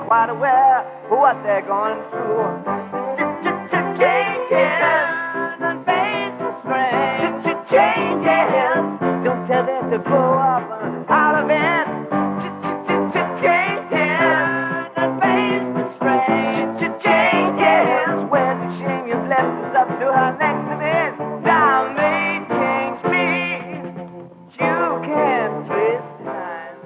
quite aware of what they're going through. Changes and face the strain. Changes. Don't tell them to blow up out of it. Changes and face the strain. Changes. Where's the shame you've left us up to her next to me? Time may change me. You can't twist time.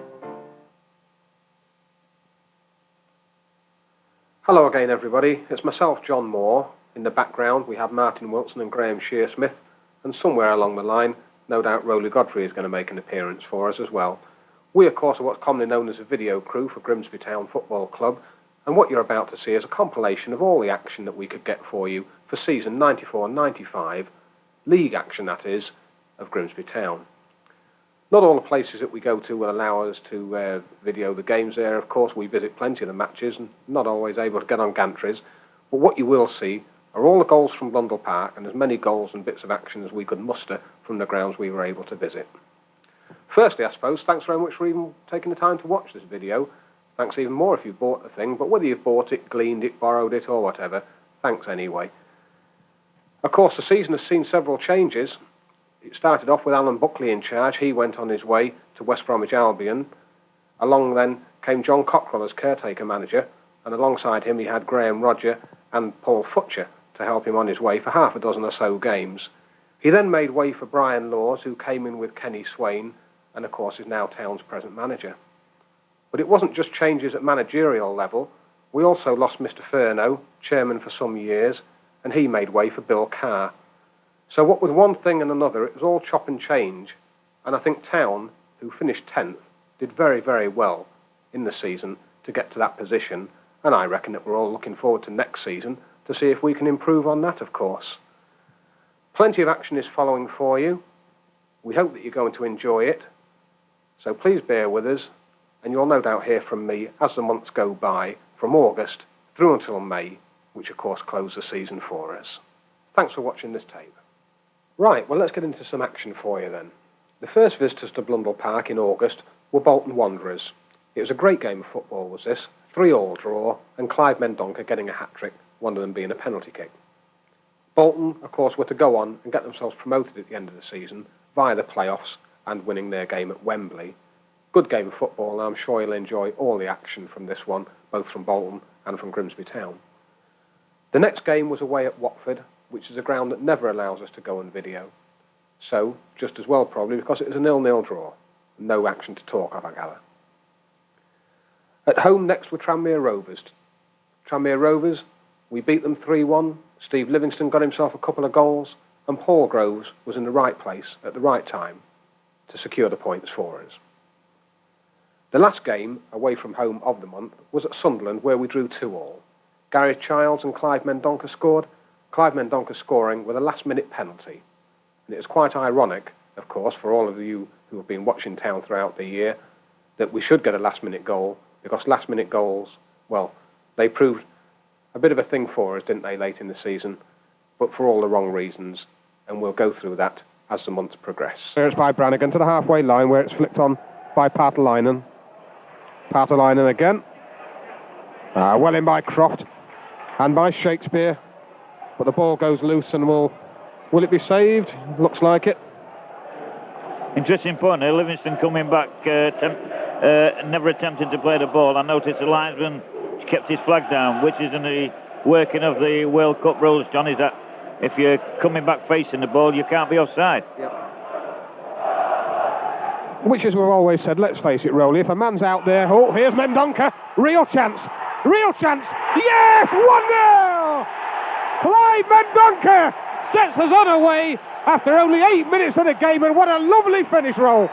Hello again, everybody. It's myself, John Moore. In the background, we have Martin Wilson and Graham Shearsmith, and somewhere along the line, no doubt Rowley Godfrey is going to make an appearance for us as well. We, of course, are what's commonly known as a video crew for Grimsby Town Football Club, and what you're about to see is a compilation of all the action that we could get for you for season 94-95, league action that is, of Grimsby Town. Not all the places that we go to will allow us to video the games there. Of course, we visit plenty of the matches and not always able to get on gantries. But what you will see are all the goals from Blundell Park and as many goals and bits of action as we could muster from the grounds we were able to visit. Firstly, I suppose, thanks very much for even taking the time to watch this video. Thanks even more if you bought the thing, but whether you've bought it, gleaned it, borrowed it or whatever, thanks anyway. Of course, the season has seen several changes. It started off with Alan Buckley in charge. He went on his way to West Bromwich Albion. Along then came John Cockrell as caretaker manager, and alongside him he had Graham Rodger and Paul Futcher to help him on his way for half a dozen or so games. He then made way for Brian Laws, who came in with Kenny Swain, and of course is now Town's present manager. But it wasn't just changes at managerial level. We also lost Mr. Furno, chairman for some years, and he made way for Bill Carr. So what with one thing and another, it was all chop and change, and I think Town, who finished 10th, did very, very well in the season to get to that position, and I reckon that we're all looking forward to next season to see if we can improve on that, of course. Plenty of action is following for you. We hope that you're going to enjoy it, so please bear with us, and you'll no doubt hear from me as the months go by, from August through until May, which of course closes the season for us. Thanks for watching this tape. Right, well, let's get into some action for you then. The first visitors to Blundell Park in August were Bolton Wanderers. It was a great game of football, was this. 3-3 draw, and Clive Mendonca getting a hat-trick, one of them being a penalty kick. Bolton, of course, were to go on and get themselves promoted at the end of the season via the playoffs and winning their game at Wembley. Good game of football, and I'm sure you'll enjoy all the action from this one, both from Bolton and from Grimsby Town. The next game was away at Watford, which is a ground that never allows us to go on video. So, just as well probably, because it was a 0-0 draw. No action to talk of, I gather. At home next were Tranmere Rovers. Tranmere Rovers, we beat them 3-1. Steve Livingston got himself a couple of goals, and Paul Groves was in the right place at the right time to secure the points for us. The last game, away from home of the month, was at Sunderland, where we drew 2-2. Gary Childs and Clive Mendonca scored, Clive Mendonca scoring with a last-minute penalty. And it was quite ironic, of course, for all of you who have been watching Town throughout the year, that we should get a last-minute goal, because last-minute goals, well, they proved a bit of a thing for us, didn't they, late in the season, but for all the wrong reasons, and we'll go through that as the months progress. There it's by Brannigan to the halfway line, where it's flicked on by Partalainen. Partalainen again. Well in by Croft, and by Shakespeare. But the ball goes loose and will it be saved? Looks like it. Interesting point here. Livingston coming back, never attempting to play the ball. I noticed the linesman kept his flag down, which is in the working of the World Cup rules, John, is that if you're coming back facing the ball, you can't be offside. Yep. Which, as we've always said, let's face it, Rowley, if a man's out there, oh, here's Mendonca, real chance, yes, 1-0! Clive Mendonca sets us on our way after only 8 minutes of the game, and what a lovely finish, Roll.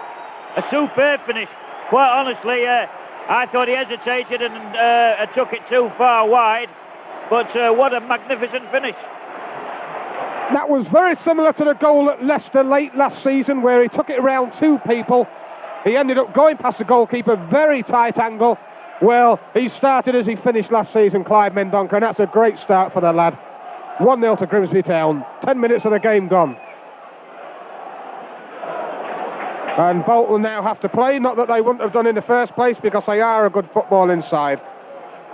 A superb finish. Quite honestly, I thought he hesitated and took it too far wide, but what a magnificent finish. That was very similar to the goal at Leicester late last season, where he took it around two people. He ended up going past the goalkeeper, very tight angle. Well, he started as he finished last season, Clive Mendonca, and that's a great start for the lad. 1-0 to Grimsby Town, 10 minutes of the game gone. And Bolton now have to play, not that they wouldn't have done in the first place, because they are a good football inside.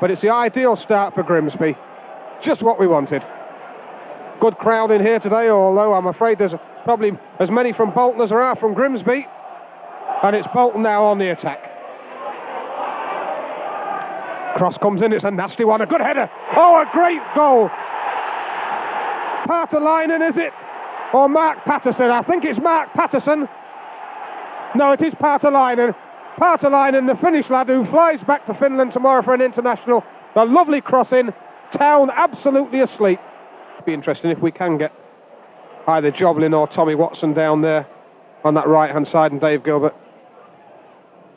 but it's the ideal start for Grimsby. Just what we wanted. Good crowd in here today, although I'm afraid there's probably as many from Bolton as there are from Grimsby. And it's Bolton now on the attack. Cross comes in, it's a nasty one, a good header. Oh, a great goal. Partolainen, is it? Or Mark Patterson? I think it's Mark Patterson. No, it is Partolainen. Partolainen, the Finnish lad who flies back to Finland tomorrow for an international. A lovely cross in. Town absolutely asleep. It'd be interesting if we can get either Joblin or Tommy Watson down there on that right-hand side, and Dave Gilbert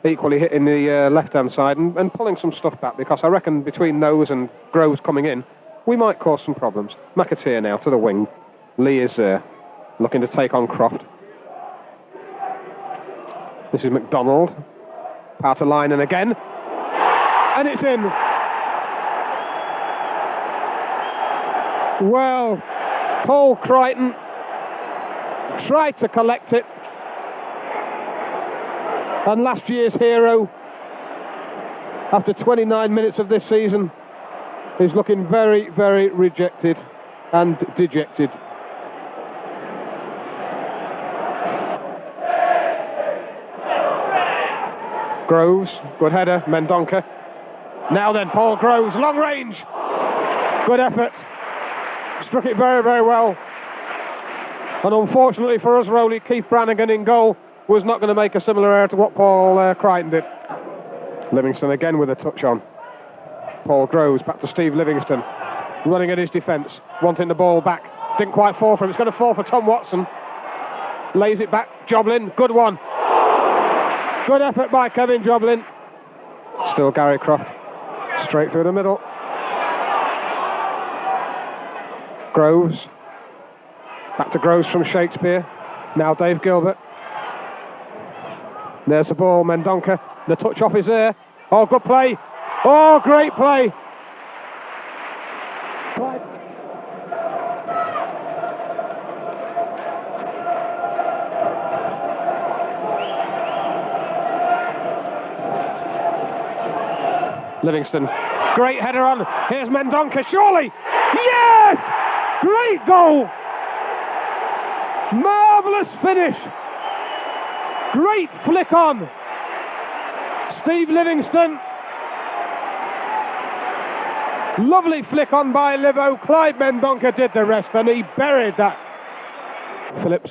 equally hitting the left-hand side and pulling some stuff back, because I reckon between those and Groves coming in, we might cause some problems. McAteer now to the wing. Lee is there, looking to take on Croft. This is McDonald. Partolainen again. And it's in. Well, Paul Crichton tried to collect it. And last year's hero, after 29 minutes of this season, is looking very, very rejected and dejected. Groves, good header, Mendonca. Now then, Paul Groves, long range. Good effort. Struck it very, very well. And unfortunately for us, Rowley, Keith Brannigan in goal was not going to make a similar error to what Paul Crichton did. Livingston again with a touch on. Paul Groves back to Steve Livingston, running at his defence, wanting the ball back. Didn't quite fall for him. It's going to fall for Tom Watson. Lays it back. Joblin, good one. Good effort by Kevin Joblin. Still Gary Croft. Straight through the middle. Groves. Back to Groves from Shakespeare. Now Dave Gilbert. There's the ball, Mendonca. The touch off is there. Oh, good play. Oh, great play. Livingston. Great header on. Here's Mendonca, surely. Yes! Great goal. Marvellous finish. Great flick on. Steve Livingston. Lovely flick on by Livo. Clyde Mendonca did the rest, and he buried that. Phillips.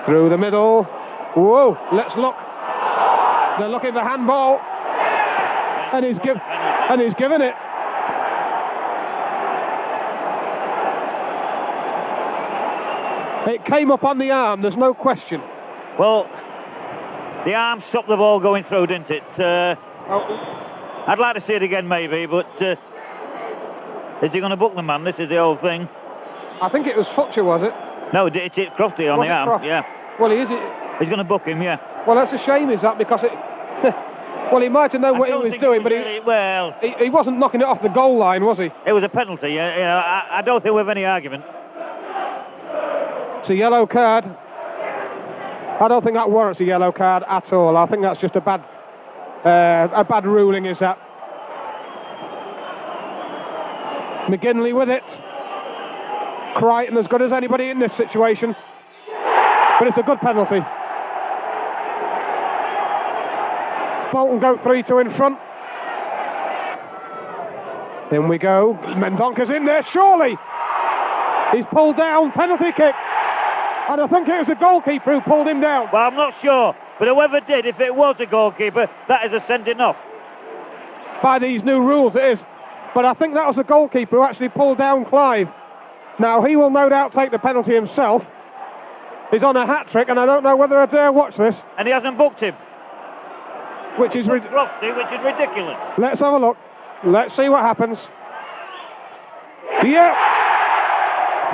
Through the middle. Whoa, let's look. They're looking for handball. And he's given it. It came up on the arm, there's no question. Well, the arm stopped the ball going through, didn't it? I'd like to see it again, maybe, but is he going to book the man? This is the whole thing. I think it was Futcher, was it? No, it hit Crofty on the arm. Croft? Yeah. Well, he is. He's going to book him, yeah. Well, that's a shame, is that, because it. Well, he might have known what he was doing, but he wasn't knocking it off the goal line, was he? It was a penalty. You know, I don't think we have any argument. It's a yellow card. I don't think that warrants a yellow card at all. I think that's just a bad ruling, is that. McGinley with it. Crichton as good as anybody in this situation. But it's a good penalty. Bolton go 3-2 in front. In we go. Mendonca's in there, surely. He's pulled down, penalty kick. And I think it was the goalkeeper who pulled him down. Well, I'm not sure, but whoever did, if it was a goalkeeper, that is a sending off. By these new rules, it is. But I think that was the goalkeeper who actually pulled down Clive. Now, he will no doubt take the penalty himself. He's on a hat-trick, and I don't know whether I dare watch this. And he hasn't booked him. Which is ridiculous. Let's have a look. Let's see what happens. Yep.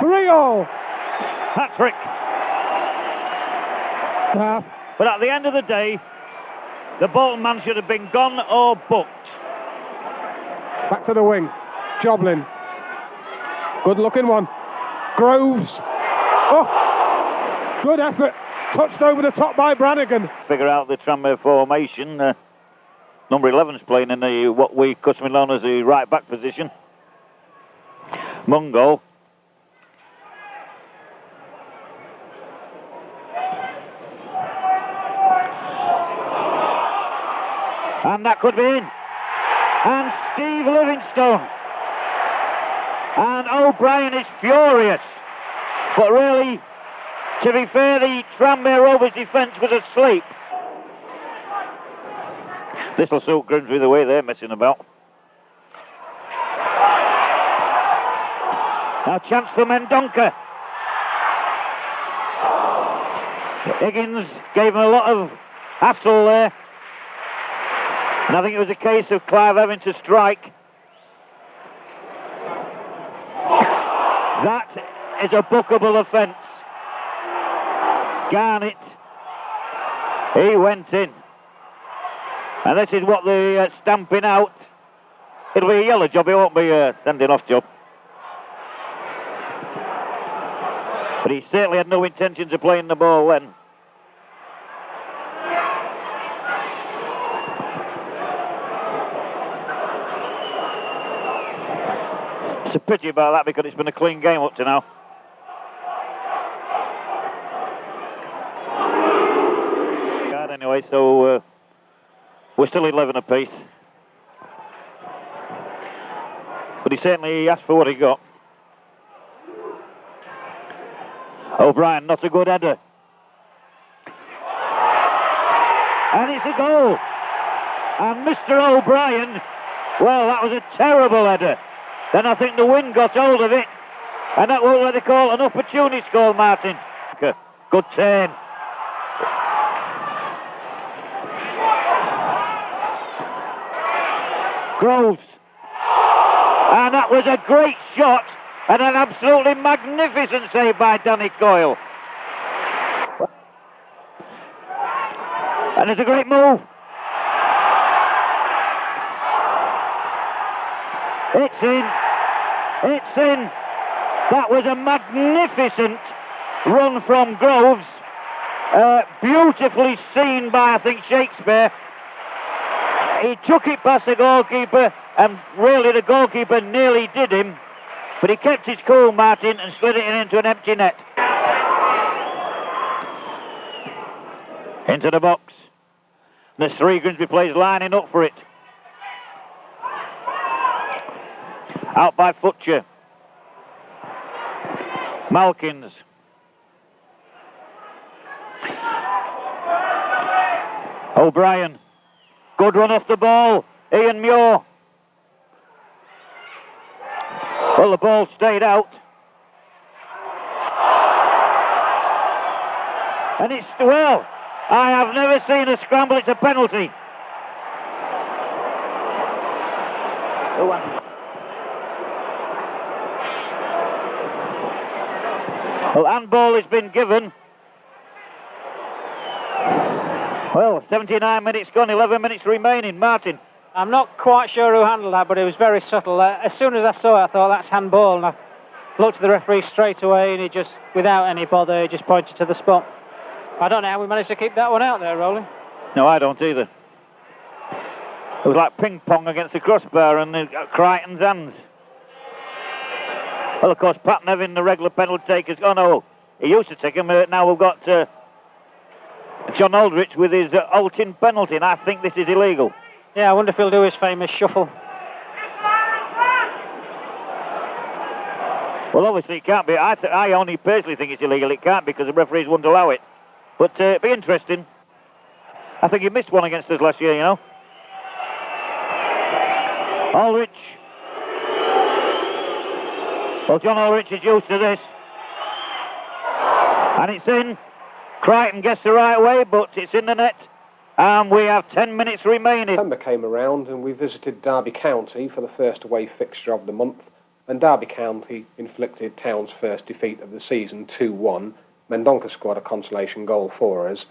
3-3. Hat-trick. But at the end of the day, the Bolton man should have been gone or booked. Back to the wing. Joblin. Good looking one. Groves. Oh, good effort. Touched over the top by Brannigan. Figure out the Tranmere formation. Not number 11's playing in the what we customarily known as the right back position. Mungo. And that could be in. And Steve Livingstone. And O'Brien is furious. But really, to be fair, the Tranmere Rovers defence was asleep. This will suit Grimsby the way they're messing about. Now chance for Mendonca. Higgins gave him a lot of hassle there. And I think it was a case of Clive having to strike. That is a bookable offence. Garnett. He went in. And this is what the stamping out. It'll be a yellow job, it won't be a sending off job. But he certainly had no intentions of playing the ball then. It's a pity about that because it's been a clean game up to now. Anyway, so we're still 11 apiece. But he certainly asked for what he got. O'Brien, not a good header. And it's a goal. And Mr. O'Brien, well, that was a terrible header. Then I think the wind got hold of it. And that was what they call an opportunity goal, Martin. Good turn. Groves. And that was a great shot and an absolutely magnificent save by Danny Coyle. And it's a great move. It's in. It's in. That was a magnificent run from Groves. Beautifully seen by, I think, Shakespeare. He took it past the goalkeeper, and really the goalkeeper nearly did him, but he kept his cool, Martin, and slid it into an empty net. Into the box. There's 3 Grimsby players lining up for it. Out by Futcher. Malkins. O'Brien. Good run off the ball. Ian Muir. Well, the ball stayed out. And it's, well, I have never seen a scramble. It's a penalty. Well, handball has been given. Well, 79 minutes gone, 11 minutes remaining. Martin. I'm not quite sure who handled that, but it was very subtle. As soon as I saw it, I thought that's handball, and I looked at the referee straight away, and he just, without any bother, he just pointed to the spot. I don't know how we managed to keep that one out there, Roland. No, I don't either. It was like ping pong against the crossbar and Crichton's hands. Well, of course, Pat Nevin, the regular penalty takers. Oh no, he used to take them. Now we've got John Aldrich with his Alton penalty, and I think this is illegal. Yeah, I wonder if he'll do his famous shuffle. Well, obviously it can't be. I only personally think it's illegal. It can't because the referees wouldn't allow it. But it'd be interesting. I think he missed one against us last year, you know. Aldrich. Well, John Aldrich is used to this. And it's in. Crichton gets the right way, but it's in the net. And we have 10 minutes remaining. December came around and we visited Derby County for the first away fixture of the month. And Derby County inflicted Town's first defeat of the season, 2-1. Mendonca scored a consolation goal for us.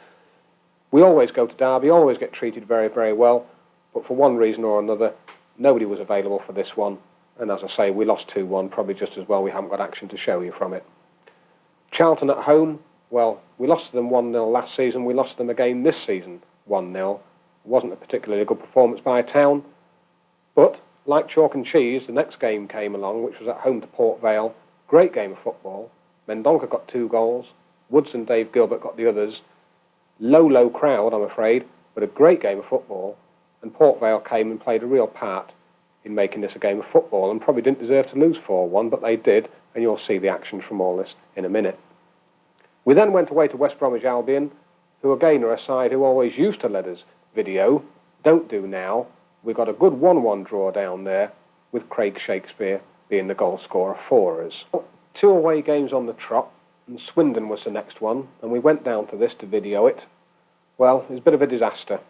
We always go to Derby, always get treated very, very well. But for one reason or another, nobody was available for this one. And as I say, we lost 2-1, probably just as well we haven't got action to show you from it. Charlton at home, well, we lost to them 1-0 last season. We lost them again this season, 1-0. wasn't a particularly good performance by Town. But, like chalk and cheese, the next game came along, which was at home to Port Vale. Great game of football. Mendonca got 2 goals. Woods and Dave Gilbert got the others. Low crowd, I'm afraid, but a great game of football. And Port Vale came and played a real part in making this a game of football, and probably didn't deserve to lose 4-1, but they did, and you'll see the action from all this in a minute. We then went away to West Bromwich Albion, who again are a side who always used to let us video, don't do now. We got a good 1-1 draw down there, with Craig Shakespeare being the goal scorer for us. 2 away games on the trot, and Swindon was the next one, and we went down to this to video it. Well, it was a bit of a disaster,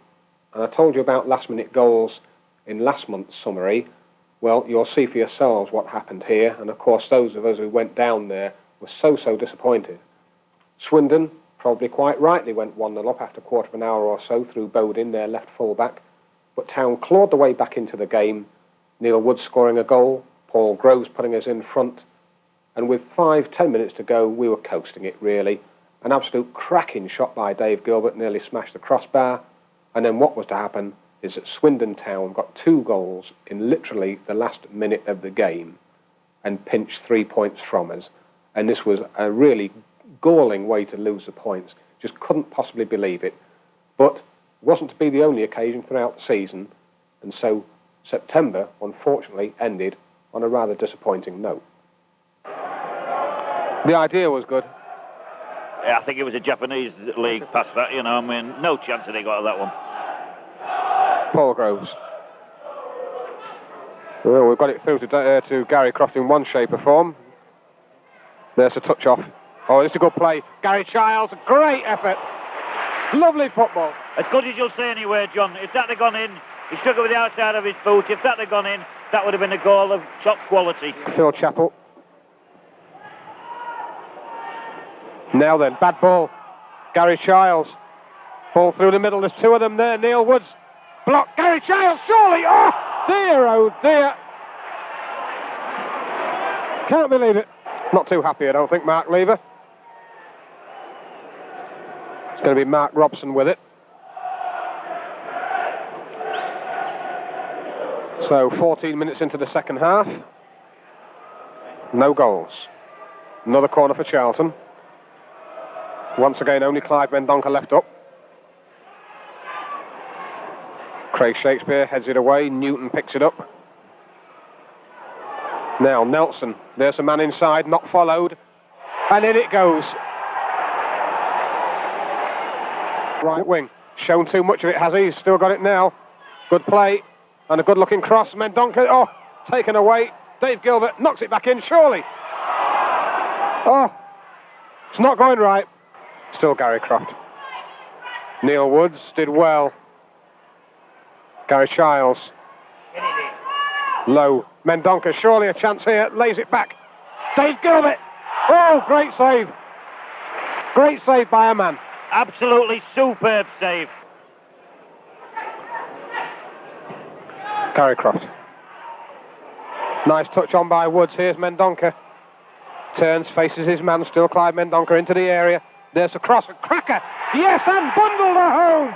and I told you about last-minute goals in last month's summary. Well, you'll see for yourselves what happened here, and of course those of us who went down there were so disappointed. Swindon, probably quite rightly, went 1-0 up after a quarter of an hour or so through Bodin, their left full-back, but Town clawed the way back into the game, Neil Woods scoring a goal, Paul Groves putting us in front, and with 5-10 minutes to go, we were coasting it really. An absolute cracking shot by Dave Gilbert, nearly smashed the crossbar, and then what was to happen is that Swindon Town got 2 goals in literally the last minute of the game and pinched 3 points from us. And this was a really galling way to lose the points. Just couldn't possibly believe it. But it wasn't to be the only occasion throughout the season, and so September, unfortunately, ended on a rather disappointing note. The idea was good. Yeah, I think it was a Japanese league past that, you know. I mean, no chance that they got that one. Paul Groves. Well, we've got it through to Gary Croft in one shape or form. There's a touch off. Oh, it's a good play. Gary Childs, great effort. Lovely football. As good as you'll say anywhere, John. If that had gone in, he struck it with the outside of his boot. If that had gone in, that would have been a goal of top quality. Phil Chappell. Now then, bad ball. Gary Childs. Ball through the middle. There's 2 of them there. Neil Woods. Block. Gary Childs, surely. Oh, dear. Can't believe it. Not too happy, I don't think, Mark Lever. It's going to be Mark Robson with it. So 14 minutes into the second half. No goals. Another corner for Charlton. Once again, only Clive Mendonca left up. Craig Shakespeare heads it away. Newton picks it up. Now Nelson. There's a man inside, not followed. And in it goes. Right wing. Shown too much of it, has he? He's still got it now. Good play. And a good-looking cross. Mendonca, oh, taken away. Dave Gilbert knocks it back in, surely. Oh, it's not going right. Still Gary Croft. Neil Woods did well. Gary Childs. Low. Mendonca, surely a chance here. Lays it back. Dave Gilbert. Oh, great save. Great save by a man. Absolutely superb save. Gary Croft. Nice touch on by Woods. Here's Mendonca. Turns, faces his man, still Clive Mendonca into the area. There's a cross, a cracker. Yes, and bundled her home.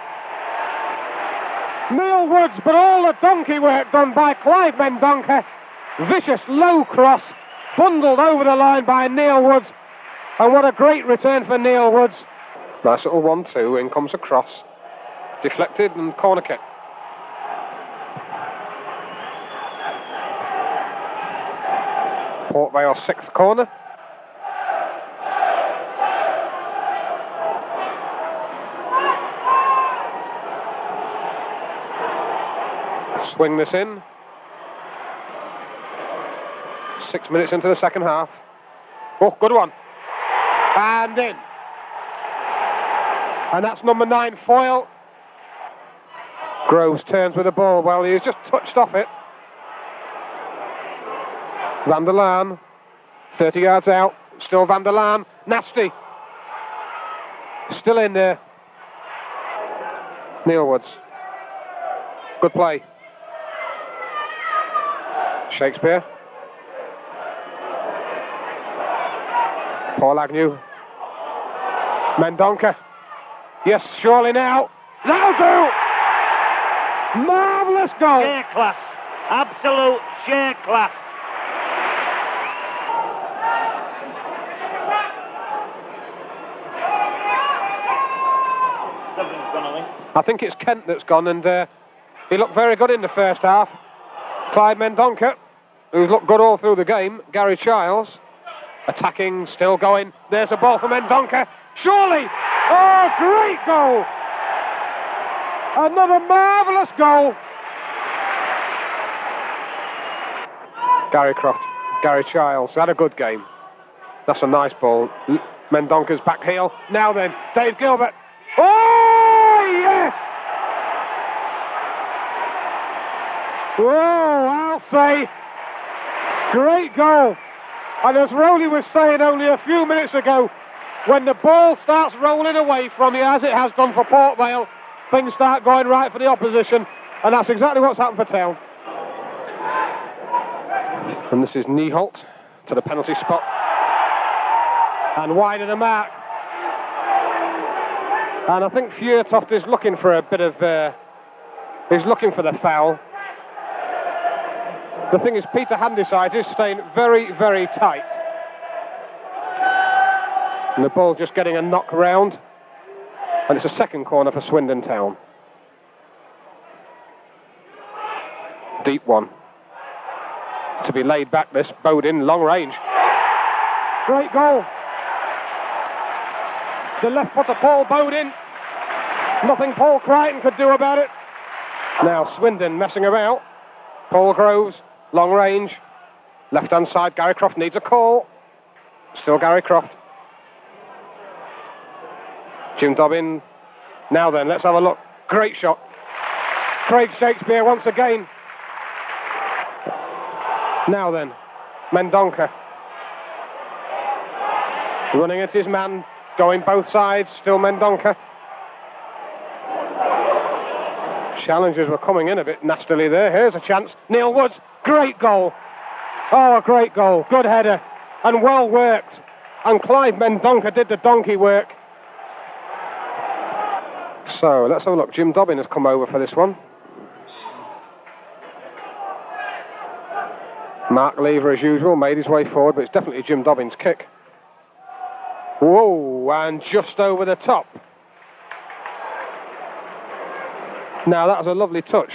Neil Woods, but all the donkey work done by Clive Mendonca. Vicious low cross, bundled over the line by Neil Woods. And what a great return for Neil Woods. Nice little 1-2, in comes a cross. Deflected and corner kick. Port Vale 6th corner. Swing this in. 6 minutes into the second half. Oh, good one. And in. And that's number 9, Foyle. Groves turns with the ball. Well, he's just touched off it. Van der Laan. 30 yards out. Still Van der Laan. Nasty. Still in there. Neil Woods. Good play. Shakespeare. Paul Agnew. Mendonca. Yes, surely now. That'll do! Marvellous goal. Sheer class. Absolute sheer class. Something's gone, I think. I think it's Kent that's gone, and he looked very good in the first half. Clyde Mendonca, who's looked good all through the game. Gary Childs, attacking, still going. There's a ball for Mendonca. Surely! Oh, great goal! Another marvellous goal. Gary Croft, Gary Childs had a good game. That's a nice ball. Mendonca's back heel. Now then, Dave Gilbert. Oh, yes! Whoa, I'll say, great goal. And as Rowley was saying only a few minutes ago, when the ball starts rolling away from you, as it has done for Port Vale, things start going right for the opposition, and that's exactly what's happened for Town. And this is Nieholt to the penalty spot, and wide of the mark. And I think Fjørtoft is looking for a bit of, he's looking for the foul. The thing is, Peter Handyside is staying very, very tight. And the ball just getting a knock round. And it's a second corner for Swindon Town. Deep one. To be laid back, this Bodin, long range. Great goal. The left footer Paul Bodin. Nothing Paul Crichton could do about it. Now Swindon messing about. Paul Groves, long range. Left hand side, Gary Croft needs a call. Still Gary Croft. Jim Dobbin. Now then, let's have a look. Great shot. Craig Shakespeare once again. Now then, Mendonca. Running at his man, going both sides, still Mendonca. Challengers were coming in a bit nastily there. Here's a chance. Neil Woods, great goal. Oh, a great goal. Good header. And well worked. And Clive Mendonca did the donkey work. So, let's have a look. Jim Dobbin has come over for this one. Mark Lever, as usual, made his way forward, but it's definitely Jim Dobbin's kick. Whoa, and just over the top. Now, that was a lovely touch.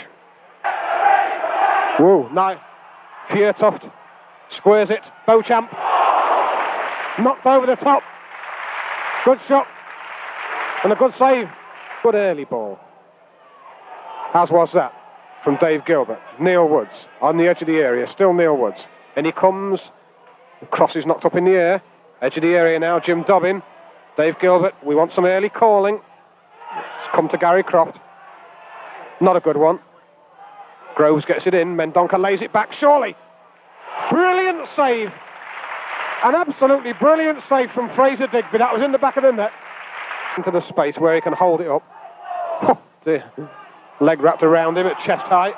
Whoa, now, Fjørtoft squares it. Beauchamp. Knocked over the top. Good shot. And a good save. Good early ball. As was that from Dave Gilbert. Neil Woods on the edge of the area. Still Neil Woods. And he comes. The cross is knocked up in the air. Edge of the area now. Jim Dobbin. Dave Gilbert. We want some early calling. It's come to Gary Croft. Not a good one. Groves gets it in. Mendonca lays it back. Surely. Brilliant save. An absolutely brilliant save from Fraser Digby. That was in the back of the net. Into the space where he can hold it up. Oh, dear. Leg wrapped around him at chest height.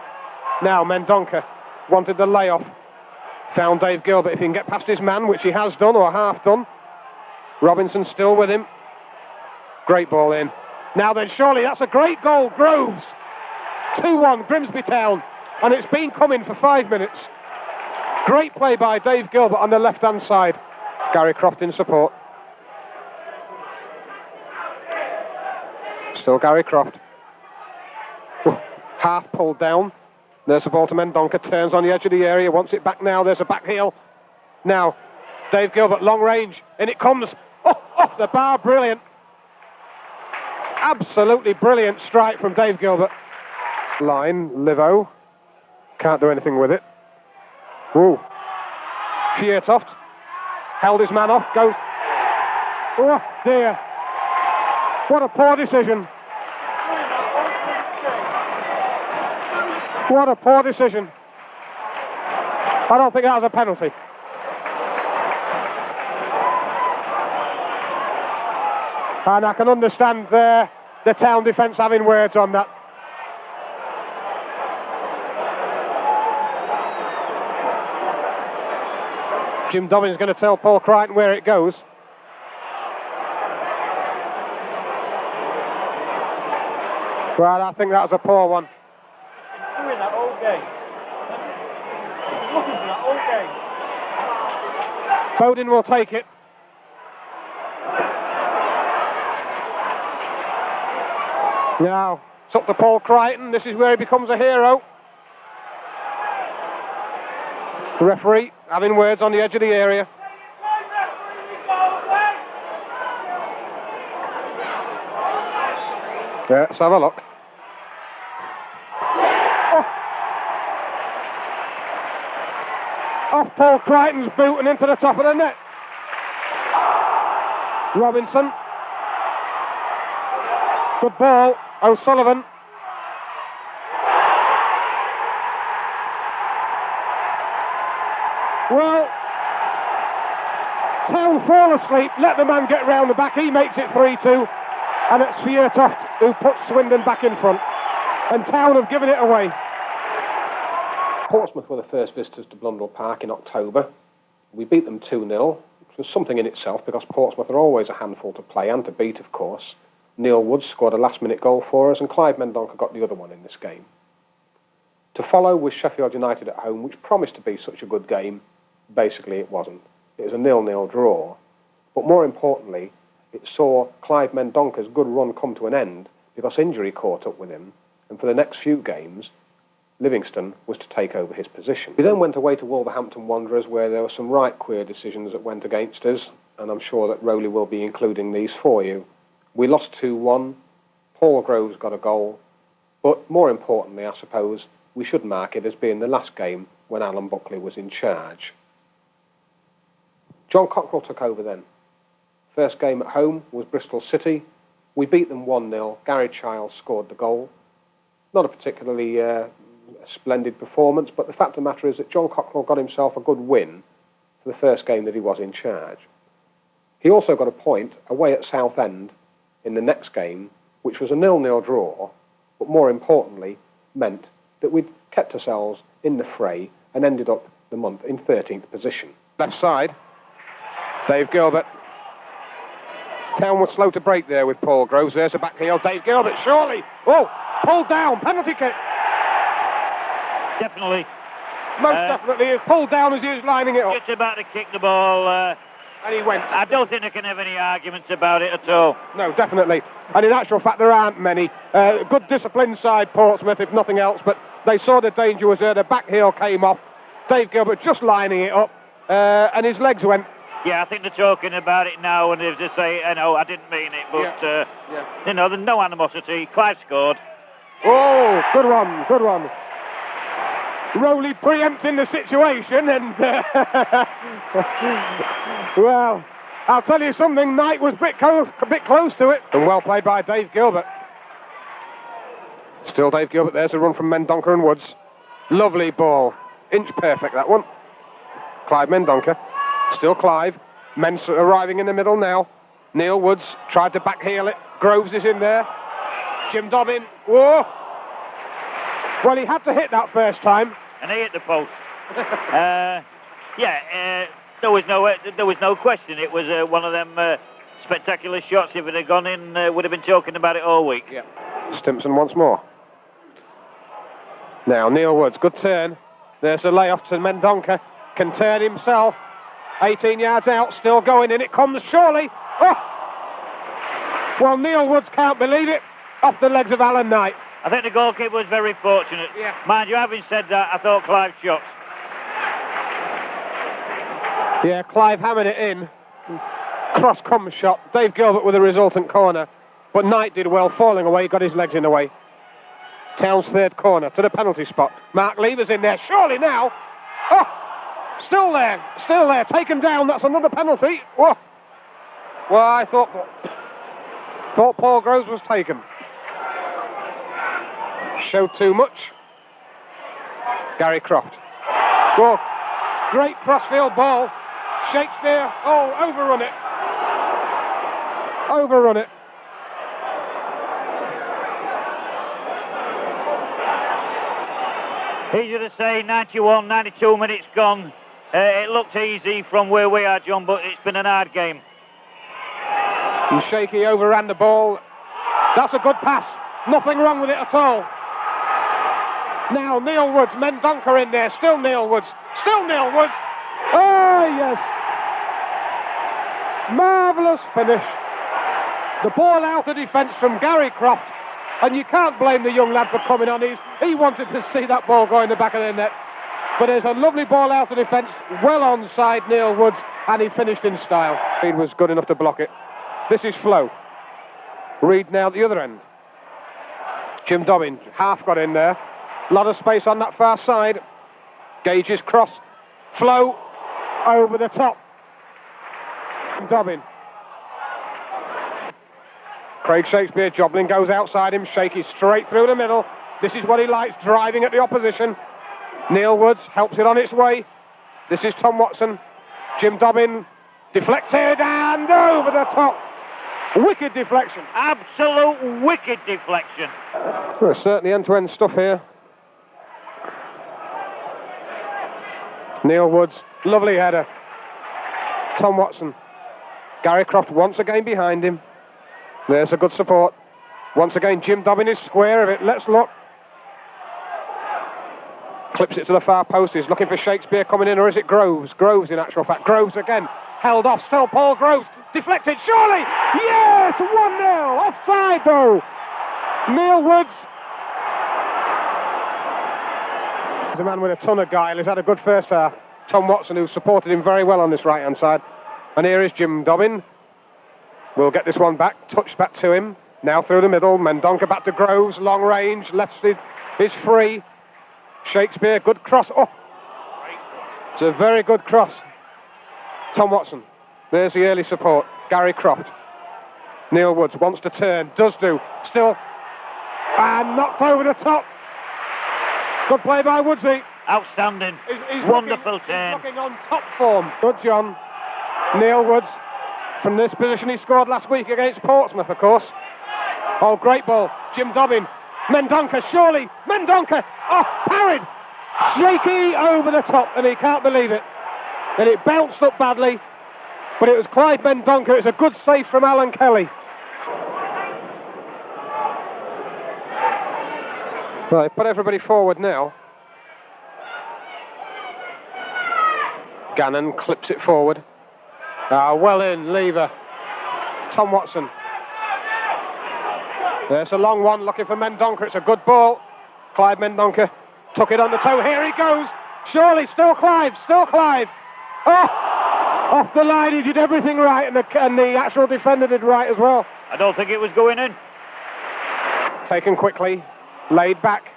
Now Mendonca wanted the layoff. Found Dave Gilbert. If he can get past his man, which he has done or half done. Robinson still with him. Great ball in. Now then, surely that's a great goal. Groves. 2-1 Grimsby Town. And it's been coming for 5 minutes. Great play by Dave Gilbert on the left-hand side. Gary Croft in support. Still Gary Croft. Half pulled down. There's the ball to Mendonca. Turns on the edge of the area. Wants it back now. There's a back heel. Now, Dave Gilbert, long range. In it comes. Oh, off the bar. Brilliant. Absolutely brilliant strike from Dave Gilbert. Line, Livo. Can't do anything with it. Ooh. Fjørtoft. Held his man off. Goes. Oh, dear. What a poor decision. What a poor decision. I don't think that was a penalty. And I can understand the Town defence having words on that. Jim Dobbin's going to tell Paul Crichton where it goes. Well, I think that was a poor one. all game. Looking for that all game. Bowden will take it. Now, it's up to Paul Crichton. This is where he becomes a hero. The referee having words on the edge of the area. Yeah, let's have a look. Off Paul Crichton's boot and into the top of the net. Robinson. Good ball. O'Sullivan. Well, Town fall asleep. Let the man get round the back. He makes it 3-2. And it's Fiertoft who puts Swindon back in front. And Town have given it away. Portsmouth were the first visitors to Blundell Park in October. We beat them 2-0, which was something in itself because Portsmouth are always a handful to play and to beat, of course. Neil Woods scored a last-minute goal for us and Clive Mendonca got the other one in this game. To follow was Sheffield United at home, which promised to be such a good game. Basically, it wasn't. It was a 0-0 draw. But more importantly, it saw Clive Mendonca's good run come to an end because injury caught up with him, and for the next few games, Livingston was to take over his position. We then went away to Wolverhampton Wanderers, where there were some right queer decisions that went against us, and I'm sure that Rowley will be including these for you. We lost 2-1, Paul Groves got a goal, but more importantly, I suppose, we should mark it as being the last game when Alan Buckley was in charge. John Cockrell took over then. First game at home was Bristol City. We beat them 1-0. Gary Childs scored the goal. Not a particularly splendid performance, but the fact of the matter is that John Cockrell got himself a good win for the first game that he was in charge. He also got a point away at Southend in the next game, which was a 0-0 draw, but more importantly meant that we'd kept ourselves in the fray and ended up the month in 13th position. Left side. Dave Gilbert. Town was slow to break there with Paul Groves. There's a back heel. Dave Gilbert, surely. Oh, pulled down. Penalty kick. Definitely. Most definitely. He was pulled down as he was lining it up. Just about to kick the ball. And he went. I don't think there can have any arguments about it at all. No, definitely. And in actual fact, there aren't many. Good disciplined side, Portsmouth, if nothing else. But they saw the danger was there. The back heel came off. Dave Gilbert just lining it up. And his legs went. Yeah, I think they're talking about it now, and they just say, I know, I didn't mean it, but, you know, there's no animosity. Clive scored. Oh, good one, good one. Rowley preempting the situation, and, well, I'll tell you something, Knight was a bit close to it. And well played by Dave Gilbert. Still Dave Gilbert, there's a run from Mendonca and Woods. Lovely ball. Inch perfect, that one. Clive Mendonca. Still Clive. Mens arriving in the middle now. Neil Woods tried to backheel it. Groves is in there. Jim Dobbin. Whoa! Well, he had to hit that first time. And he hit the post. There was no question. It was one of them spectacular shots. If it had gone in, would have been talking about it all week. Yeah. Stimpson once more. Now, Neil Woods, good turn. There's the layoff to Mendonca. Can turn himself. 18 yards out, still going in. It comes, surely. Oh! Well, Neil Woods can't believe it. Off the legs of Alan Knight. I think the goalkeeper was very fortunate. Yeah. Mind you, having said that, I thought Clive's shots. Yeah, Clive hammered it in. Cross-come shot. Dave Gilbert with a resultant corner. But Knight did well, falling away, got his legs in the way. Town's third corner to the penalty spot. Mark Lever's in there, surely now. Oh! Still there, taken down, that's another penalty. Whoa. Well, I thought Paul Groves was taken. Showed too much. Gary Croft. Oh, great crossfield ball. Shakespeare, overrun it. Overrun it. Easy to say, 91, 92 minutes gone. It looked easy from where we are, John, but it's been an hard game. And Shaky overran the ball. That's a good pass. Nothing wrong with it at all. Now Neil Woods, Mendonca in there, still Neil Woods. Oh, yes. Marvellous finish. The ball out of defence from Gary Croft, and you can't blame the young lad for coming on. He wanted to see that ball go in the back of the net. But there's a lovely ball out of defence, well onside Neil Woods, and he finished in style. He was good enough to block it. This is Flo. Reed now at the other end. Jim Dobbin, half got in there. A lot of space on that far side. Gage's cross. Flo over the top. Dobbin. Craig Shakespeare, Joblin goes outside him, shaky straight through the middle. This is what he likes, driving at the opposition. Neil Woods helps it on its way. This is Tom Watson. Jim Dobbin deflected and over the top. Wicked deflection. Absolute wicked deflection. Well, certainly end-to-end stuff here. Neil Woods, lovely header. Tom Watson. Gary Croft once again behind him. There's a good support. Once again, Jim Dobbin is square of it. Let's look. Clips it to the far post. He's looking for Shakespeare coming in, or is it Groves? Groves, in actual fact. Groves again. Held off. Still Paul Groves. Deflected. Surely. Yes! 1-0. Offside, though. Neil Woods. He's a man with a ton of guile. He's had a good first half. Tom Watson, who supported him very well on this right-hand side. And here is Jim Dobbin. We'll get this one back. Touched back to him. Now through the middle. Mendonca back to Groves. Long range. Left is free. Shakespeare, good cross. Oh, it's a very good cross. Tom Watson. There's the early support. Gary Croft. Neil Woods wants to turn. Does do. Still. And knocked over the top. Good play by Woodsy. Outstanding. He's wonderful turn. He's looking on top form. Good John. Neil Woods. From this position he scored last week against Portsmouth, of course. Oh, great ball. Jim Dobbin. Mendonca, surely. Mendonca. Oh, parried. Shaky over the top, and he can't believe it. And it bounced up badly, but it was Clyde Mendonca. It's a good save from Alan Kelly. Right, put everybody forward now. Gannon clips it forward. Well in, Lever. Tom Watson. There's a long one looking for Mendonca. It's a good ball. Clyde Mendonca took it on the toe. Here he goes. Surely, still Clive. Oh, off the line. He did everything right, and the actual defender did right as well. I don't think it was going in. Taken quickly. Laid back.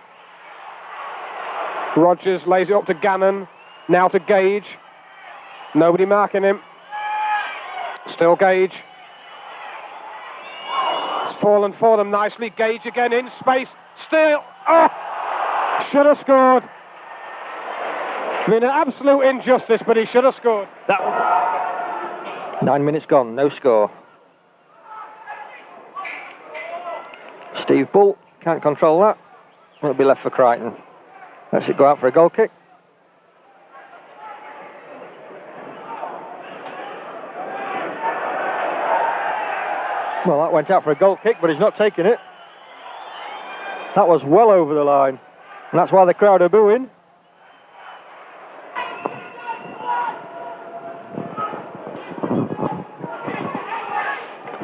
Rogers lays it up to Gannon. Now to Gage. Nobody marking him. Still Gage. It's fallen for them nicely. Gage again in space. Still. Oh! Should have scored. I mean, an absolute injustice, but he should have scored. 9 minutes gone, no score. Steve Bull can't control that. It'll be left for Crichton. Lets it go out for a goal kick. Well, that went out for a goal kick, but he's not taking it. That was well over the line. And that's why the crowd are booing.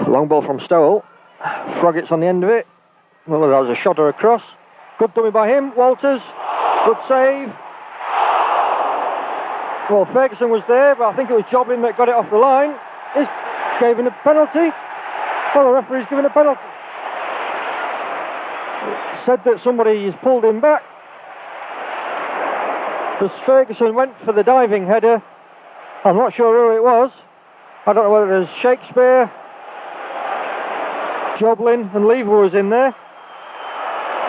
Long ball from Stowell. Froggett's on the end of it. Well, that was a shot or a cross. Good dummy by him. Walters. Good save. Well, Ferguson was there, but I think it was Joblin that got it off the line. He gave him a penalty. Well, the referee's given a penalty. Said that somebody has pulled him back. Because Ferguson went for the diving header. I'm not sure who it was. I don't know whether it was Shakespeare, Joblin and Lever was in there.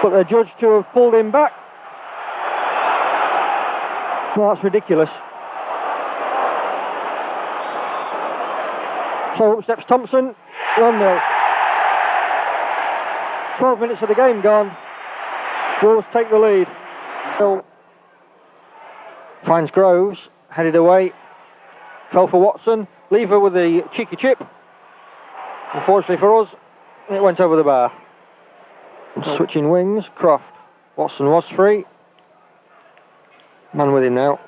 But they're judged to have pulled him back. Well, that's ridiculous. So up steps Thompson. 1-0. 12 minutes of the game gone. Wolves take the lead. Bill finds Groves, headed away. Fell for Watson. Lever with the cheeky chip. Unfortunately for us, it went over the bar. Switching wings, Croft. Watson was free. Man with him now.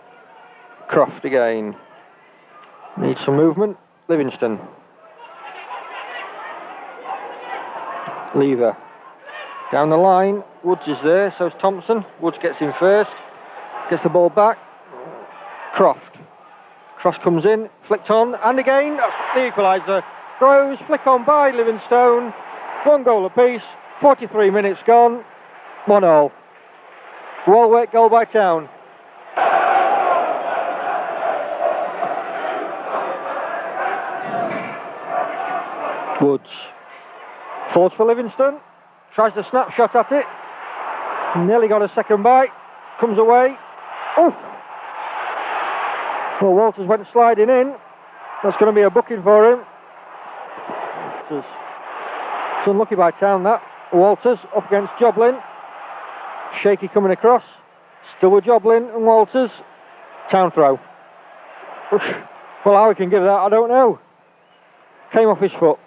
Croft again. Needs some movement. Livingston. Lever. Down the line. Woods is there, so's Thompson. Woods gets in first. Gets the ball back. Croft. Cross comes in. Flicked on. And again. That's the equaliser. Groves. Flick on by Livingstone. 1 goal apiece. 43 minutes gone. 1-all. Well-worked goal by Town. Woods. Falls for Livingston. Tries to snapshot at it. Nearly got a second bite. Comes away. Oh! Well, Walters went sliding in. That's going to be a booking for him. It's unlucky by Town, that. Walters up against Joblin. Shaky coming across. Still with Joblin and Walters. Town throw. Well, how he can give that, I don't know. Came off his foot.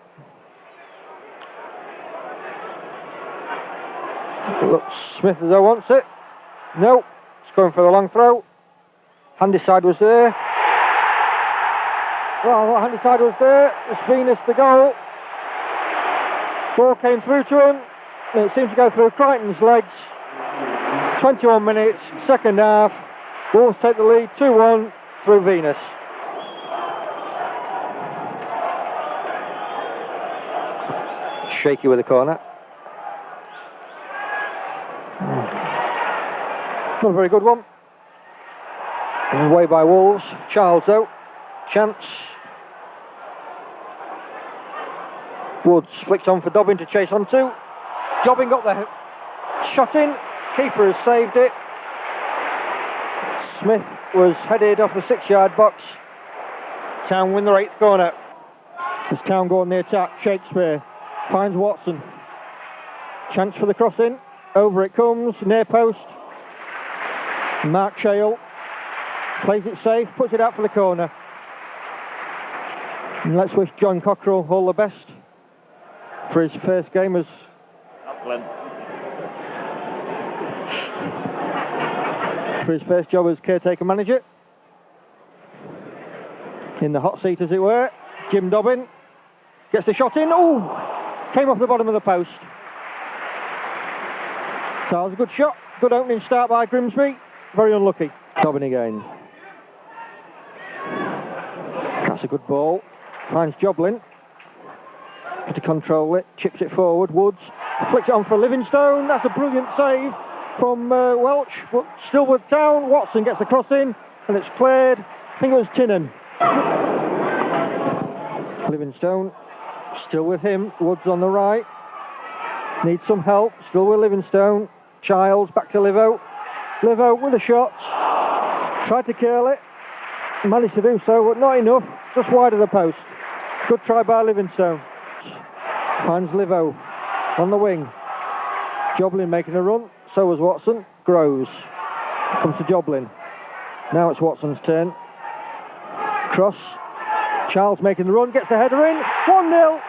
Looks Smith as though wants it. No, it's going for the long throw. Handy side was there. Well, handy side was there. It's Venus the goal. Ball came through to him. And it seemed to go through Crichton's legs. 21 minutes, second half. Wolves take the lead 2-1 through Venus. Shaky with the corner. Not a very good one. And away by Wolves. Charles though. Chance. Woods flicks on for Dobbin to chase onto. Dobbin got the shot in. Keeper has saved it. Smith was headed off the 6-yard box. Town win their 8th corner. As Town go on the attack, Shakespeare finds Watson. Chance for the crossing. Over it comes, near post. Mark Shale plays it safe, puts it out for the corner. And let's wish John Cockrell all the best for his first game as job as caretaker manager. In the hot seat, as it were. Jim Dobbin gets the shot in. Oh, came off the bottom of the post. So that was a good shot. Good opening start by Grimsby. Very unlucky. Dobbin again. That's a good ball. Finds Joblin. To control it. Chips it forward. Woods flicks it on for Livingstone. That's a brilliant save from Welch. But still with Town. Watson gets the cross in. And it's cleared. I think it was Tinnan. Livingstone. Still with him. Woods on the right. Needs some help. Still with Livingstone. Childs back to Livo. Livo with a shot. Tried to curl it. Managed to do so, but not enough. Just wide of the post. Good try by Livingstone. Finds Livo on the wing. Joblin making a run. So was Watson. Groves. Comes to Joblin. Now it's Watson's turn. Cross. Childs making the run. Gets the header in. 1-0.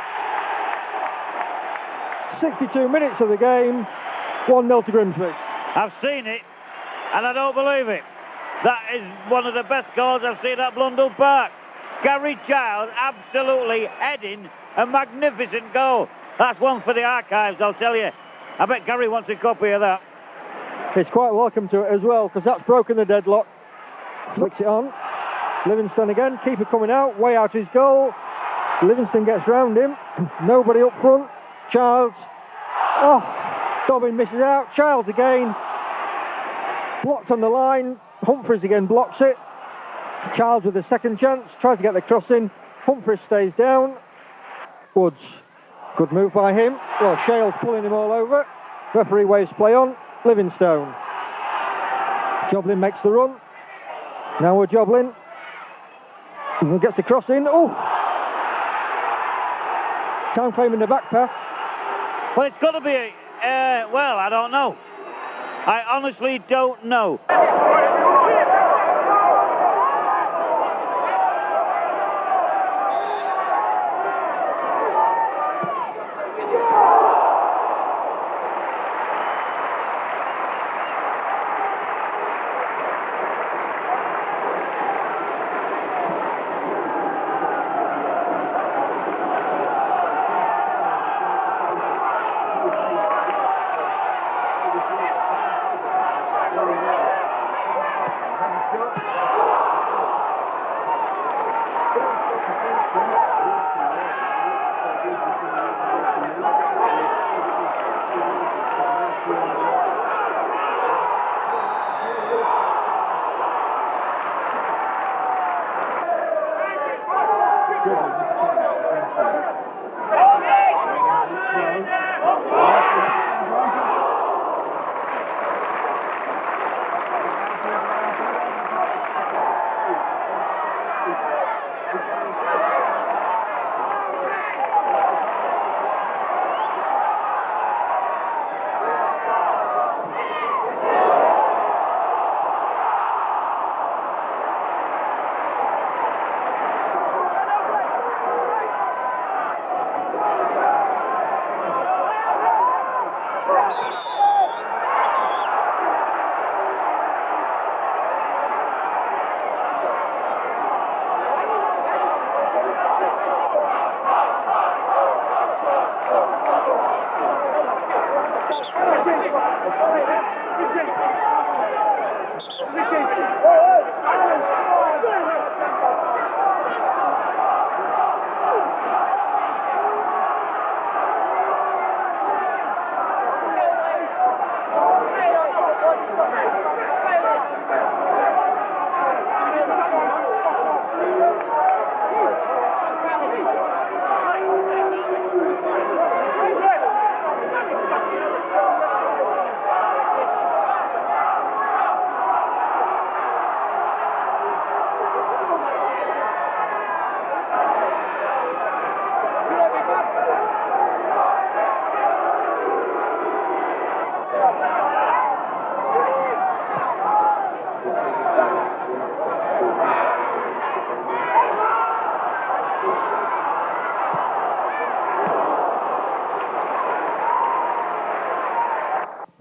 62 minutes of the game. 1-0 to Grimsby. I've seen it, and I don't believe it. That is one of the best goals I've seen at Blundell Park. Gary Childs absolutely heading a magnificent goal. That's one for the archives, I'll tell you. I bet Gary wants a copy of that. He's quite welcome to it as well, because that's broken the deadlock. Flicks it on. Livingston again. Keeper coming out. Way out his goal. Livingston gets round him. Nobody up front. Childs. Oh, Dobbin misses out. Childs again. Blocked on the line. Humphreys again blocks it. Childs with a second chance. Tries to get the cross in. Humphreys stays down. Woods. Good move by him. Well, Shale's pulling him all over. Referee waves play on. Livingstone. Joblin makes the run. Now we're Joblin. And gets the cross in. Oh! Town claiming the back pass. Well, it's got to be well, I don't know. I honestly don't know.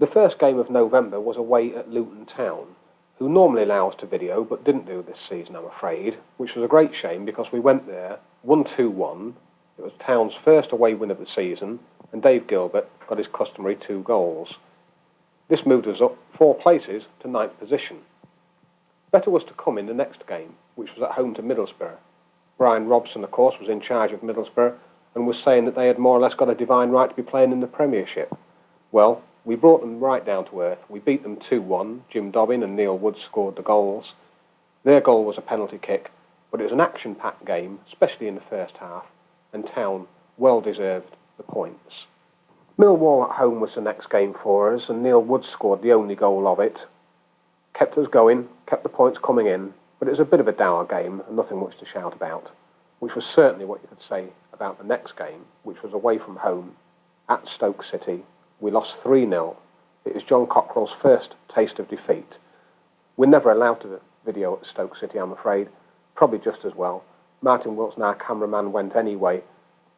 The first game of November was away at Luton Town, who normally allow us to video but didn't do this season, I'm afraid, which was a great shame because we went there, won 2-1. It was Town's first away win of the season, and Dave Gilbert got his customary 2 goals. This moved us up 4 places to 9th position. Better was to come in the next game, which was at home to Middlesbrough. Brian Robson, of course, was in charge of Middlesbrough and was saying that they had more or less got a divine right to be playing in the Premiership. Well, we brought them right down to earth. We beat them 2-1. Jim Dobbin and Neil Woods scored the goals. Their goal was a penalty kick, but it was an action-packed game, especially in the first half, and Town well deserved the points. Millwall at home was the next game for us, and Neil Woods scored the only goal of it. Kept us going, kept the points coming in, but it was a bit of a dour game and nothing much to shout about, which was certainly what you could say about the next game, which was away from home at Stoke City. We lost 3-0. It was John Cockrell's first taste of defeat. We're never allowed to video at Stoke City, I'm afraid. Probably just as well. Martin Wilson, our cameraman, went anyway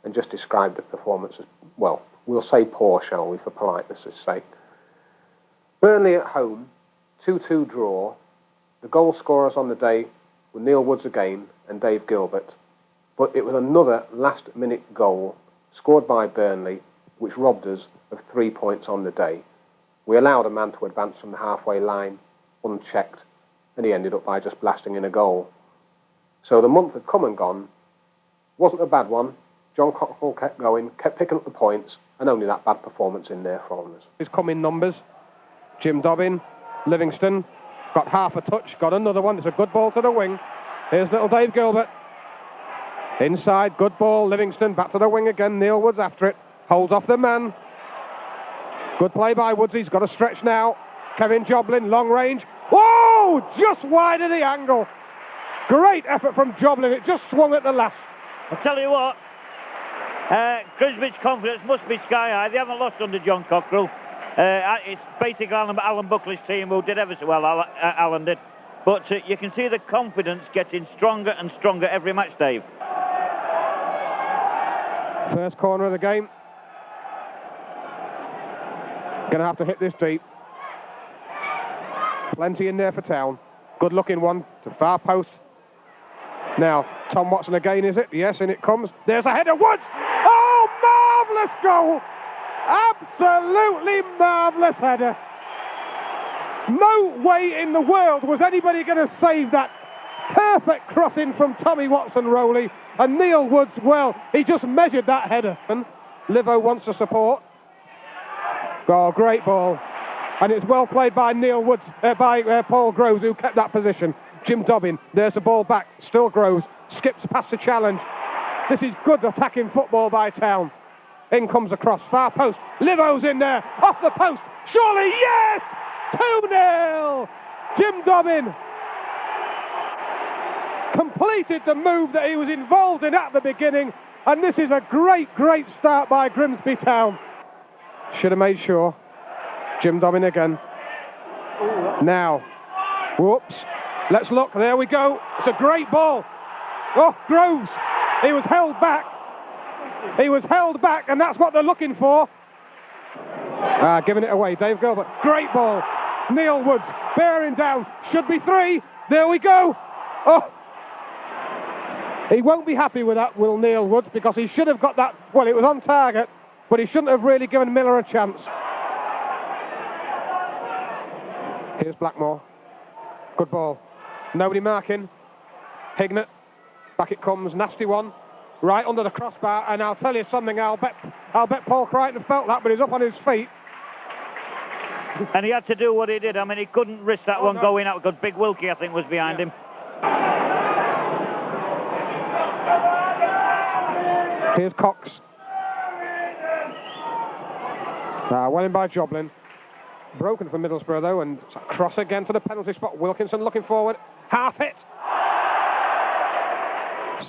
and just described the performance as, well, we'll say poor, shall we, for politeness' sake. Burnley at home, 2-2 draw. The goal scorers on the day were Neil Woods again and Dave Gilbert. But it was another last-minute goal scored by Burnley, which robbed us of 3 points on the day. We allowed a man to advance from the halfway line unchecked, and he ended up by just blasting in a goal. So the month had come and gone. Wasn't a bad one. John Cockrell kept going, kept picking up the points, and only that bad performance in there from us. His come in numbers. Jim Dobbin, Livingston, got half a touch, got another one. It's a good ball to the wing. Here's little Dave Gilbert. Inside, good ball, Livingston, back to the wing again. Neil Woods after it, holds off the man. Good play by Woods, he's got a stretch now. Kevin Joblin, long range. Whoa! Just wide of the angle. Great effort from Joblin, it just swung at the last. I'll tell you what, Grimsby's confidence must be sky high. They haven't lost under John Cockrell. It's basically Alan Buckley's team who did ever so well, Alan did. But you can see the confidence getting stronger and stronger every match, Dave. First corner of the game. Going to have to hit this deep. Plenty in there for Town. Good looking one to far post. Now, Tom Watson again, is it? Yes, and it comes. There's a header, Woods! Oh, marvellous goal! Absolutely marvellous header. No way in the world was anybody going to save that perfect crossing from Tommy Watson-Rowley. And Neil Woods, well, he just measured that header. And Livo wants to support. Oh, great ball. And it's well played by Neil Woods, by Paul Groves, who kept that position. Jim Dobbin, there's the ball back, still Groves, skips past the challenge. This is good attacking football by Town. In comes the cross, far post. Livo's in there, off the post. Surely, yes! 2-0! Jim Dobbin completed the move that he was involved in at the beginning, and this is a great start by Grimsby Town. Should have made sure. Jim Dobbin again. Now, whoops. Let's look, there we go. It's a great ball. Oh, Groves, he was held back. He was held back, and that's what they're looking for. Giving it away, Dave Gilbert. Great ball. Neil Woods bearing down. Should be 3. There we go. Oh, he won't be happy with that, will Neil Woods, because he should have got that. Well, it was on target, but he shouldn't have really given Miller a chance. Here's Blackmore. Good ball. Nobody marking. Hignett. Back it comes. Nasty one. Right under the crossbar, and I'll tell you something, I'll bet Paul Crichton felt that, but he's up on his feet. And he had to do what he did. I mean, he couldn't risk that one going out, because Big Wilkie, I think, was behind him. Here's Cox. Well in by Joblin. Broken for Middlesbrough, though, and it's a cross again to the penalty spot. Wilkinson looking forward. Half hit.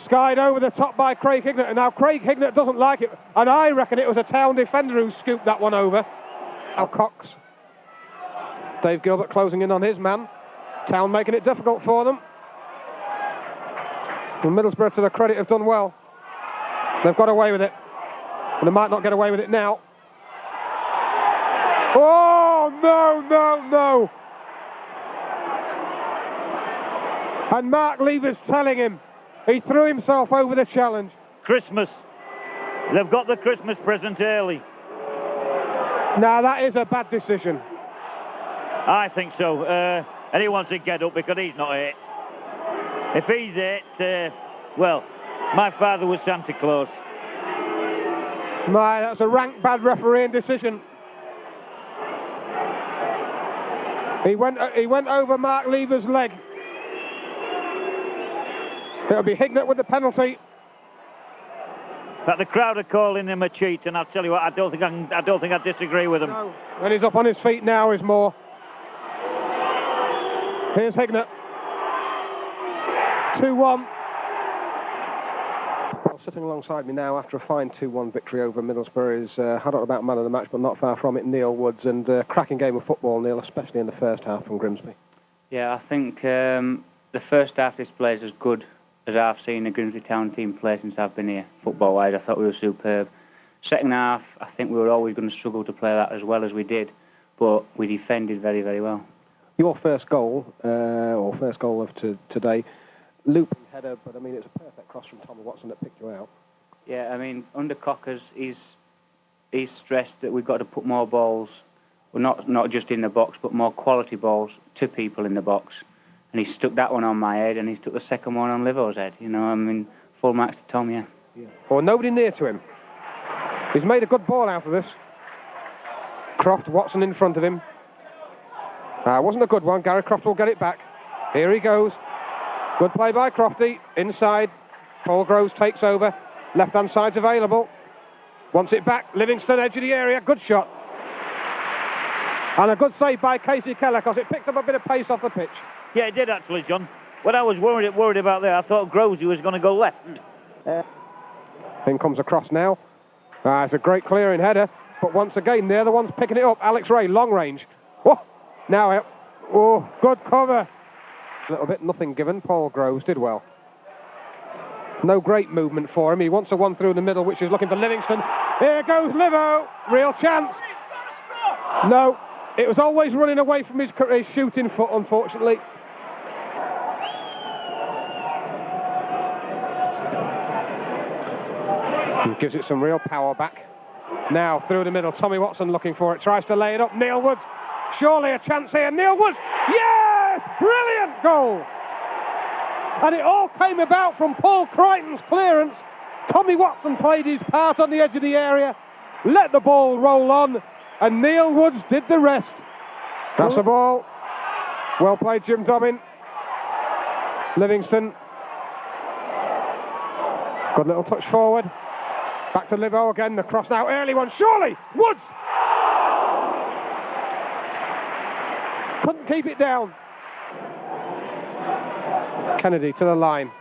Skied over the top by Craig Hignett, and now Craig Hignett doesn't like it, and I reckon it was a Town defender who scooped that one over. Now Cox. Dave Gilbert closing in on his man. Town making it difficult for them. And Middlesbrough, to their credit, have done well. They've got away with it, and they might not get away with it now. Oh, no. And Mark Lever's telling him he threw himself over the challenge. Christmas. They've got the Christmas present early. Now, that is a bad decision. I think so. And he wants to get up because he's not hit. If he's hit, well, my father was Santa Claus. That's a rank bad refereeing decision. He went over Mark Lever's leg. It'll be Hignett with the penalty. But the crowd are calling him a cheat, and I'll tell you what, I don't think I disagree with him. No. When he's up on his feet now is more. Here's Hignett. 2-1. Well, sitting alongside me now after a fine 2-1 victory over Middlesbrough is, I don't know about man of the match, but not far from it, Neil Woods, and cracking game of football, Neil, especially in the first half from Grimsby. Yeah, I think the first half display is as good as I've seen the Grimsby Town team play since I've been here, football-wise. I thought we were superb. Second half, I think we were always going to struggle to play that as well as we did, but we defended very, very well. Your first goal, or first goal of today, looping header, but I mean, it's a perfect cross from Tommy Watson that picked you out. Yeah, I mean, under Cockers, he's stressed that we've got to put more balls, well, not just in the box, but more quality balls to people in the box. And he stuck that one on my head, and he stuck the second one on Livo's head. You know, I mean, full marks to Tom, yeah. Well, nobody near to him. He's made a good ball out of this. Croft, Watson in front of him. Wasn't a good one. Gary Croft will get it back. Here he goes. Good play by Crofty. Inside. Paul Groves takes over. Left-hand side's available. Wants it back. Livingston, edge of the area. Good shot. And a good save by Casey Keller, because it picked up a bit of pace off the pitch. Yeah, it did actually, John. When I was worried about there, I thought Groves was going to go left. In comes across now. It's a great clearing header, but once again, they're the ones picking it up. Alex Ray, long range. Oh, now, good cover. A little bit nothing given. Paul Groves did well. No great movement for him. He wants a one through the middle, which is looking for Livingston. Here goes Livo. Real chance. No, it was always running away from his shooting foot, unfortunately. He gives it some real power back. Now through the middle, Tommy Watson looking for it, tries to lay it up. Neil Woods, surely a chance here. Neil Woods, yes! Brilliant goal! And it all came about from Paul Crichton's clearance. Tommy Watson played his part on the edge of the area, let the ball roll on, and Neil Woods did the rest. That's the ball. Well played, Jim Dobbin. Livingston. Good little touch forward. Back to Livo again. The cross now. Early one. Surely. Woods. Couldn't keep it down. Kennedy to the line.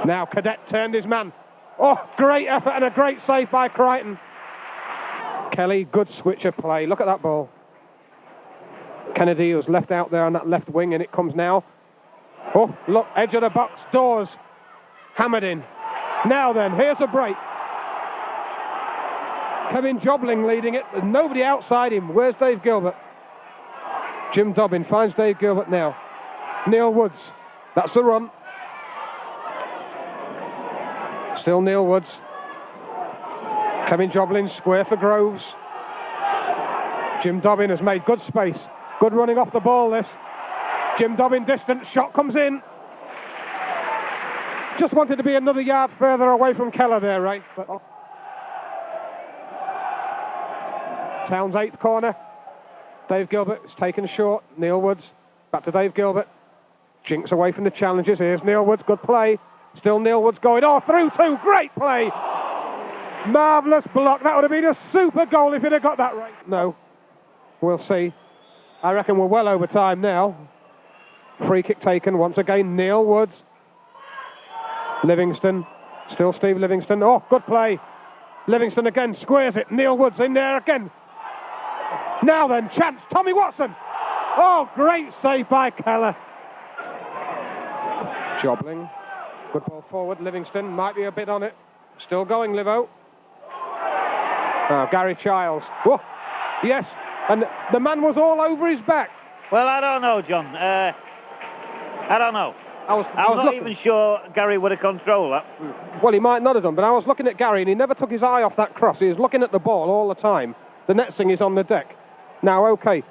Now Cadet turned his man. Oh, great effort and a great save by Crichton. Kelly, good switch of play. Look at that ball. Kennedy was left out there on that left wing, and it comes now. Oh, look, edge of the box, Dawes. Hammered in. Now then, here's a break. Kevin Jobling leading it. There's nobody outside him. Where's Dave Gilbert? Jim Dobbin finds Dave Gilbert now. Neil Woods. That's the run. Still Neil Woods. Kevin Jobling square for Groves. Jim Dobbin has made good space. Good running off the ball, this. Jim Dobbin distant. Shot comes in. Just wanted to be another yard further away from Keller there, right? But Town's 8th corner. Dave Gilbert is taken short. Neil Woods. Back to Dave Gilbert. Jinks away from the challenges. Here's Neil Woods. Good play. Still Neil Woods going. Oh, through two. Great play. Marvellous block. That would have been a super goal if he'd have got that right. No. We'll see. I reckon we're well over time now. Free kick taken once again. Neil Woods. Livingston. Still Steve Livingston. Oh, good play. Livingston again. Squares it. Neil Woods in there again. Now then, chance. Tommy Watson. Oh, great save by Keller. Jobling. Good ball forward. Livingston might be a bit on it. Still going, Livo. Oh, Gary Childs. Whoa. Yes. And the man was all over his back. Well, I don't know, John. I don't know. I'm not even sure Gary would have controlled that. Well, he might not have done, but I was looking at Gary and he never took his eye off that cross. He was looking at the ball all the time. The netzing is on the deck. Now, OK,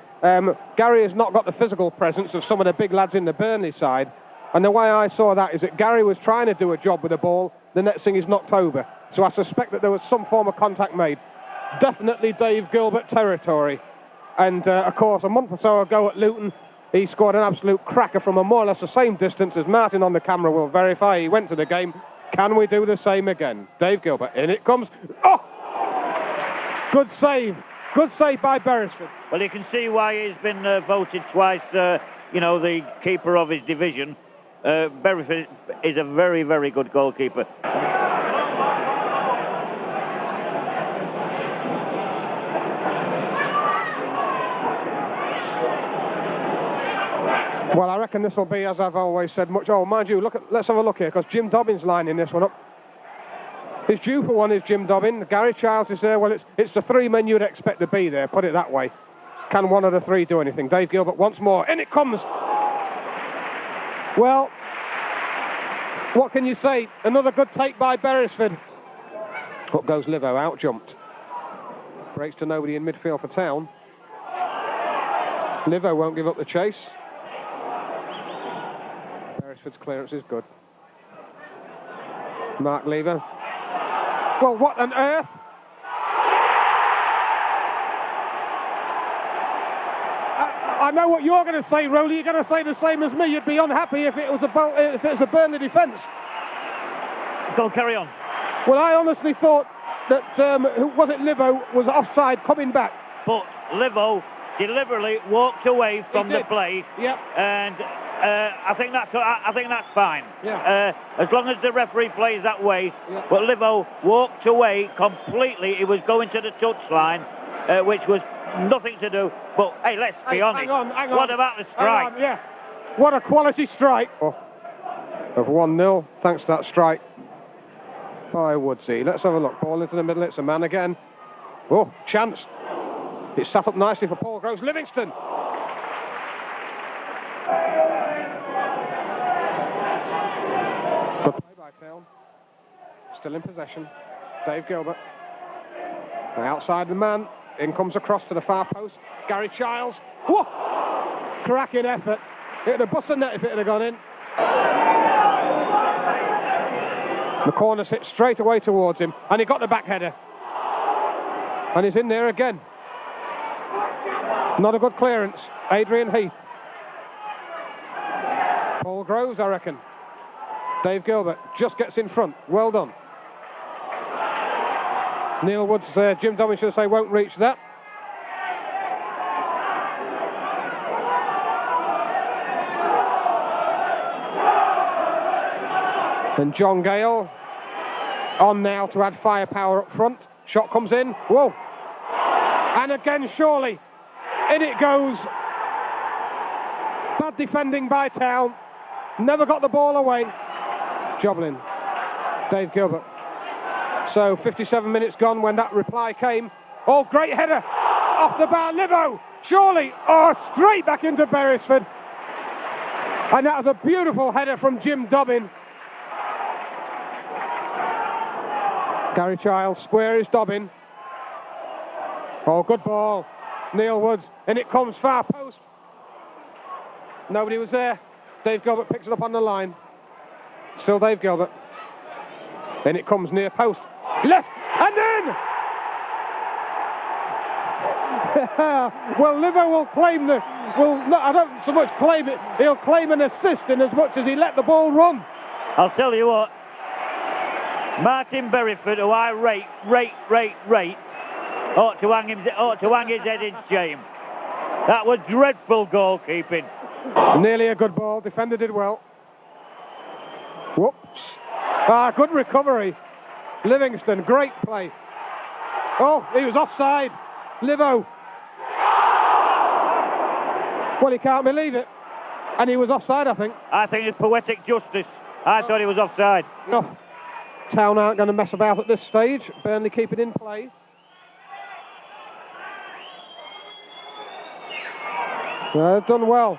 Gary has not got the physical presence of some of the big lads in the Burnley side. And the way I saw that is that Gary was trying to do a job with the ball. The netzing is knocked over. So I suspect that there was some form of contact made. Definitely Dave Gilbert territory. And, of course, a month or so ago at Luton, he scored an absolute cracker from a more or less the same distance as Martin on the camera will verify. He went to the game. Can we do the same again? Dave Gilbert, in it comes. Oh! Good save. Good save by Beresford. Well, you can see why he's been voted twice, the keeper of his division. Beresford is a very, very good goalkeeper. Well, I reckon this will be, as I've always said, much. Oh, mind you, let's have a look here, because Jim Dobbin's lining this one up. His due for one is Jim Dobbin. Gary Childs is there. Well, it's the three men you'd expect to be there, put it that way. Can one of the three do anything? Dave Gilbert once more. In it comes. Well, what can you say? Another good take by Beresford. Up goes Livo, out jumped. Breaks to nobody in midfield for Town. Livo won't give up the chase. Beresford's clearance is good. Mark Lever. Well, what on earth? I know what you're going to say, Rowley. You're going to say the same as me. You'd be unhappy if it was a Burnley defence. Go, carry on. Well, I honestly thought that, was it Livo, was offside coming back. But Livo deliberately walked away from the play. Yep. And I think that's fine. Yeah. As long as the referee plays that way. Yeah. But Livo walked away completely. He was going to the touchline, which was nothing to do. But hey, let's be honest. Hang on. What about the strike? Yeah. What a quality strike. Oh. Of 1-0, thanks to that strike by Woodsy. Let's have a look. Ball into the middle. It's a man again. Oh, chance. It's sat up nicely for Paul Groves. Livingston. Good play by Town. Still in possession. Dave Gilbert. Outside the man. In comes across to the far post. Gary Childs. Whoa! Cracking effort. It would have bust the net if it had gone in. The corner's hit straight away towards him. And he got the back header. And he's in there again. Not a good clearance. Adrian Heath. Paul Groves, I reckon. Dave Gilbert just gets in front. Well done. Neil Woods, Jim Dobbin should say, won't reach that. And John Gale on now to add firepower up front. Shot comes in. Whoa. And again, surely. In it goes. Bad defending by Town. Never got the ball away. Joblin. Dave Gilbert. So 57 minutes gone when that reply came. Oh, great header. Off the bar. Livo. Surely. Oh, straight back into Beresford. And that was a beautiful header from Jim Dobbin. Gary Childs, square is Dobbin. Oh, good ball. Neil Woods, and it comes far post. Nobody was there. Dave Gilbert picks it up on the line. Still Dave Gilbert. Then it comes near post. Left, and in! Well, Livo will claim I don't so much claim it, he'll claim an assist in as much as he let the ball run. I'll tell you what, Martin Berryford, who I rate, ought to hang his head in shame. That was dreadful goalkeeping. Nearly a good ball, defender did well. Whoops. Good recovery. Livingston, great play. Oh, he was offside. Livo. Well, he can't believe it. And he was offside, I think. I think it's poetic justice. I thought he was offside. No. Town aren't going to mess about at this stage. Burnley keep it in play. They've done well.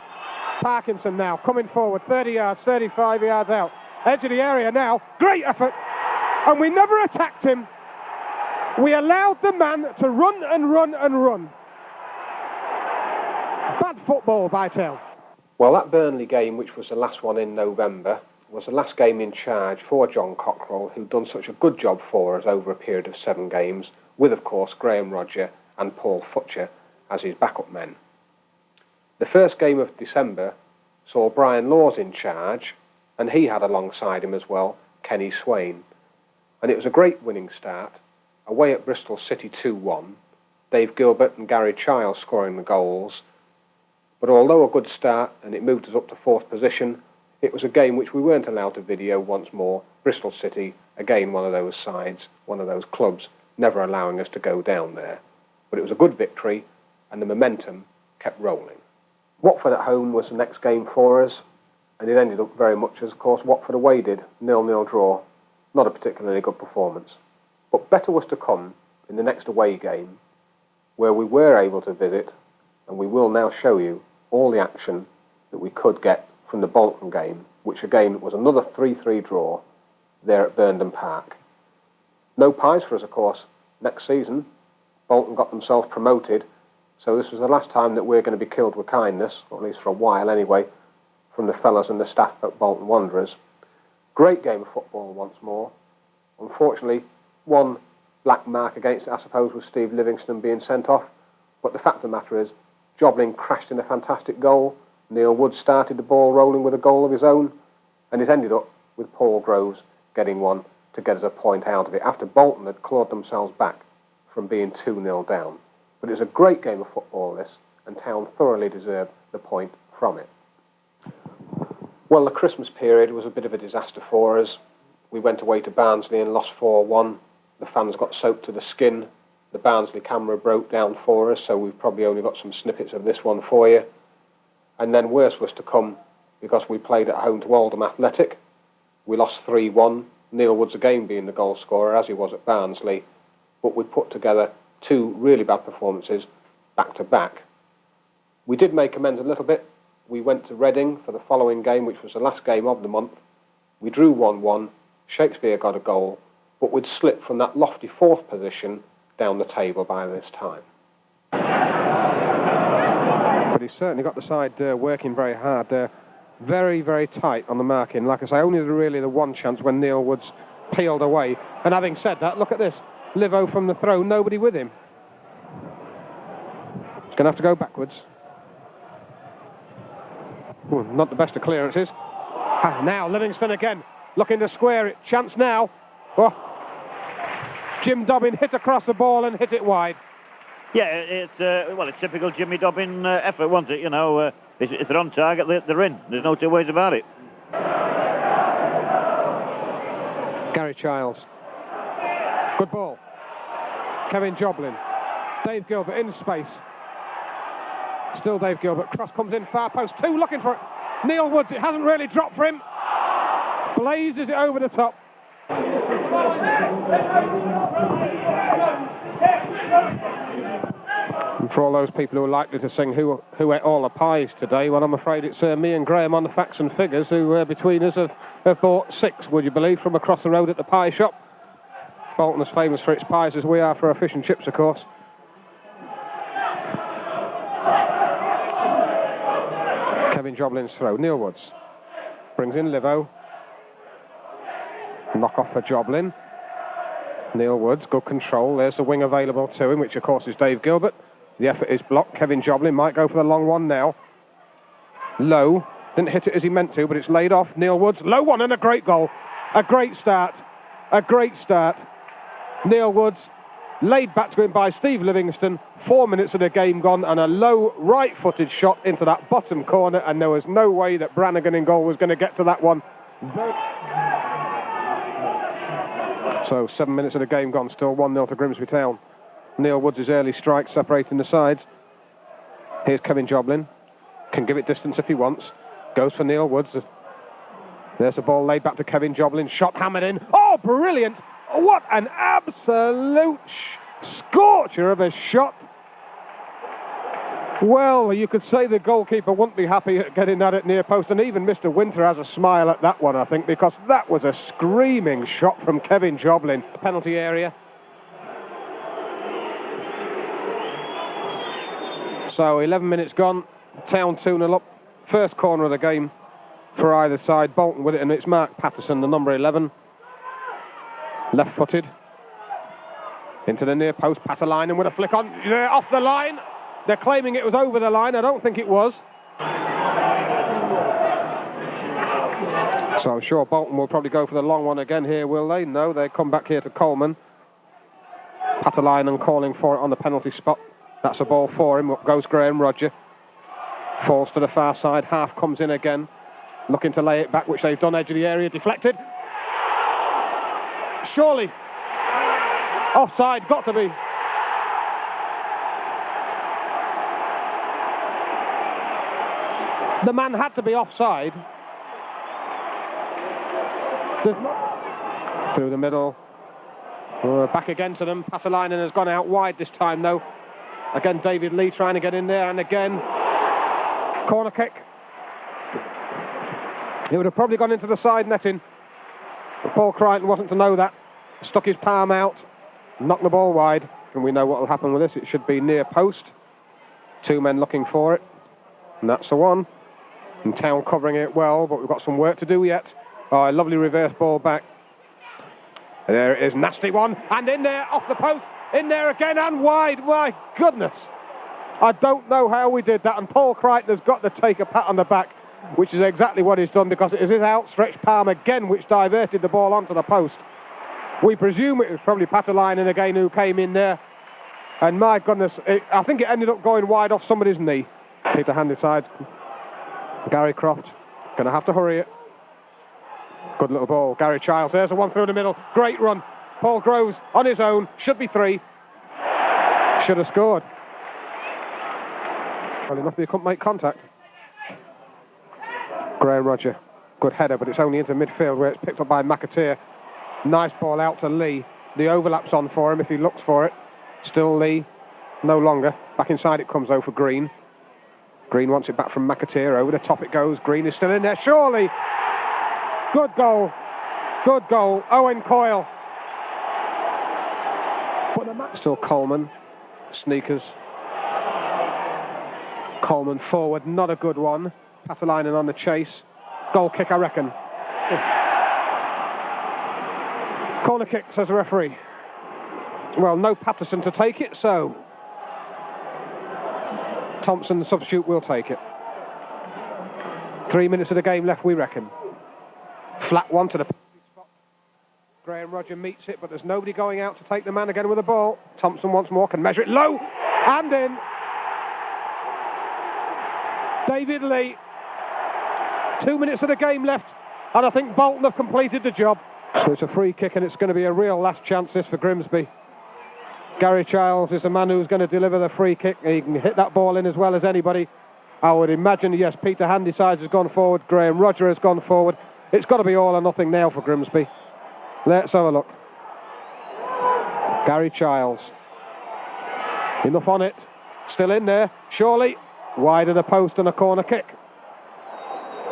Parkinson now coming forward, 30 yards, 35 yards out. Edge of the area now. Great effort. And we never attacked him. We allowed the man to run and run and run. Bad football by Town. Well, that Burnley game, which was the last one in November, was the last game in charge for John Cockrell, who'd done such a good job for us over a period of 7 games, with, of course, Graham Rodger and Paul Futcher as his backup men. The first game of December saw Brian Laws in charge, and he had alongside him as well Kenny Swain. And it was a great winning start, away at Bristol City 2-1, Dave Gilbert and Gary Childs scoring the goals. But although a good start and it moved us up to 4th position, it was a game which we weren't allowed to video once more. Bristol City, again one of those sides, one of those clubs, never allowing us to go down there. But it was a good victory, and the momentum kept rolling. Watford at home was the next game for us, and it ended up very much as, of course, Watford away did, 0-0 draw. Not a particularly good performance. But better was to come in the next away game, where we were able to visit, and we will now show you all the action that we could get from the Bolton game, which again was another 3-3 draw there at Burnden Park. No pies for us, of course, next season. Bolton got themselves promoted, so this was the last time that we're going to be killed with kindness, or at least for a while anyway, from the fellas and the staff at Bolton Wanderers. Great game of football once more. Unfortunately, one black mark against it, I suppose, was Steve Livingston being sent off, but the fact of the matter is, Joblin crashed in a fantastic goal. Neil Wood started the ball rolling with a goal of his own, and it ended up with Paul Groves getting one to get us a point out of it after Bolton had clawed themselves back from being 2-0 down. But it was a great game of football, this, and Town thoroughly deserved the point from it. Well, the Christmas period was a bit of a disaster for us. We went away to Barnsley and lost 4-1. The fans got soaked to the skin. The Barnsley camera broke down for us, so we've probably only got some snippets of this one for you. And then worse was to come because we played at home to Oldham Athletic. We lost 3-1, Neil Woods again being the goal scorer as he was at Barnsley, but we put together 2 really bad performances back to back. We did make amends a little bit. We went to Reading for the following game, which was the last game of the month. We drew 1-1, Shakespeare got a goal, but we'd slipped from that lofty 4th position down the table by this time. But he's certainly got the side working very hard. Very, very tight on the marking. Like I say, only really the one chance when Neil Woods peeled away. And having said that, look at this. Livo from the throw, nobody with him. He's going to have to go backwards. Ooh, not the best of clearances. Now Livingston again. looking to square it. Chance now. Oh. Jim Dobbin hit across the ball and hit it wide. Yeah, it's typical Jimmy Dobbin effort, wasn't it? You know, if they're on target, they're in. There's no two ways about it. Gary Childs. Good ball. Kevin Joblin. Dave Gilbert in space. Still Dave Gilbert. Cross comes in, far post 2, looking for it. Neil Woods, it hasn't really dropped for him. Blazes it over the top. And for all those people who are likely to sing who ate all the pies today, well, I'm afraid it's me and Graham on the facts and figures who, between us, have bought 6, would you believe, from across the road at the pie shop. Bolton is famous for its pies, as we are for our fish and chips, of course. Kevin Joblin's throw. Neil Woods brings in Livo. Knock off for Joblin. Neil Woods, good control. There's the wing available to him, which of course is Dave Gilbert. The effort is blocked. Kevin Joblin might go for the long one now. Low. Didn't hit it as he meant to, but it's laid off. Neil Woods, low one and a great goal. A great start. A great start. Neil Woods, laid back to him by Steve Livingston. 4 minutes of the game gone, and a low right-footed shot into that bottom corner, and there was no way that Brannigan in goal was going to get to that one. So 7 minutes of the game gone, still 1-0 to Grimsby Town. Neil Woods' early strike separating the sides. Here's Kevin Joblin. Can give it distance if he wants. Goes for Neil Woods. There's the ball laid back to Kevin Joblin. Shot hammered in. Oh, brilliant! What an absolute scorcher of a shot. Well, you could say the goalkeeper wouldn't be happy at getting that at near post, and even Mr. Winter has a smile at that one, I think, because that was a screaming shot from Kevin Joblin. The penalty area. So 11 minutes gone. Town 2-0 up. First corner of the game for either side. Bolton with it, and it's Mark Patterson, the number 11. Left-footed. Into the near post. Patalainen with a flick on. Off the line. They're claiming it was over the line. I don't think it was. So I'm sure Bolton will probably go for the long one again here, will they? No, they come back here to Coleman. Patalainen calling for it on the penalty spot. That's a ball for him. Up goes Graham Roger. Falls to the far side. Half comes in again. Looking to lay it back, which they've done. Edge of the area. Deflected. Surely. Offside. Got to be. The man had to be offside. Through the middle. Back again to them. Patalainen has gone out wide this time, though. Again, David Lee trying to get in there, and again, corner kick. It would have probably gone into the side netting, but Paul Crichton wasn't to know that. Stuck his palm out, knocked the ball wide, and we know what will happen with this. It should be near post. 2 men looking for it, and that's the one. And Town covering it well, but we've got some work to do yet. Oh, a lovely reverse ball back. And there it is, nasty one, and in there, off the post. In there again and wide. My goodness. I don't know how we did that. And Paul Crichton has got to take a pat on the back, which is exactly what he's done, because it is his outstretched palm again which diverted the ball onto the post. We presume it was probably Patalainen again who came in there. And my goodness, I think it ended up going wide off somebody's knee. Peter hand inside. Gary Croft. Going to have to hurry it. Good little ball. Gary Childs. There's the one through the middle. Great run. Paul Groves on his own, should be 3. Should have scored. Well enough he couldn't make contact. Graham Roger, good header, but it's only into midfield where it's picked up by McAteer. Nice ball out to Lee. The overlap's on for him if he looks for it. Still Lee, no longer. Back inside it comes though for Green. Green wants it back from McAteer. Over the top it goes. Green is still in there, surely. Good goal. Good goal. Owen Coyle. Still Coleman, sneakers. Coleman forward, not a good one. Patalainen on the chase. Goal kick, I reckon. Corner kick, says the referee. Well, no Patterson to take it, so Thompson, the substitute, will take it. 3 minutes of the game left, we reckon. Flat one to the Graham Roger meets it, but there's nobody going out to take the man again with the ball. Thompson once more can measure it low and in. David Lee. 2 minutes of the game left, and I think Bolton have completed the job. So it's a free kick, and it's going to be a real last chance this for Grimsby. Gary Childs is the man who's going to deliver the free kick. He can hit that ball in as well as anybody. I would imagine, yes, Peter Handysides has gone forward, Graham Roger has gone forward. It's got to be all or nothing now for Grimsby. Let's have a look. Gary Childs. Enough on it. Still in there. Surely. Wide of the post and a corner kick.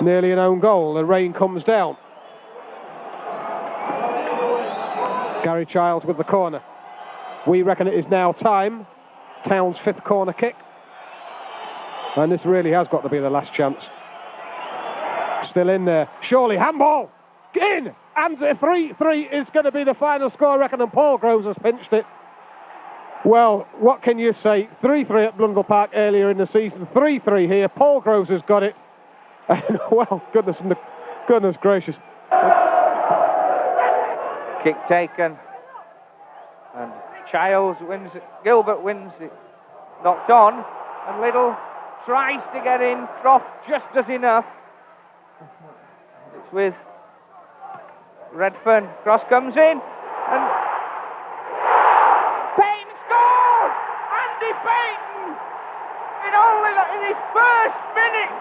Nearly an own goal. The rain comes down. Gary Childs with the corner. We reckon it is now time. Town's 5th corner kick. And this really has got to be the last chance. Still in there. Surely, handball! In! And the 3-3 is going to be the final score, I reckon, and Paul Groves has pinched it. Well, what can you say? 3-3 at Blundell Park earlier in the season. 3-3 here. Paul Groves has got it. And, well, goodness gracious. Kick taken. And Childs wins it. Gilbert wins it. Knocked on. And Little tries to get in. Croft just does enough. It's with Redfern. Cross comes in. And Payton scores! Andy Payton! In his first minute,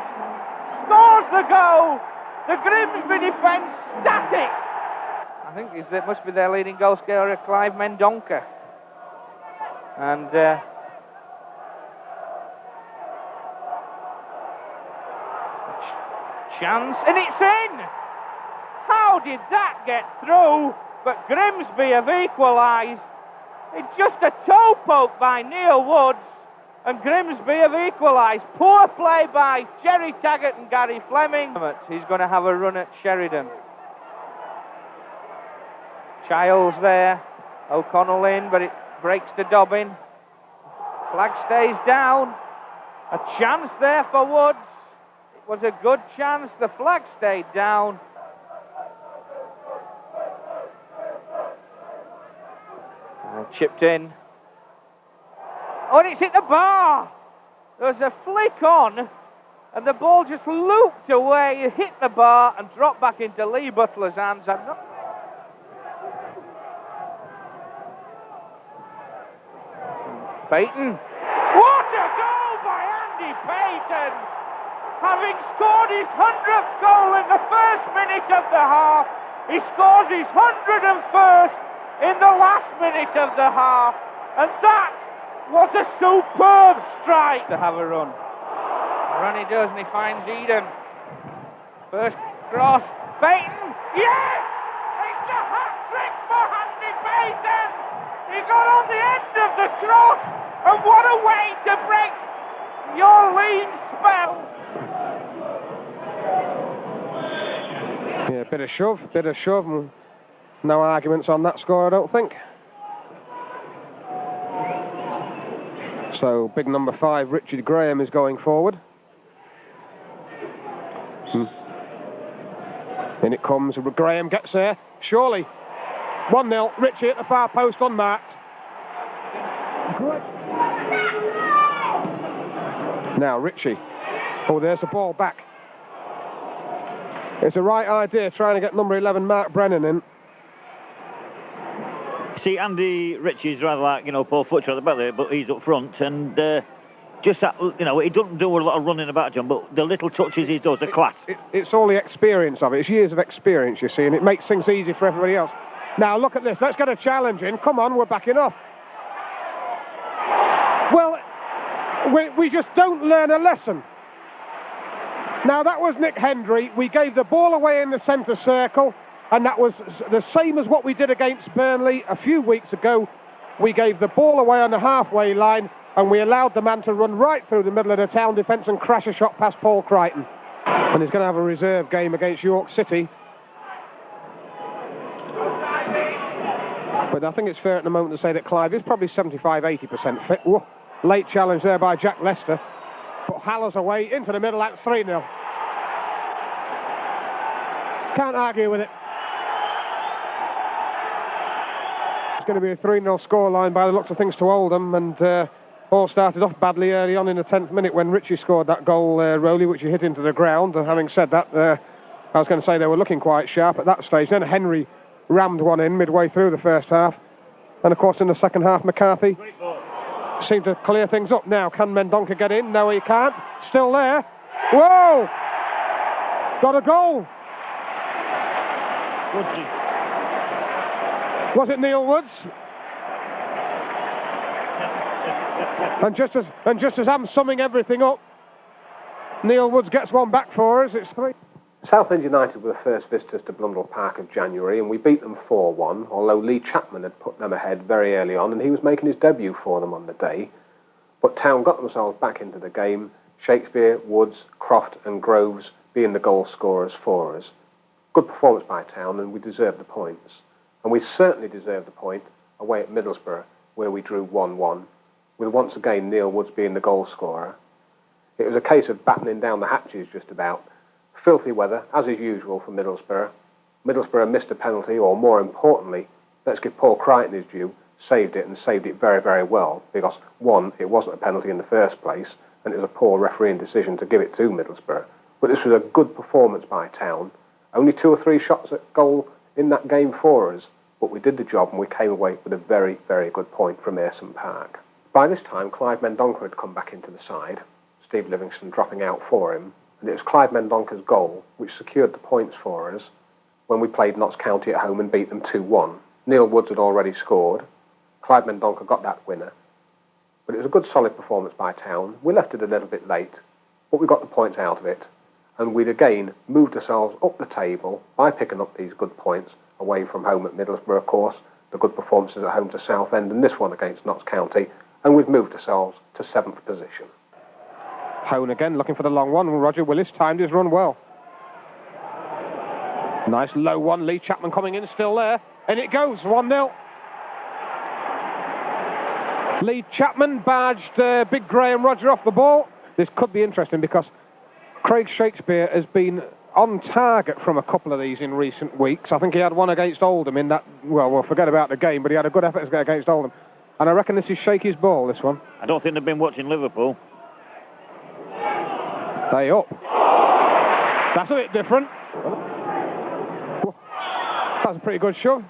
scores the goal. The Grimsby defence static. I think it must be their leading goal scorer, Clive Mendonca. And chance, and it's in! How did that get through? But Grimsby have equalised. It's just a toe poke by Neil Woods, and Grimsby have equalised. Poor play by Jerry Taggart and Gary Fleming. He's going to have a run at Sheridan. Childs there. O'Connell in, but it breaks to Dobbin. Flag stays down. A chance there for Woods. It was a good chance. The flag stayed down. Chipped in. Oh, and it's hit the bar. There was a flick on, and the ball just looped away, hit the bar, and dropped back into Lee Butler's hands. Payton. What a goal by Andy Payton! Having scored his 100th goal in the first minute of the half, he scores his 101st in the last minute of the half, and that was a superb strike to have a run. Run he does, and he finds Eden. First cross, Payton, yes! It's a hat-trick for Andy Payton! He got on the end of the cross, and what a way to break your lean spell! Yeah, bit of shove. No arguments on that score, I don't think. So, big number 5, Richard Graham, is going forward. In it comes, Graham gets there, surely. 1-0, Richie at the far post unmarked. Now, Richie. Oh, there's the ball back. It's the right idea, trying to get number 11, Mark Brennan, in. See, Andy Ritchie's rather like, Paul Futcher at the back there, but he's up front, and just that, he doesn't do a lot of running about, John, but the little touches he does are class. It's all the experience of it. It's years of experience, you see, and it makes things easy for everybody else. Now, look at this. Let's get a challenge in. Come on, we're backing off. Well, we just don't learn a lesson. Now, that was Nick Hendry. We gave the ball away in the centre circle, and that was the same as what we did against Burnley a few weeks ago. We gave the ball away on the halfway line, and we allowed the man to run right through the middle of the Town defence and crash a shot past Paul Crichton. And he's going to have a reserve game against York City. But I think it's fair at the moment to say that Clive is probably 75-80% fit. Whoa, late challenge there by Jack Lester. But Haller's away into the middle, that's 3-0. Can't argue with it. going to be a 3-0 scoreline by the looks of things to Oldham, and all started off badly early on in the 10th minute when Richie scored that goal, Rowley, which he hit into the ground. And having said that, I was going to say they were looking quite sharp at that stage. Then Henry rammed one in midway through the first half. And of course in the second half, McCarthy seemed to clear things up. Now, can Mendonca get in? No, he can't. Still there. Whoa! Got a goal. Was it Neil Woods? And just as I'm summing everything up, Neil Woods gets one back for us. It's 3. Southend United were the first visitors to Blundell Park of January, and we beat them 4-1, although Lee Chapman had put them ahead very early on, and he was making his debut for them on the day. But Town got themselves back into the game, Shakespeare, Woods, Croft and Groves being the goal scorers for us. Good performance by Town, and we deserved the points. And we certainly deserved the point away at Middlesbrough, where we drew 1-1, with once again Neil Woods being the goal scorer. It was a case of battening down the hatches just about. Filthy weather, as is usual for Middlesbrough. Middlesbrough missed a penalty, or more importantly, let's give Paul Crichton his due, saved it and saved it very, very well, because one, it wasn't a penalty in the first place, and it was a poor refereeing decision to give it to Middlesbrough. But this was a good performance by Town. Only 2 or 3 shots at goal in that game for us, but we did the job and we came away with a very, very good point from Ayresome Park. By this time, Clive Mendonca had come back into the side, Steve Livingston dropping out for him, and it was Clive Mendonca's goal which secured the points for us when we played Notts County at home and beat them 2-1. Neil Woods had already scored. Clive Mendonca got that winner. But it was a good solid performance by Town. We left it a little bit late, but we got the points out of it. And we'd again moved ourselves up the table by picking up these good points away from home at Middlesbrough, of course, the good performances at home to Southend, and this one against Notts County, and we've moved ourselves to 7th position. Hone again, looking for the long one. Roger Willis timed his run well. Nice low one. Lee Chapman coming in, still there. And it goes, 1-0. Lee Chapman barged Big Graham Roger off the ball. This could be interesting because Craig Shakespeare has been on target from a couple of these in recent weeks. I think he had one against Oldham in that, well, we'll forget about the game, but he had a good effort against Oldham. And I reckon this is Shakey's ball, this one. I don't think they've been watching Liverpool. They up. That's a bit different. That's a pretty good shove.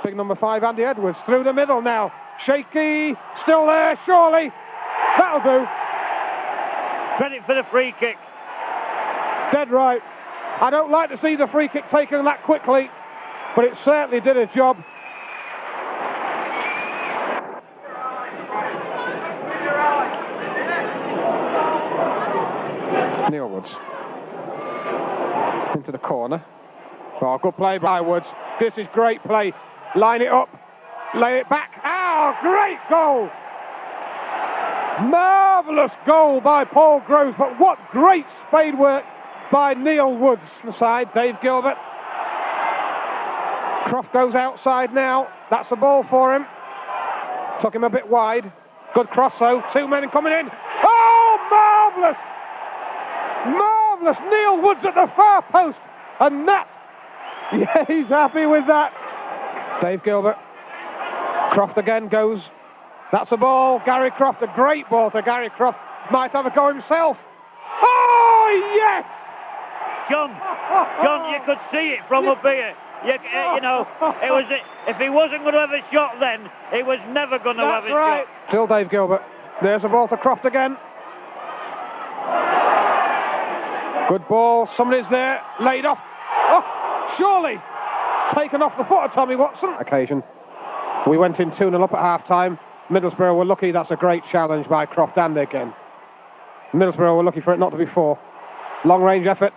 Big number 5, Andy Edwards, through the middle now. Shaky, still there, surely. That'll do. Credit for the free kick. Dead right. I don't like to see the free kick taken that quickly, but it certainly did a job. Neil Woods into the corner. Oh, good play by Woods. This is great play. Line it up, lay it back. Oh, great goal! Marvellous goal by Paul Groves, but what great spade work by Neil Woods. The side, Dave Gilbert. Croft goes outside now. That's the ball for him. Took him a bit wide. Good cross though. 2 men coming in. Oh, marvellous! Marvellous! Neil Woods at the far post. And that, yeah, he's happy with that. Dave Gilbert. Croft again goes. That's a ball. Gary Croft, a great ball to Gary Croft. Might have a go himself. Oh, yes! John, you could see it from up here. You know, it was. If he wasn't going to have a shot then, he was never going to have a shot. Still Dave Gilbert. There's a ball to Croft again. Good ball. Somebody's there. Laid off. Oh, surely. Taken off the foot of Tommy Watson. Occasion. We went in 2-0 up at half-time. Middlesbrough were lucky. That's a great challenge by Croft and again. Middlesbrough were lucky for it not to be 4. Long-range effort.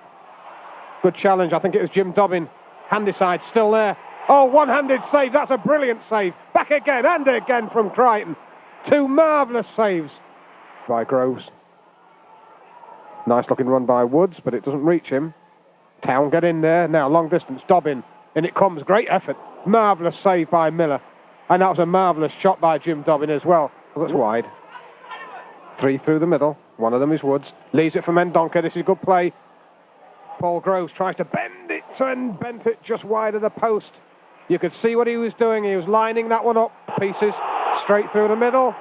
Good challenge. I think it was Jim Dobbin. Handy side still there. Oh, one-handed save. That's a brilliant save. Back again and again from Crichton. 2 marvellous saves by Groves. Nice looking run by Woods, but it doesn't reach him. Town get in there. Now long distance. Dobbin. And it comes. Great effort. Marvellous save by Miller. And that was a marvellous shot by Jim Dobbin as well. That's wide. 3 through the middle. One of them is Woods. Leaves it for Mendonca. This is good play. Paul Groves tries to bend it and bent it just wide of the post. You could see what he was doing. He was lining that one up, pieces, straight through the middle.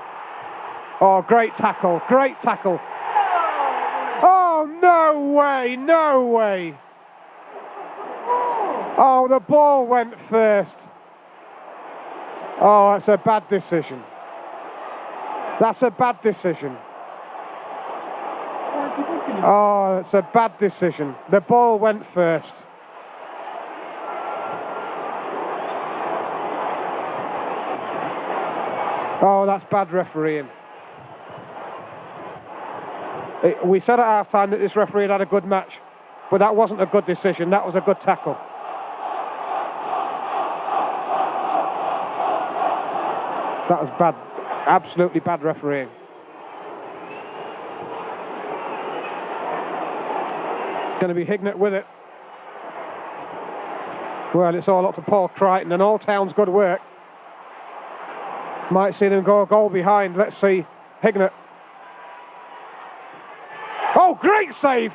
Oh, great tackle, great tackle. Oh, no way, no way. Oh, the ball went first. Oh, that's a bad decision. That's a bad decision. Oh, it's a bad decision. The ball went first. Oh, that's bad refereeing. We said at half-time that this referee had a good match, but that wasn't a good decision. That was a good tackle. That was bad, absolutely bad refereeing. Going to be Hignett with it. Well, it's all up to Paul Crichton and all Town's good work. Might see them go a goal behind. Let's see. Hignett. Oh, great save!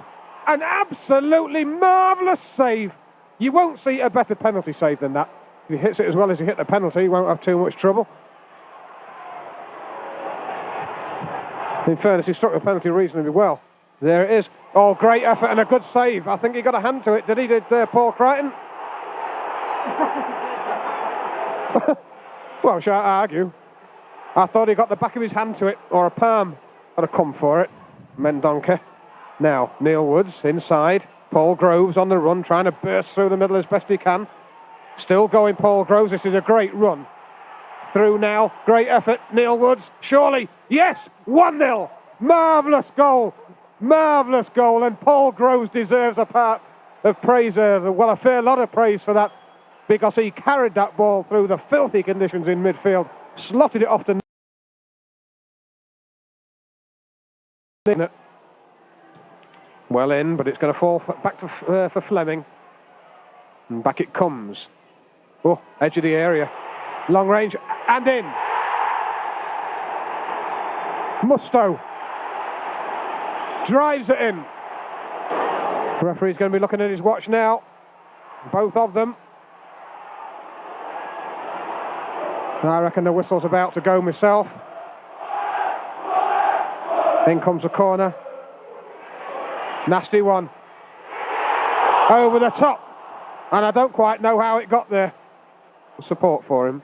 An absolutely marvellous save. You won't see a better penalty save than that. If he hits it as well as he hit the penalty, he won't have too much trouble. In fairness, he struck the penalty reasonably well. There it is. Oh, great effort and a good save. I think he got a hand to it. Did he, Paul Crichton? Well, shall I argue? I thought he got the back of his hand to it, or a palm. I'd have come for it. Mendonca. Now, Neil Woods inside. Paul Groves on the run, trying to burst through the middle as best he can. Still going, Paul Groves. This is a great run. Through now. Great effort. Neil Woods. Surely. Yes! 1-0. Marvellous goal. Marvellous goal. And Paul Groves deserves a part of praise. Well, a fair lot of praise for that, because he carried that ball through the filthy conditions in midfield. Slotted it off to... Well in, but it's going to fall back for Fleming. And back it comes. Oh, edge of the area. Long range, and in. Musto drives it in. The referee's going to be looking at his watch now. Both of them. I reckon the whistle's about to go myself. In comes the corner. Nasty one. Over the top. And I don't quite know how it got there. Support for him.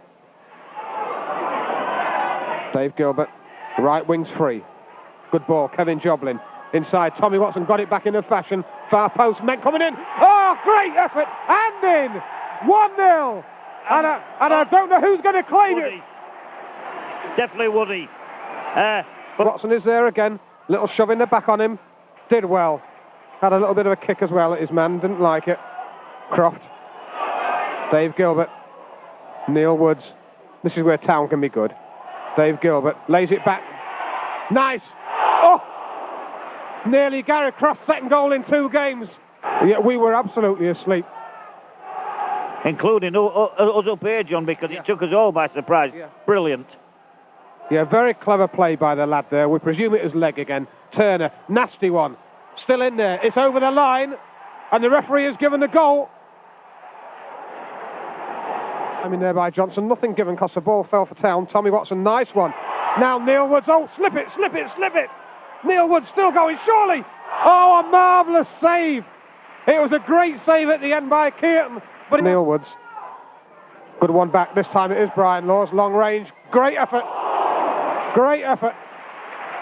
Dave Gilbert. Right wing's free. Good ball. Kevin Joblin. Inside. Tommy Watson got it back in a fashion. Far post. Men coming in. Oh, great effort. And in. 1-0. And I don't know who's going to claim Woody. it. Definitely Woody. Watson is there again. Little shove in the back on him. Did well. Had a little bit of a kick as well at his man. Didn't like it. Croft. Dave Gilbert. Neil Woods. This is where Town can be good. Dave Gilbert lays it back. Nice. Oh! Nearly Gary Croft's second goal in 2 games. Yeah, we were absolutely asleep. Including us up here, John, because it took us all by surprise. Yeah. Brilliant. Yeah, very clever play by the lad there. We presume it was leg again. Turner, nasty one. Still in there. It's over the line. And the referee has given the goal. I mean, there by Johnson. Nothing given because the ball fell for Town. Tommy Watson, nice one. Now Neil Woods. Oh, slip it, slip it, slip it. Neil Woods still going, surely. Oh, a marvellous save. It was a great save at the end by Keaton. But Neil Woods. Good one back. This time it is Brian Laws. Long range. Great effort. Great effort.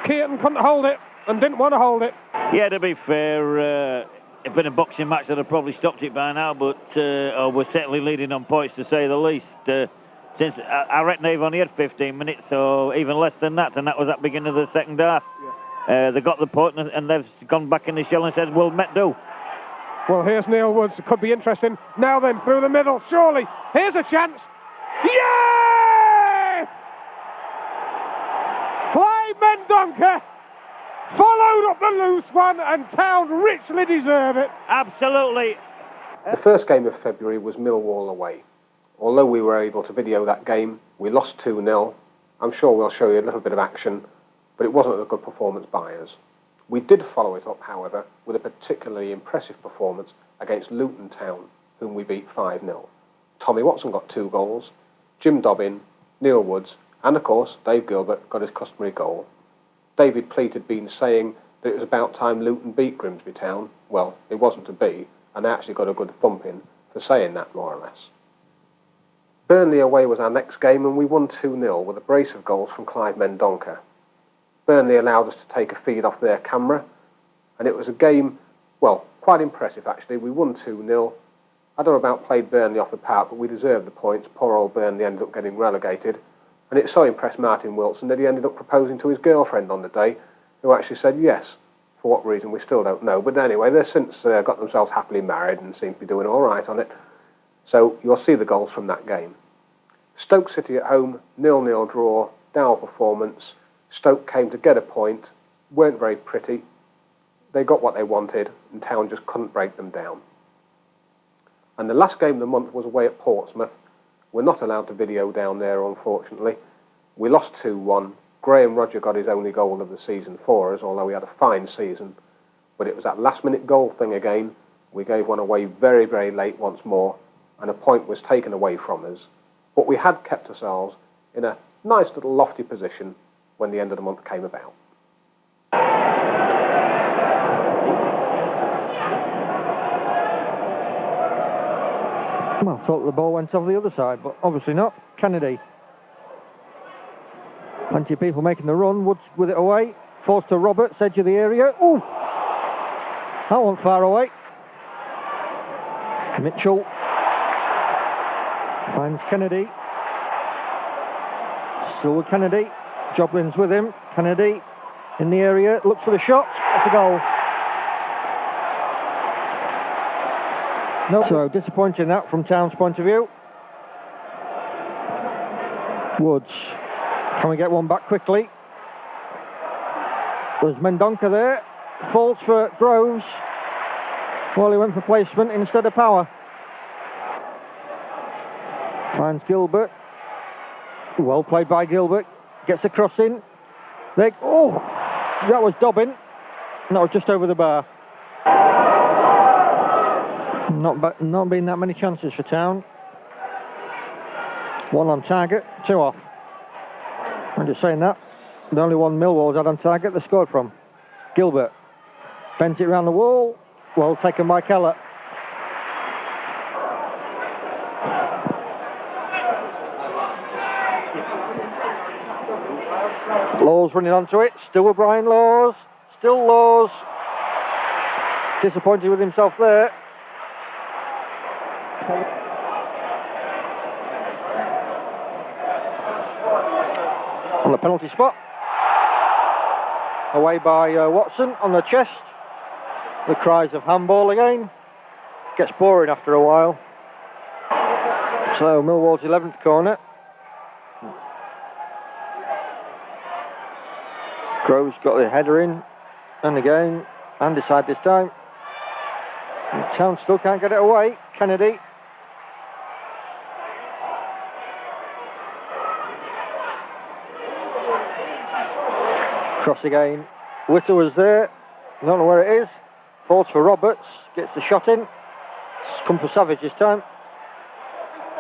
Keaton couldn't hold it and didn't want to hold it. Yeah, to be fair, it's been a boxing match that have probably stopped it by now, but we're certainly leading on points, to say the least. Since I reckon they've only had 15 minutes, or even less than that, and that was at the beginning of the second half. Yeah. They got the point, and they've gone back in the shell and said, "Well, met do." Well, here's Neil Woods. It could be interesting. Now then, through the middle, surely. Here's a chance. Yes! Clive Mendonca followed up the loose one, and Town richly deserve it. Absolutely. The first game of February was Millwall away. Although we were able to video that game, we lost 2-0. I'm sure we'll show you a little bit of action, but it wasn't a good performance by us. We did follow it up, however, with a particularly impressive performance against Luton Town, whom we beat 5-0. Tommy Watson got 2 goals, Jim Dobbin, Neil Woods, and of course Dave Gilbert got his customary goal. David Pleat had been saying that it was about time Luton beat Grimsby Town. Well, it wasn't to be, and they actually got a good thumping for saying that, more or less. Burnley away was our next game, and we won 2-0 with a brace of goals from Clive Mendonca. Burnley allowed us to take a feed off their camera, and it was a game, well, quite impressive actually. We won 2-0. I don't know about played Burnley off the park, but we deserved the points. Poor old Burnley ended up getting relegated, and it so impressed Martin Wilson that he ended up proposing to his girlfriend on the day, who actually said yes. For what reason, we still don't know. But anyway, they've since got themselves happily married and seem to be doing all right on it. So you'll see the goals from that game. Stoke City at home, 0-0 draw, dour performance. Stoke came to get a point, weren't very pretty. They got what they wanted, and Town just couldn't break them down. And the last game of the month was away at Portsmouth. We're not allowed to video down there, unfortunately. We lost 2-1. Graham Rodger got his only goal of the season for us, although he had a fine season. But it was that last-minute goal thing again. We gave one away very, very late once more, and a point was taken away from us. But we had kept ourselves in a nice little lofty position when the end of the month came about. Well, I thought the ball went over the other side, but obviously not. Kennedy. Plenty of people making the run. Woods with it away. Forced to Roberts, edge of the area. Ooh! That one far away. Mitchell finds Kennedy. Still with Kennedy. Joblin's with him. Kennedy in the area. Looks for the shot. That's a goal. No, so disappointing that from Town's point of view. Woods. Can we get one back quickly? There's Mendonca there. Falls for Groves. Well, he went for placement instead of power. Finds Gilbert. Well played by Gilbert. Gets the cross in. Oh, that was Dobbin. That was just over the bar. Not been that many chances for Town. 1 on target, 2 off. I'm just saying that. The only one Millwall's had on target they scored from. Gilbert. Bent it round the wall. Well taken by Keller. Laws running onto it. Still with Brian Laws. Still Laws. Disappointed with himself there. On the penalty spot. Away by Watson on the chest. The cries of handball again. Gets boring after a while. So Millwall's 11th corner. Groves got the header in. And again. And decide this time. And Town still can't get it away. Kennedy. Cross again. Witter was there. Don't know where it is. Falls for Roberts. Gets the shot in. It's come for Savage this time.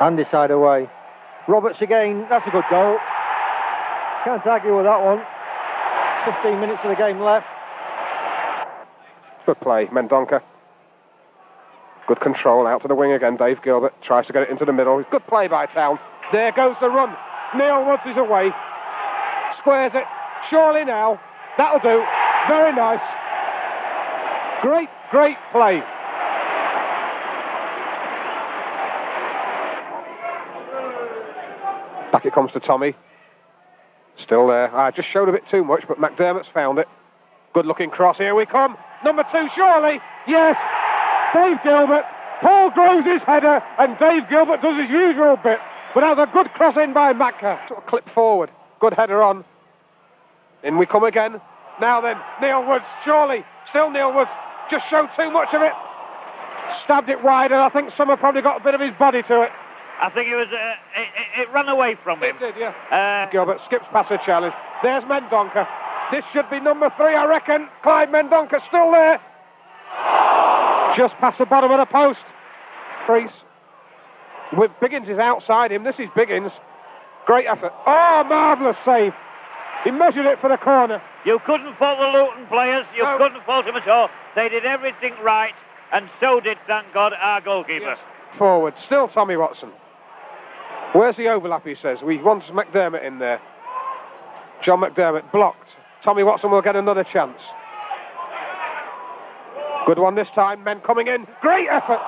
And decide away. Roberts again. That's a good goal. Can't argue with that one. 15 minutes of the game left. Good play, Mendonca. Good control out to the wing again. Dave Gilbert tries to get it into the middle. Good play by Town. There goes the run. Neil Woods is away. Squares it. Surely now. That'll do. Very nice. Great, great play. Back it comes to Tommy. Still there. I just showed a bit too much, but McDermott's found it. Good looking cross. Here we come. Number 2, surely. Yes. Dave Gilbert. Paul Groves his header, and Dave Gilbert does his usual bit. But that was a good cross in by Macca. Sort of clip forward. Good header on. In we come again. Now then, Neil Woods, surely. Still Neil Woods. Just showed too much of it. Stabbed it wide, and I think Summer probably got a bit of his body to it. I think it was. It ran away from him. It did, yeah. Gilbert skips past the challenge. There's Mendonca. This should be number 3, I reckon. Clive Mendonca still there. Just past the bottom of the post. Crease. With Biggins is outside him. This is Biggins. Great effort. Oh, marvellous save. He measured it for the corner. You couldn't fault the Luton players. You couldn't fault them at all. They did everything right, and so did, thank God, our goalkeeper. Yes. Forward. Still Tommy Watson. Where's the overlap, he says? We want McDermott in there. John McDermott blocked. Tommy Watson will get another chance. Good one this time. Men coming in. Great effort.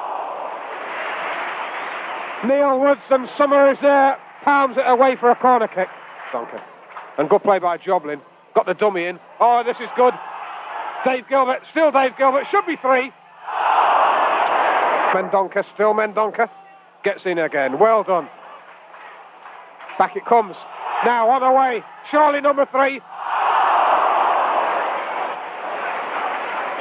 Neil Woods and Summer is there. Palms it away for a corner kick. Donker. And good play by Joblin. Got the dummy in. Oh, this is good. Dave Gilbert. Still Dave Gilbert. Should be 3. Mendonca. Still Mendonca. Gets in again. Well done. Back it comes. Now on the way. Surely number 3.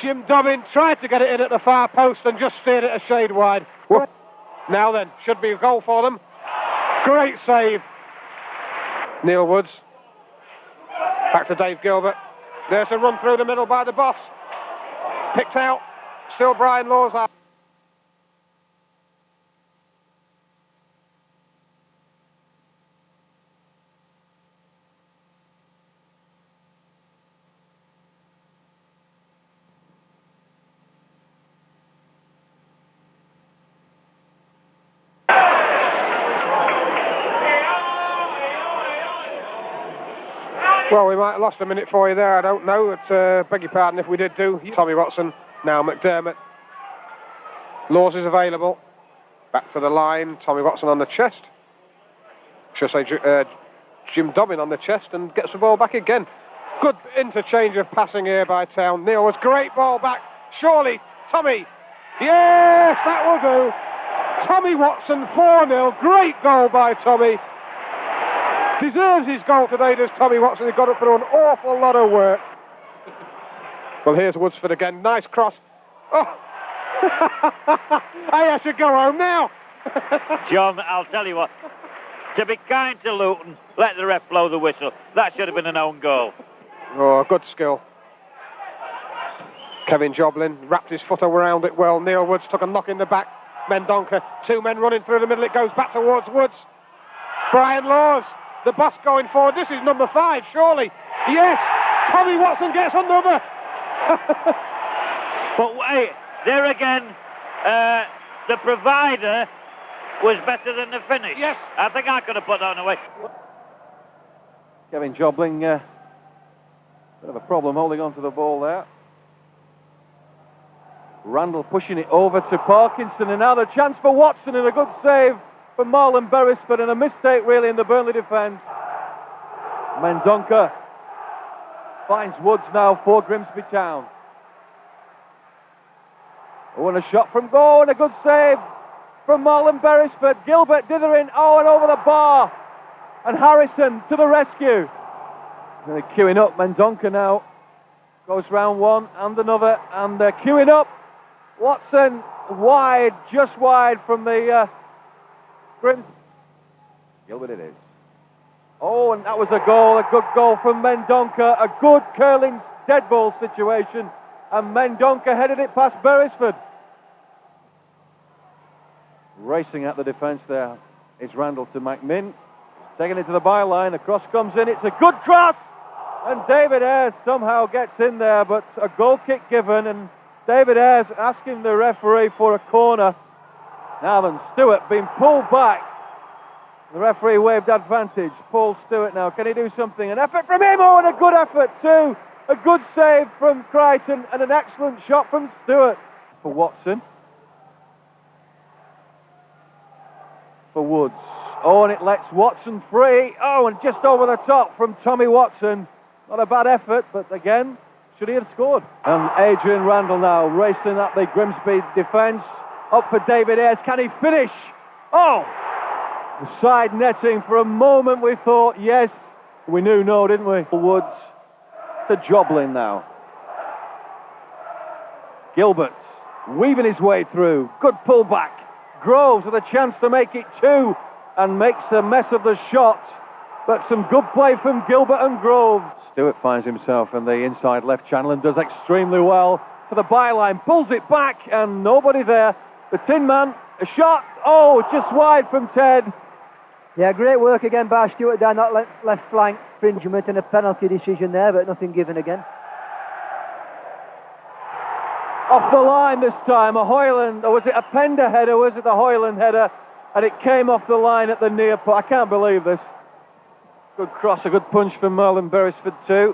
Jim Dobbin tried to get it in at the far post and just steered it a shade wide. Now then, should be a goal for them. Great save. Neil Woods. Back to Dave Gilbert. There's a run through the middle by the boss. Picked out. Still Brian Laws up. Well, we might have lost a minute for you there, I don't know. Beg your pardon if we did do. Tommy Watson, now McDermott. Laws is available. Back to the line, Tommy Watson on the chest. Should I say Jim Dobbin on the chest and gets the ball back again. Good interchange of passing here by Town. Neil was great ball back. Surely, Tommy. Yes, that will do. Tommy Watson, 4-0. Great goal by Tommy. Deserves his goal today, does Tommy Watson. He got it through an awful lot of work. Well, here's Woodsford again. Nice cross. Oh. I should go home now. John, I'll tell you what. To be kind to Luton, let the ref blow the whistle. That should have been an own goal. Oh, good skill. Kevin Joblin wrapped his foot around it well. Neil Woods took a knock in the back. Mendonca, 2 men running through the middle. It goes back towards Woods. Brian Laws. The bus going forward. This is number 5, surely. Yes, Tommy Watson gets another. But wait, there again, the provider was better than the finish. Yes. I think I could have put that one away. Kevin Jobling, bit of a problem holding on to the ball there. Randall pushing it over to Parkinson, and now the chance for Watson, and a good save from Marlon Beresford, and a mistake really in the Burnley defence. Mendonca finds Woods now for Grimsby Town. Oh, and a shot from goal, and a good save from Marlon Beresford. Gilbert dithering, oh, and over the bar. And Harrison to the rescue. They're queuing up. Mendonca now goes round one and another, and they're queuing up. Watson wide, just wide from the Gilbert it is. Oh, and that was a goal, a good goal from Mendonca, a good curling dead ball situation, and Mendonca headed it past Beresford. Racing at the defence there is Randall to McMinn, taking it to the byline, the cross comes in, it's a good cross, and David Ayres somehow gets in there, but a goal kick given, and David Ayres asking the referee for a corner. Now then, Stewart being pulled back. The referee waved advantage. Paul Stewart now, can he do something? An effort from him, oh, and a good effort too. A good save from Crichton and an excellent shot from Stewart. For Watson. For Woods. Oh, and it lets Watson free. Oh, and just over the top from Tommy Watson. Not a bad effort, but again, should he have scored? And Adrian Randall now racing at the Grimsby defence. Up for David Ayres. Can he finish? Oh! The side netting. For a moment we thought yes. We knew no, didn't we? Woods to Joblin now. Gilbert weaving his way through. Good pullback. Groves with a chance to make it 2 and makes a mess of the shot. But some good play from Gilbert and Groves. Stewart finds himself in the inside left channel and does extremely well. For the byline, pulls it back and nobody there. The Tin Man, a shot. Oh, just wide from Ted. Yeah, great work again by Stewart down that left flank infringement and a penalty decision there, but nothing given again. Off the line this time, a Hoyland, or was it a Pender header, was it the Hoyland header? And it came off the line at the near post. I can't believe this. Good cross, a good punch from Merlin Beresford too.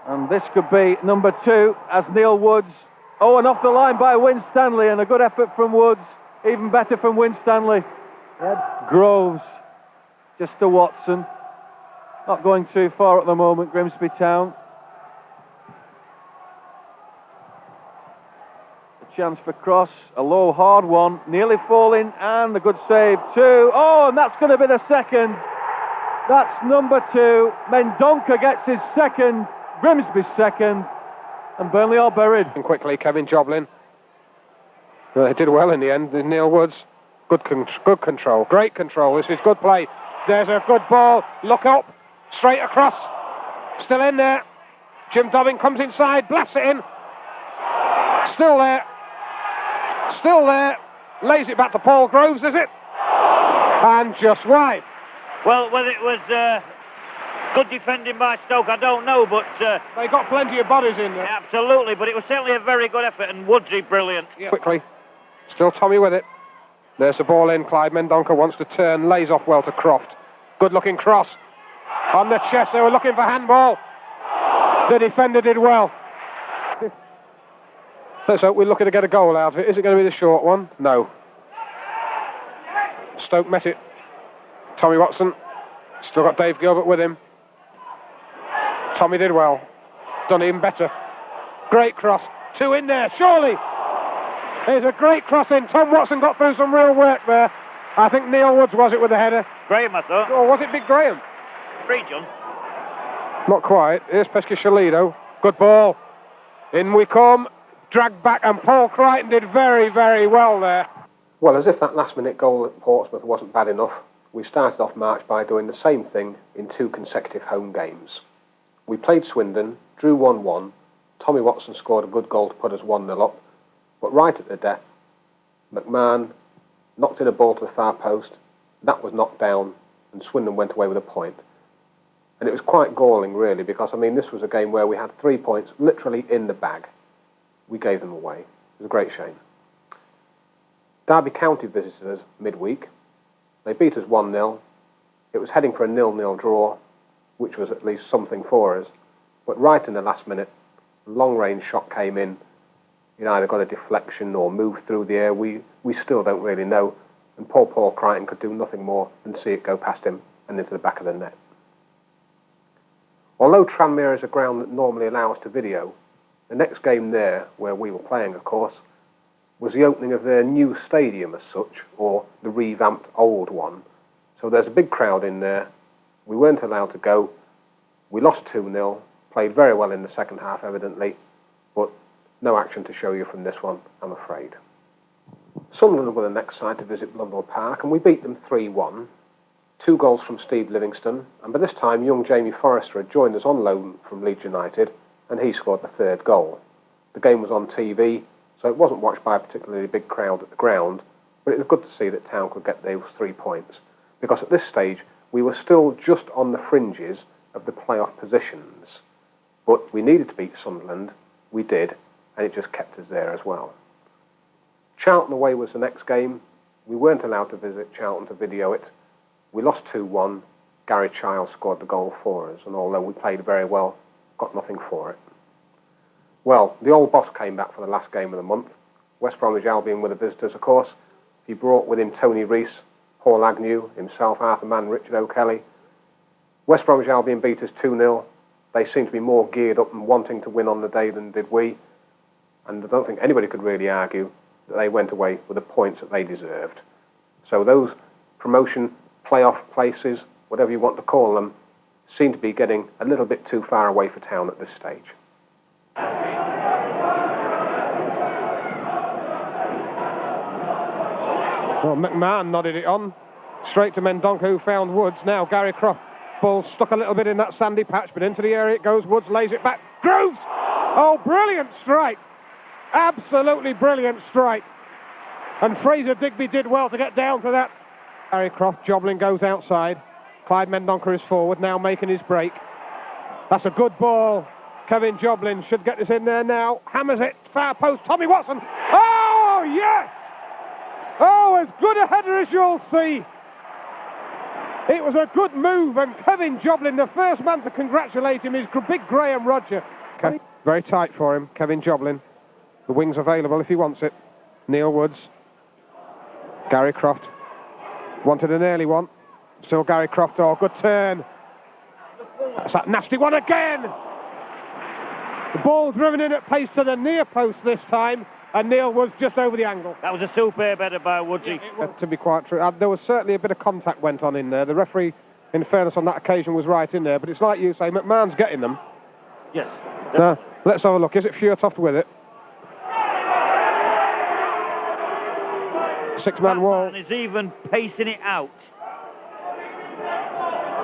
And this could be number 2 as Neil Woods. Oh, and off the line by Win Stanley, and a good effort from Woods. Even better from Win Stanley. Yeah. Groves, just to Watson. Not going too far at the moment, Grimsby Town. A chance for cross, a low, hard one, nearly falling, and a good save too. Oh, and that's going to be the second. That's number 2. Mendonca gets his second, Grimsby's second, and Burnley are buried. And quickly, Kevin Joblin. He did well in the end. Neil Woods, good control, great control. This is good play. There's a good ball. Look up, straight across. Still in there. Jim Dobbin comes inside, blasts it in. Still there. Still there. Lays it back to Paul Groves, is it? And just wide. Well, whether it was good defending by Stoke, I don't know, but... They got plenty of bodies in there. Absolutely, but it was certainly a very good effort, and Woodsy brilliant. Yeah. Quickly. Still Tommy with it. There's the ball in. Clyde Mendonca wants to turn, lays off well to Croft. Good looking cross. On the chest, they were looking for handball. The defender did well. Let's hope we're looking to get a goal out of it. Is it going to be the short one? No. Stoke met it. Tommy Watson. Still got Dave Gilbert with him. Tommy did well. Done even better. Great cross. 2 in there, surely. There's a great cross in. Tom Watson got through some real work there. I think Neil Woods was it with the header. Graham, I thought. Or was it Big Graham? Free, John. Not quite. Here's Pescashalido. Good ball. In we come. Dragged back, and Paul Crichton did very, very well there. Well, as if that last-minute goal at Portsmouth wasn't bad enough, we started off March by doing the same thing in 2 consecutive home games. We played Swindon, drew 1-1. Tommy Watson scored a good goal to put us 1-0 up, but right at the death, McMahon knocked in a ball to the far post. That was knocked down, and Swindon went away with a point. And it was quite galling, really, because, I mean, this was a game where we had 3 points literally in the bag. We gave them away. It was a great shame. Derby County visited us midweek. They beat us 1-0. It was heading for a 0-0 draw, which was at least something for us. But right in the last minute, a long-range shot came in. It either got a deflection or moved through the air. We still don't really know. And Paul Crichton could do nothing more than see it go past him and into the back of the net. Although Tranmere is a ground that normally allows us to video, the next game there, where we were playing, of course, was the opening of their new stadium as such, or the revamped old one. So there's a big crowd in there. We weren't allowed to go. We lost 2-0, played very well in the second half, evidently, but no action to show you from this one, I'm afraid. Sunderland were the next side to visit Blundell Park, and we beat them 3-1. 2 goals from Steve Livingston, and by this time young Jamie Forrester had joined us on loan from Leeds United, and he scored the 3rd goal. The game was on TV, so it wasn't watched by a particularly big crowd at the ground, but it was good to see that Town could get those 3 points, because at this stage we were still just on the fringes of the playoff positions. But we needed to beat Sunderland, we did, and it just kept us there as well. Charlton away was the next game. We weren't allowed to visit Charlton to video it. We lost 2-1. Gary Childs scored the goal for us, and although we played very well, got nothing for it. Well, the old boss came back for the last game of the month. West Bromwich Albion were the visitors, of course. He brought with him Tony Rees, Paul Agnew, himself, Arthur Mann, Richard O'Kelly. West Bromwich Albion beat us 2-0. They seemed to be more geared up and wanting to win on the day than did we. And I don't think anybody could really argue that they went away with the points that they deserved. So those promotion, playoff places, whatever you want to call them, seem to be getting a little bit too far away for Town at this stage. Well, McMahon nodded it on. Straight to Mendonca, who found Woods. Now Gary Croft. Ball stuck a little bit in that sandy patch, but into the area it goes. Woods lays it back. Groves! Oh, brilliant strike. Absolutely brilliant strike. And Fraser Digby did well to get down to that. Gary Croft, Joblin goes outside. Clyde Mendonca is forward, now making his break. That's a good ball. Kevin Joblin should get this in there now. Hammers it, far post, Tommy Watson. Oh, yes! Oh, as good a header as you'll see. It was a good move, and Kevin Joblin, the first man to congratulate him, is big Graham Roger. Very tight for him, Kevin Joblin. The wing's available if he wants it. Neil Woods. Gary Croft. Wanted an early one. Still Gary Croft, oh, good turn. That's that nasty one again. The ball driven in at pace to the near post this time, and Neil Woods just over the angle. That was a superb header by Woodsy. To be quite true, there was certainly a bit of contact went on in there. The referee, in fairness, on that occasion was right in there, but it's like you say, McMahon's getting them. Yes. Let's have a look. Is it Fjortoft with it? Six-man wall. Is even pacing it out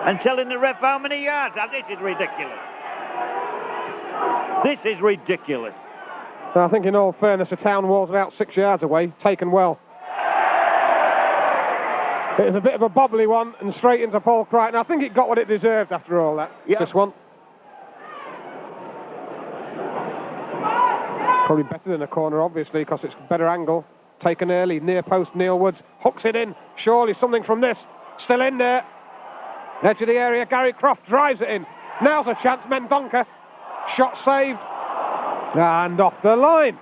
and telling the ref how many yards. Now, this is ridiculous. This is ridiculous. I think in all fairness, the town wall's about 6 yards away, taken well. It was a bit of a bobbly one and straight into Paul Crichton. I think it got what it deserved after all that. Yeah. This one. Probably better than a corner, obviously, because it's better angle. Taken early, near post, Neil Woods hooks it in. Surely something from this. Still in there. Edge of the area, Gary Croft drives it in. Now's a chance, Mendonca. Shot saved. And off the line.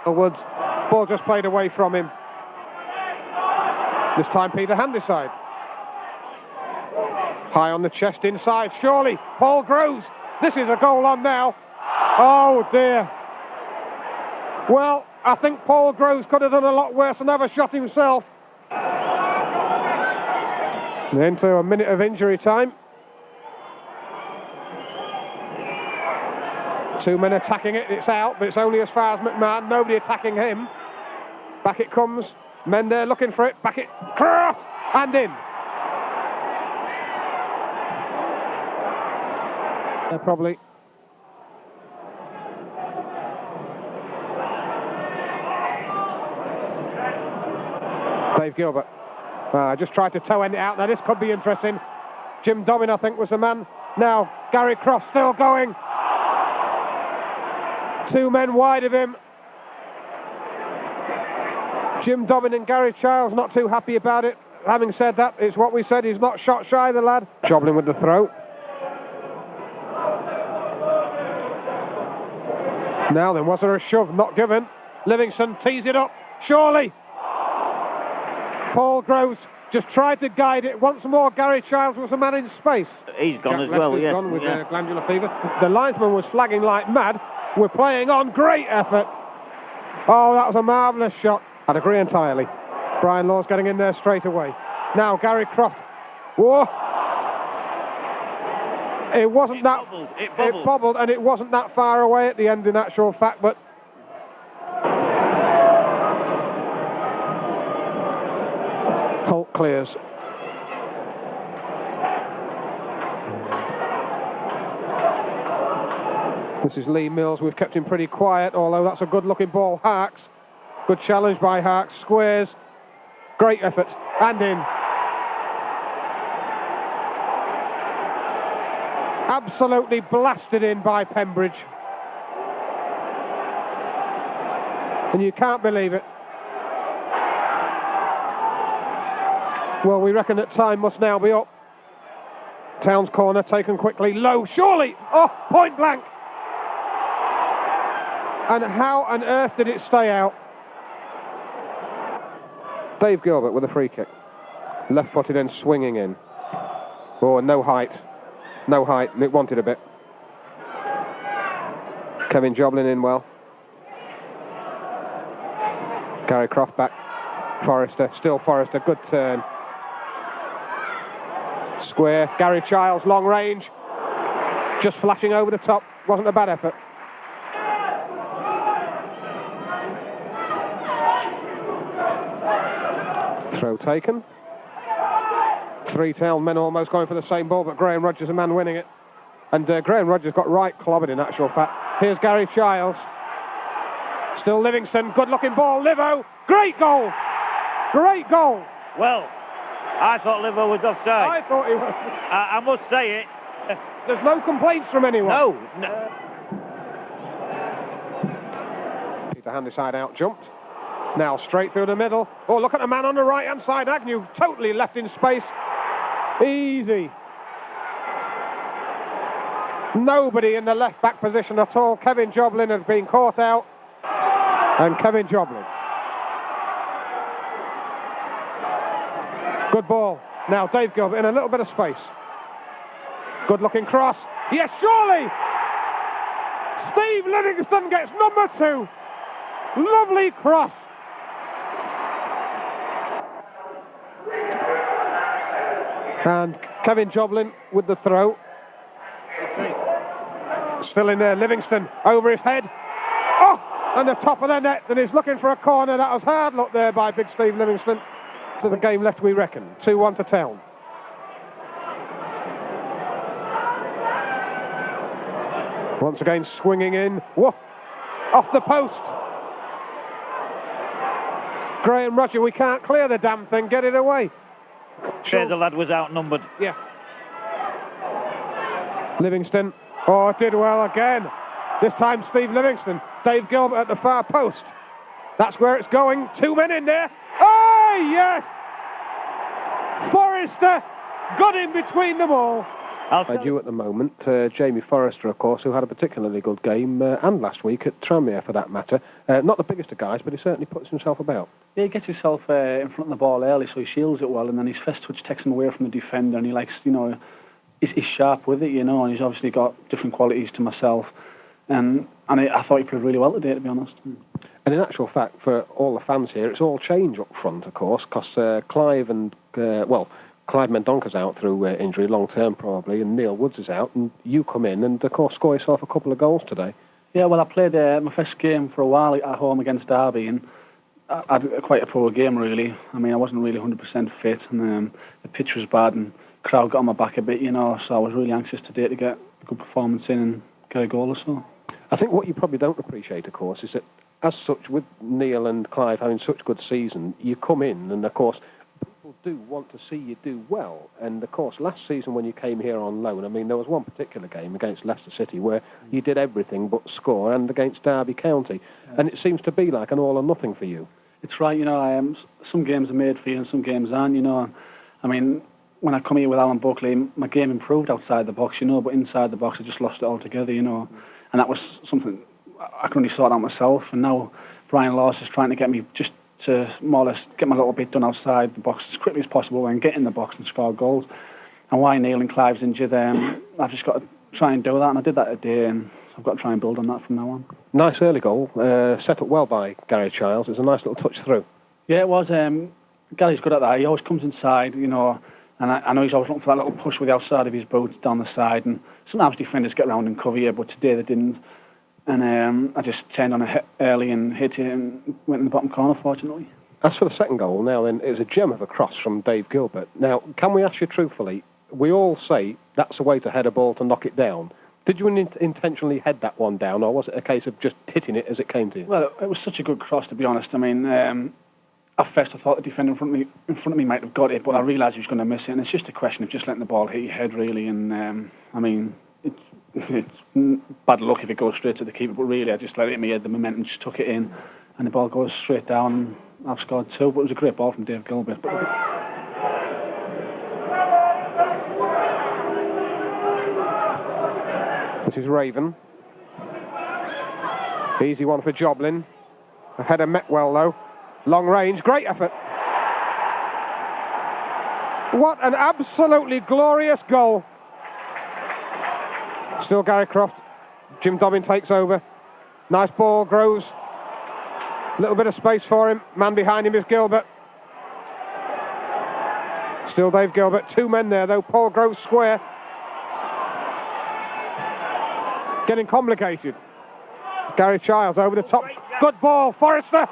Woods, ball just played away from him. This time Peter Handyside. High on the chest inside, surely. Paul Groves. This is a goal on now. Oh dear. Well, I think Paul Groves could have done a lot worse and have a shot himself. Into a minute of injury time. Two men attacking it, it's out, but it's only as far as McMahon, nobody attacking him. Back it comes, men there looking for it, back it, cross, and in. Probably. Dave Gilbert. Just tried to toe end it out. Now this could be interesting. Jim Dobbin, I think, was the man. Now Gary Croft still going. Two men wide of him. Jim Dobbin and Gary Childs not too happy about it. Having said that, it's what we said. He's not shot shy, the lad. Joblin with the throw. Now then, was there a shove? Not given. Livingston tees it up. Surely. Paul Groves just tried to guide it. Once more, Gary Childs was a man in space. He's gone Jack as well, Lester's gone with glandular fever. The linesman was flagging like mad. We're playing on. Great effort. Oh, that was a marvellous shot. I'd agree entirely. Brian Law's getting in there straight away. Now, Gary Croft. Whoa. It wasn't that... It bobbled, and it wasn't that far away at the end in actual fact, but... Holt clears. This is Lee Mills. We've kept him pretty quiet, although that's a good-looking ball. Harks. Good challenge by Harks. Squares. Great effort. And in. Absolutely blasted in by Pembridge. And you can't believe it. Well, we reckon that time must now be up. Town's corner taken quickly. Low. Surely. Oh, point blank. And how on earth did it stay out? Dave Gilbert with a free kick. Left-footed and swinging in. Oh, no height. No height, and it wanted a bit. Kevin Joblin in well. Gary Croft back. Forrester, still Forrester, good turn. Square, Gary Childs, long range. Just flashing over the top, wasn't a bad effort. Throw taken. Three Town men almost going for the same ball, but Graham Rodgers, a man winning it. And Graham Rodgers got right clobbered in actual fact. Here's Gary Childs. Still Livingston, good looking ball, Livo, great goal! Great goal. Well, I thought Liverpool was offside. I thought he was. I must say it. There's no complaints from anyone. No. Peter Handy side out jumped. Now straight through the middle. Oh, look at the man on the right-hand side. Agnew totally left in space. Easy. Nobody in the left-back position at all. Kevin Joblin has been caught out. And Kevin Joblin. Good ball. Now Dave Gilbert in a little bit of space. Good-looking cross. Yes, surely! Steve Livingston gets number 2. Lovely cross. And Kevin Joblin with the throw. Still in there, Livingston over his head. Oh, and the top of the net, and he's looking for a corner. That was hard luck there by big Steve Livingston. So the game left, we reckon. 2-1 to Town. Once again, swinging in. Whoa, off the post. Graham Roger, we can't clear the damn thing. Get it away. Sure, the lad was outnumbered. Yeah. Livingston. Oh, did well again. This time Steve Livingston. Dave Gilbert at the far post. That's where it's going. 2 men in there. Oh, yes! Forrester got in between them all. I do at the moment, Jamie Forrester, of course, who had a particularly good game, and last week at Tranmere for that matter. Not the biggest of guys, but he certainly puts himself about. Yeah, he gets himself in front of the ball early, so he shields it well, and then his first touch takes him away from the defender, and he likes, he's sharp with it, and he's obviously got different qualities to myself. And I thought he played really well today, to be honest. And in actual fact, for all the fans here, it's all change up front, of course, because Clive and, Clive Mendonca's out through injury, long-term probably, and Neil Woods is out, and you come in and, of course, score yourself a couple of goals today. Yeah, well, I played my first game for a while at home against Derby, and I had quite a poor game, really. I mean, I wasn't really 100% fit, and the pitch was bad, and the crowd got on my back a bit, so I was really anxious today to get a good performance in and get a goal or so. I think what you probably don't appreciate, of course, is that as such, with Neil and Clive having such good season, you come in and, of course, people do want to see you do well. And, of course, last season when you came here on loan, I mean, there was one particular game against Leicester City where you did everything but score, and against Derby County. Yeah. And it seems to be like an all or nothing for you. It's right, some games are made for you and some games aren't, I mean, when I come here with Alan Buckley, my game improved outside the box, but inside the box I just lost it altogether, And that was something I could only sort out myself. And now Brian Laws is trying to get me just to more or less get my little bit done outside the box as quickly as possible and get in the box and score goals. And why Neil and Clive's injured, I've just got to try and do that. And I did that today, and I've got to try and build on that from now on. Nice early goal, set up well by Gary Childs. It's a nice little touch through. Yeah, it was. Gary's good at that. He always comes inside, and I know he's always looking for that little push with the outside of his boots down the side. And sometimes defenders get round and cover you, but today they didn't. And I just turned on it early and hit it and went in the bottom corner, fortunately. As for the second goal, now then, it was a gem of a cross from Dave Gilbert. Now, can we ask you truthfully, we all say that's the way to head a ball to knock it down. Did you intentionally head that one down, or was it a case of just hitting it as it came to you? Well, it was such a good cross, to be honest. I mean, at first I thought the defender in front of me might have got it, but I realised he was going to miss it. And it's just a question of just letting the ball hit your head, really. And I mean, it's bad luck if it goes straight to the keeper, but really I just let it in my head, the momentum just took it in, and the ball goes straight down, and I've scored 2. But it was a great ball from Dave Gilbert. This is Raven. Easy one for Joblin. A header met well, though. Long range, great effort. What an absolutely glorious goal. Still Gary Croft. Jim Dobbin takes over. Nice ball, Groves. A little bit of space for him. Man behind him is Gilbert. Still Dave Gilbert. 2 men there, though. Paul Groves square. Getting complicated. Gary Childs over the top. Good ball, Forrester.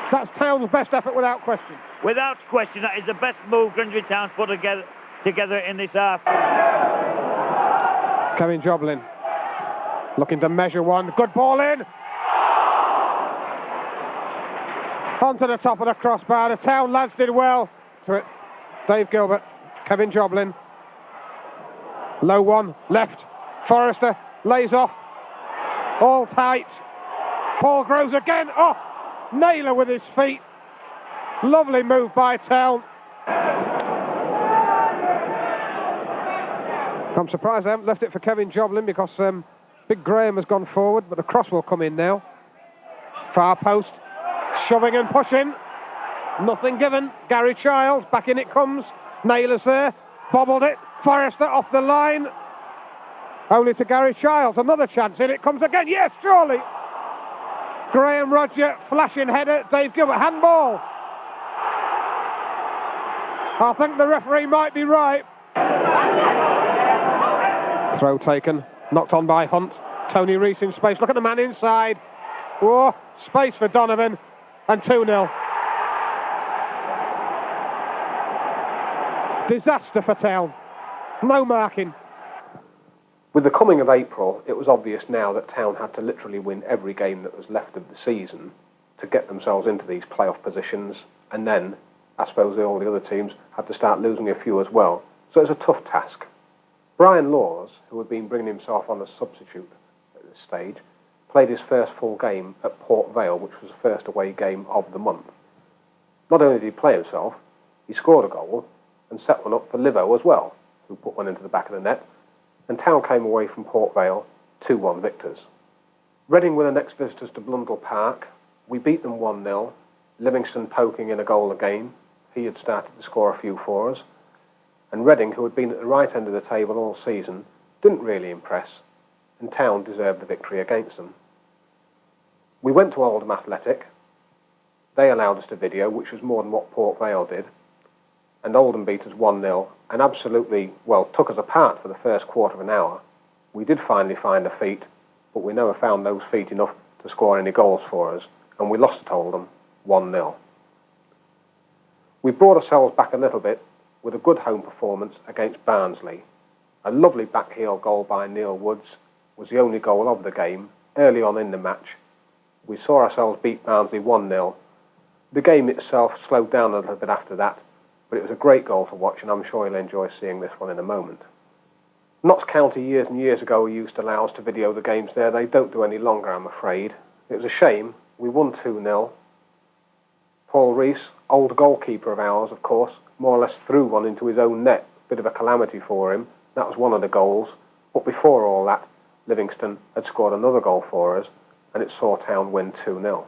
That's Town's best effort without question. Without question, that is the best move Grimsby Town's put together in this half. Kevin Joblin looking to measure one. Good ball in. Onto the top of the crossbar. The Town lads did well to it. Dave Gilbert, Kevin Joblin. Low one, left. Forrester lays off. All tight. Paul Groves again. Oh, Naylor with his feet. Lovely move by Town. I'm surprised I haven't left it for Kevin Joblin because Big Graham has gone forward, but the cross will come in now. Far post. Shoving and pushing. Nothing given. Gary Childs, back in it comes. Naylor's there. Bobbled it. Forrester off the line. Only to Gary Childs. Another chance. In it comes again. Yes, surely. Graham Roger, flashing header. Dave Gilbert, handball. I think the referee might be right. Throw taken. Knocked on by Hunt. Tony Rees in space. Look at the man inside. Oh, space for Donovan. And 2-0. Disaster for Town. No marking. With the coming of April, it was obvious now that Town had to literally win every game that was left of the season to get themselves into these playoff positions, and then, I suppose all the other teams had to start losing a few as well. So it was a tough task. Brian Laws, who had been bringing himself on as substitute at this stage, played his first full game at Port Vale, which was the first away game of the month. Not only did he play himself, he scored a goal and set one up for Livo as well, who put one into the back of the net, and Town came away from Port Vale 2-1 victors. Reading were the next visitors to Blundell Park. We beat them 1-0, Livingston poking in a goal again. He had started to score a few for us. And Reading, who had been at the right end of the table all season, didn't really impress, and Town deserved the victory against them. We went to Oldham Athletic. They allowed us to video, which was more than what Port Vale did, and Oldham beat us 1-0 and absolutely, well, took us apart for the first quarter of an hour. We did finally find a feet, but we never found those feet enough to score any goals for us, and we lost at Oldham 1-0. We brought ourselves back a little bit with a good home performance against Barnsley. A lovely backheel goal by Neil Woods was the only goal of the game early on in the match. We saw ourselves beat Barnsley 1-0. The game itself slowed down a little bit after that, but it was a great goal to watch, and I'm sure you'll enjoy seeing this one in a moment. Notts County years and years ago used to allow us to video the games there. They don't do any longer, I'm afraid. It was a shame. We won 2-0. Paul Rees, old goalkeeper of ours, of course, more or less threw one into his own net. Bit of a calamity for him. That was one of the goals. But before all that, Livingston had scored another goal for us, and it saw Town win 2-0.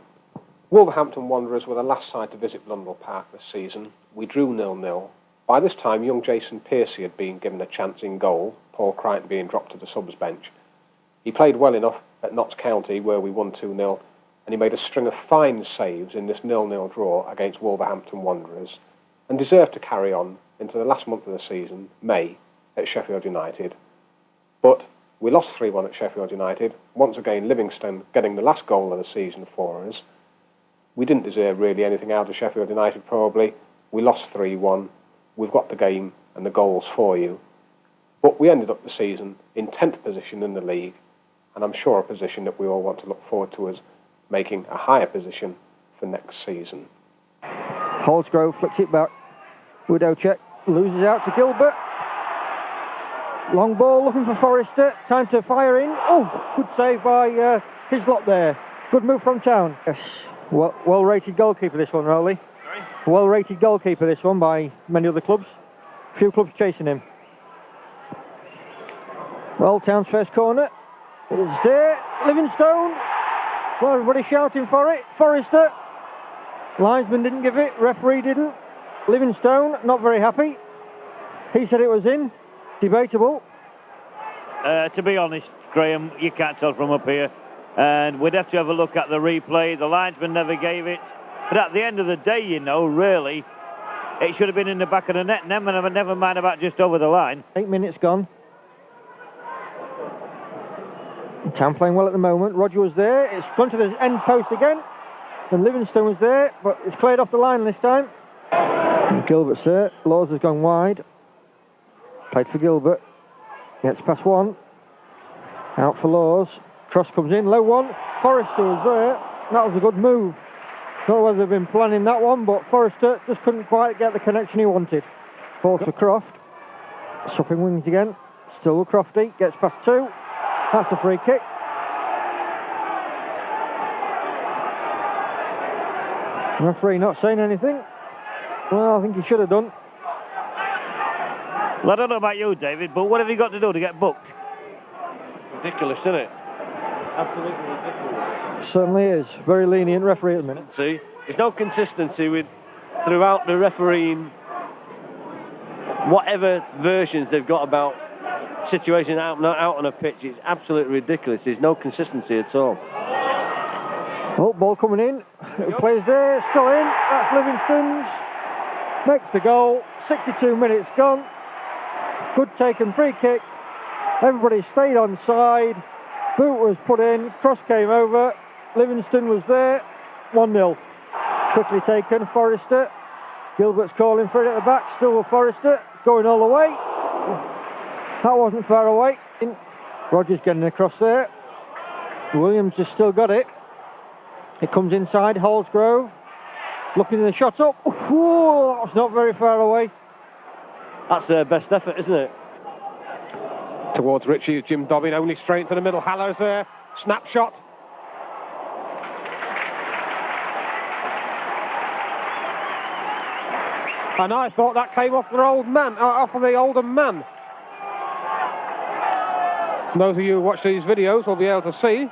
Wolverhampton Wanderers were the last side to visit Blundell Park this season. We drew 0-0. By this time, young Jason Piercy had been given a chance in goal, Paul Crichton being dropped to the subs bench. He played well enough at Notts County, where we won 2-0, and he made a string of fine saves in this 0-0 draw against Wolverhampton Wanderers, and deserved to carry on into the last month of the season, May, at Sheffield United. But we lost 3-1 at Sheffield United, once again Livingston getting the last goal of the season for us. We didn't deserve really anything out of Sheffield United, probably. We lost 3-1. We've got the game and the goals for you. But we ended up the season in 10th position in the league, and I'm sure a position that we all want to look forward to as making a higher position for next season. Holsgrove flicks it back. Widowcheck loses out to Gilbert. Long ball looking for Forrester. Time to fire in. Oh, good save by Hislop there. Good move from Town. Yes, well-rated goalkeeper this one, Rowley. Sorry? Well-rated goalkeeper this one by many other clubs. Few clubs chasing him. Well, Town's first corner. It's there. Livingstone. Well, everybody shouting for it. Forrester. Linesman didn't give it. Referee didn't. Livingstone, not very happy. He said it was in. Debatable. To be honest, Graham, you can't tell from up here. And we'd have to have a look at the replay. The linesman never gave it. But at the end of the day, you know, really, it should have been in the back of the net. Never mind about just over the line. 8 minutes gone. Town playing well at the moment. Roger was there. It's gone to the end post again. And Livingstone was there, but it's cleared off the line this time. And Gilbert's there. Laws has gone wide. Played for Gilbert. Gets past one. Out for Laws. Cross comes in. Low one. Forrester was there. That was a good move. Don't know whether they've been planning that one, but Forrester just couldn't quite get the connection he wanted. Ball to Croft. Swapping wings again. Still Crofty. Gets past 2. That's a free kick. Referee not saying anything. Well, I think he should have done. Well, I don't know about you, David, but what have you got to do to get booked? Ridiculous, isn't it? Absolutely ridiculous. Certainly is. Very lenient referee at the minute. See, there's no consistency throughout the refereeing. Whatever versions they've got about situations out on a pitch, it's absolutely ridiculous. There's no consistency at all. Oh, ball coming in. It plays there, still in. That's Livingston's. Makes the goal. 62 minutes gone. Good taken free kick. Everybody stayed on side. Boot was put in. Cross came over. Livingston was there. 1-0. Quickly taken. Forrester. Gilbert's calling for it at the back. Still with Forrester. Going all the way. That wasn't far away. Rogers getting across there. Williams has still got it. It comes inside. Hallsgrove. Looking at the shot up. Whoa, that's not very far away. That's their best effort, isn't it? Towards Richie, Jim Dobbin, only straight into the middle. Haller's there. Snapshot. And I thought that came off their old man, off of the older man. Those of you who watch these videos will be able to see.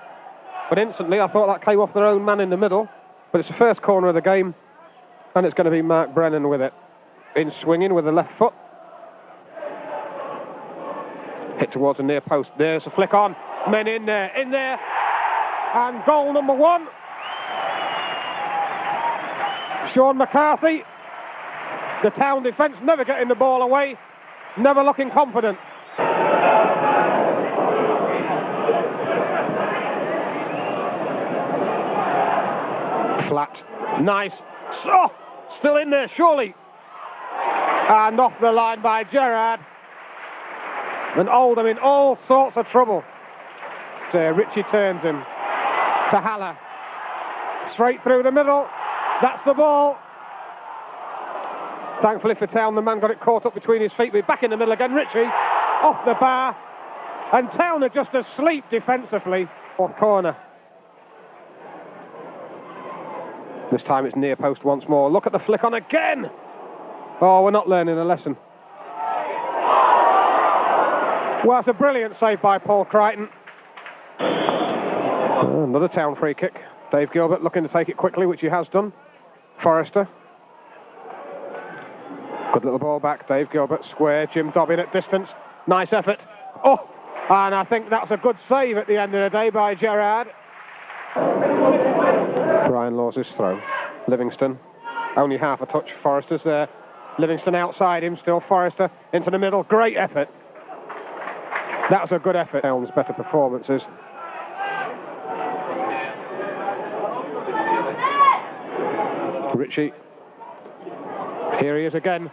But instantly, I thought that came off their own man in the middle. But it's the first corner of the game, and it's going to be Mark Brennan with it. In swinging with the left foot. Hit towards the near post. There's a flick on. Men in there. And goal number 1. Sean McCarthy. The Town defence never getting the ball away. Never looking confident. Flat. Nice. Oh, still in there, surely. And off the line by Gerrard. And Oldham in all sorts of trouble. So Richie turns him to Haller. Straight through the middle. That's the ball. Thankfully for Town, the man got it caught up between his feet. We're back in the middle again. Richie off the bar. And Town are just asleep defensively. Fourth corner. This time it's near post once more. Look at the flick on again. Oh, we're not learning a lesson. Well, it's a brilliant save by Paul Crichton. Another Town free kick. Dave Gilbert looking to take it quickly, which he has done. Forrester. Good little ball back. Dave Gilbert square. Jim Dobbin at distance. Nice effort. Oh, and I think that's a good save at the end of the day by Gerrard. Brian Laws' throw. Livingston. Only half a touch. Forrester's there. Livingston outside him. Still Forrester into the middle. Great effort. That was a good effort. Town's better performances. Richie. Here he is again.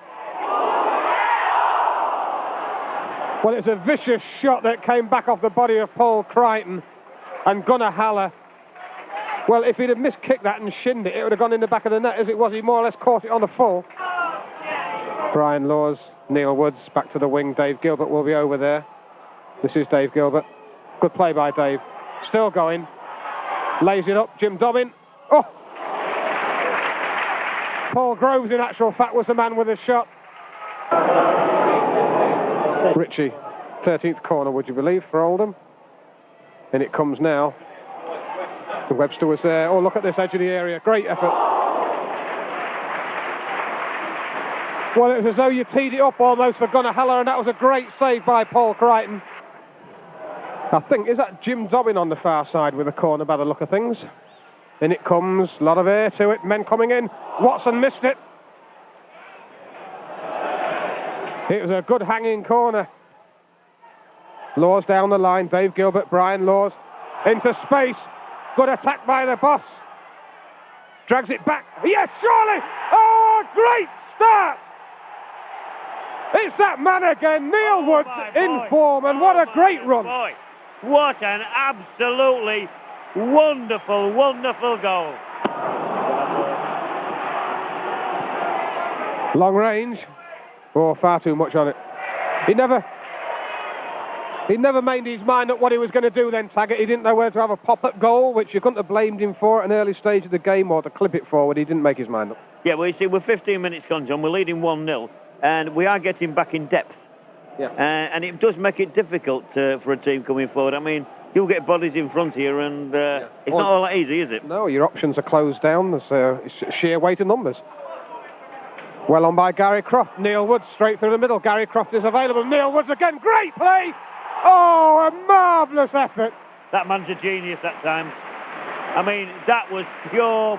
Well, it's a vicious shot that came back off the body of Paul Crichton and Gunnar Haller. Well, if he'd have miskicked that and shinned it, it would have gone in the back of the net. As it was, he more or less caught it on the full. Brian Laws, Neil Woods, back to the wing. Dave Gilbert will be over there. This is Dave Gilbert. Good play by Dave. Still going. Lays it up. Jim Dobbin. Oh! Paul Groves, in actual fact, was the man with the shot. Richie, 13th corner, would you believe, for Oldham? And it comes now. The Webster was there. Oh, look at this edge of the area. Great effort. Well, it was as though you teed it up almost for Gunnar Haller, and that was a great save by Paul Crichton. I think, is that Jim Dobbin on the far side with a corner by the look of things? In it comes, a lot of air to it, men coming in. Watson missed it. It was a good hanging corner. Laws down the line, Dave Gilbert, Brian Laws into space. Good attack by the boss. Drags it back. Yes, surely! Oh, great start! It's that man again, Neil Woods, in form, and what a great run. Boy. What an absolutely wonderful, wonderful goal. Long range. Oh, far too much on it. He never made his mind up what he was going to do then, Taggart. He didn't know whether to have a pop at goal, which you couldn't have blamed him for at an early stage of the game, or to clip it forward. He didn't make his mind up. Yeah, well, you see, we're 15 minutes gone, John. We're leading 1-0, and we are getting back in depth. Yeah. And it does make it difficult for a team coming forward. I mean, you'll get bodies in front here, and it's not all that easy, is it? No, your options are closed down. There's it's sheer weight of numbers. Well on by Gary Croft. Neil Woods straight through the middle. Gary Croft is available. Neil Woods again. Great play. Oh, a marvellous effort. That man's a genius at times. I mean, that was pure,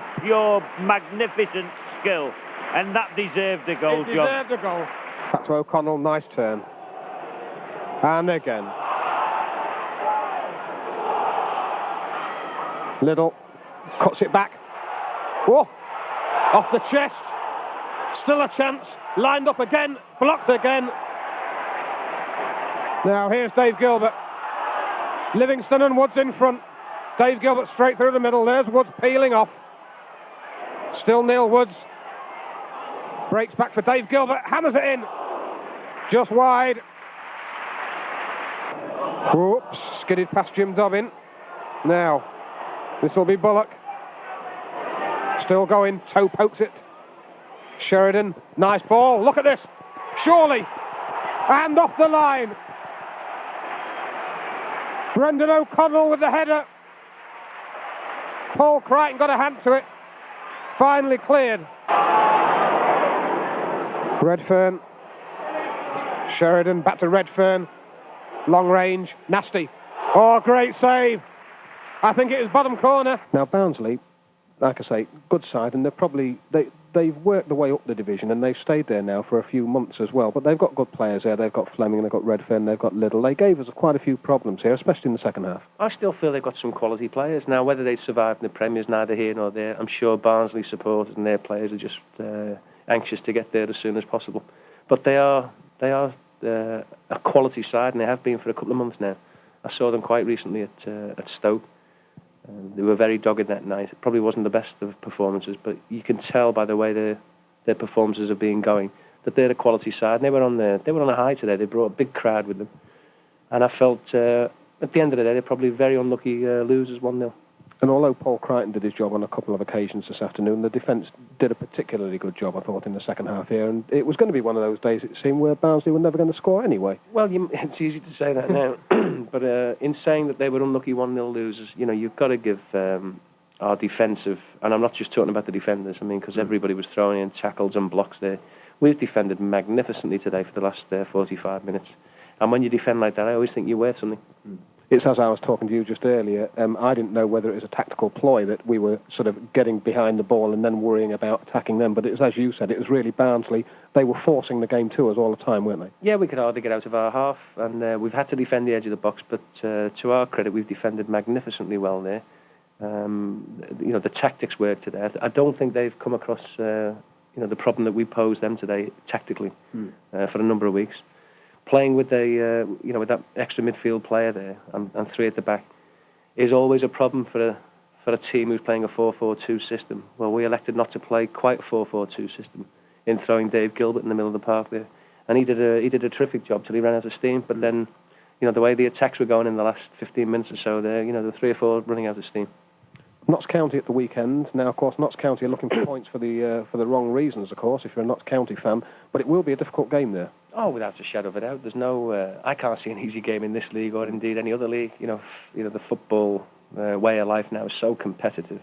magnificent skill. And that deserved a goal, John. Deserved a goal. Back to O'Connell. Nice turn. And again. Little cuts it back. Whoa. Off the chest. Still a chance. Lined up again. Blocked again. Now here's Dave Gilbert. Livingston and Woods in front. Dave Gilbert straight through the middle. There's Woods peeling off. Still Neil Woods. Breaks back for Dave Gilbert. Hammers it in. Just wide. Whoops. Skidded past Jim Dobbin. Now, this will be Bullock. Still going. Toe pokes it. Sheridan. Nice ball. Look at this. Surely. And off the line. Brendan O'Connell with the header. Paul Crichton got a hand to it. Finally cleared. Redfern. Sheridan back to Redfern. Long range. Nasty. Oh, great save. I think it was bottom corner. Now Barnsley, like I say, good side, and they've worked their way up the division, and they've stayed there now for a few months as well. But they've got good players there. They've got Fleming, they've got Redfern, they've got Little. They gave us quite a few problems here, especially in the second half. I still feel they've got some quality players. Now, whether they survive in the Premier is neither here nor there. I'm sure Barnsley supporters and their players are just anxious to get there as soon as possible. But they are a quality side, and they have been for a couple of months now. I saw them quite recently at Stoke. They were very dogged that night. It probably wasn't the best of performances, but you can tell by the way their performances have been going that they're a quality side. And they were on a high today. They brought a big crowd with them, and I felt at the end of the day they're probably very unlucky losers 1-0. And although Paul Crichton did his job on a couple of occasions this afternoon, the defence did a particularly good job, I thought, in the second half here. And it was going to be one of those days, it seemed, where Barnsley were never going to score anyway. Well, it's easy to say that now. But in saying that they were unlucky 1-0 losers, you've got to give our defensive, and I'm not just talking about the defenders, I mean, because everybody was throwing in tackles and blocks there. We've defended magnificently today for the last 45 minutes. And when you defend like that, I always think you're worth something. It's as I was talking to you just earlier, I didn't know whether it was a tactical ploy that we were sort of getting behind the ball and then worrying about attacking them, but it was, as you said, it was really Barnsley. They were forcing the game to us all the time, weren't they? Yeah, we could hardly get out of our half, and we've had to defend the edge of the box, but to our credit, we've defended magnificently well there. The tactics work today. I don't think they've come across the problem that we posed them today tactically for a number of weeks. Playing with with that extra midfield player there and three at the back is always a problem for a team who's playing a 4-4-2 system. Well, we elected not to play quite a 4-4-2 system in throwing Dave Gilbert in the middle of the park there, and he did a terrific job till he ran out of steam. But then, the way the attacks were going in the last 15 minutes or so there, there were 3 or 4 running out of steam. Notts County at the weekend. Now, of course, Notts County are looking for points for the wrong reasons, of course, if you're a Notts County fan. But it will be a difficult game there. Oh, without a shadow of a doubt. There's no. I can't see an easy game in this league or indeed any other league. The football way of life now is so competitive.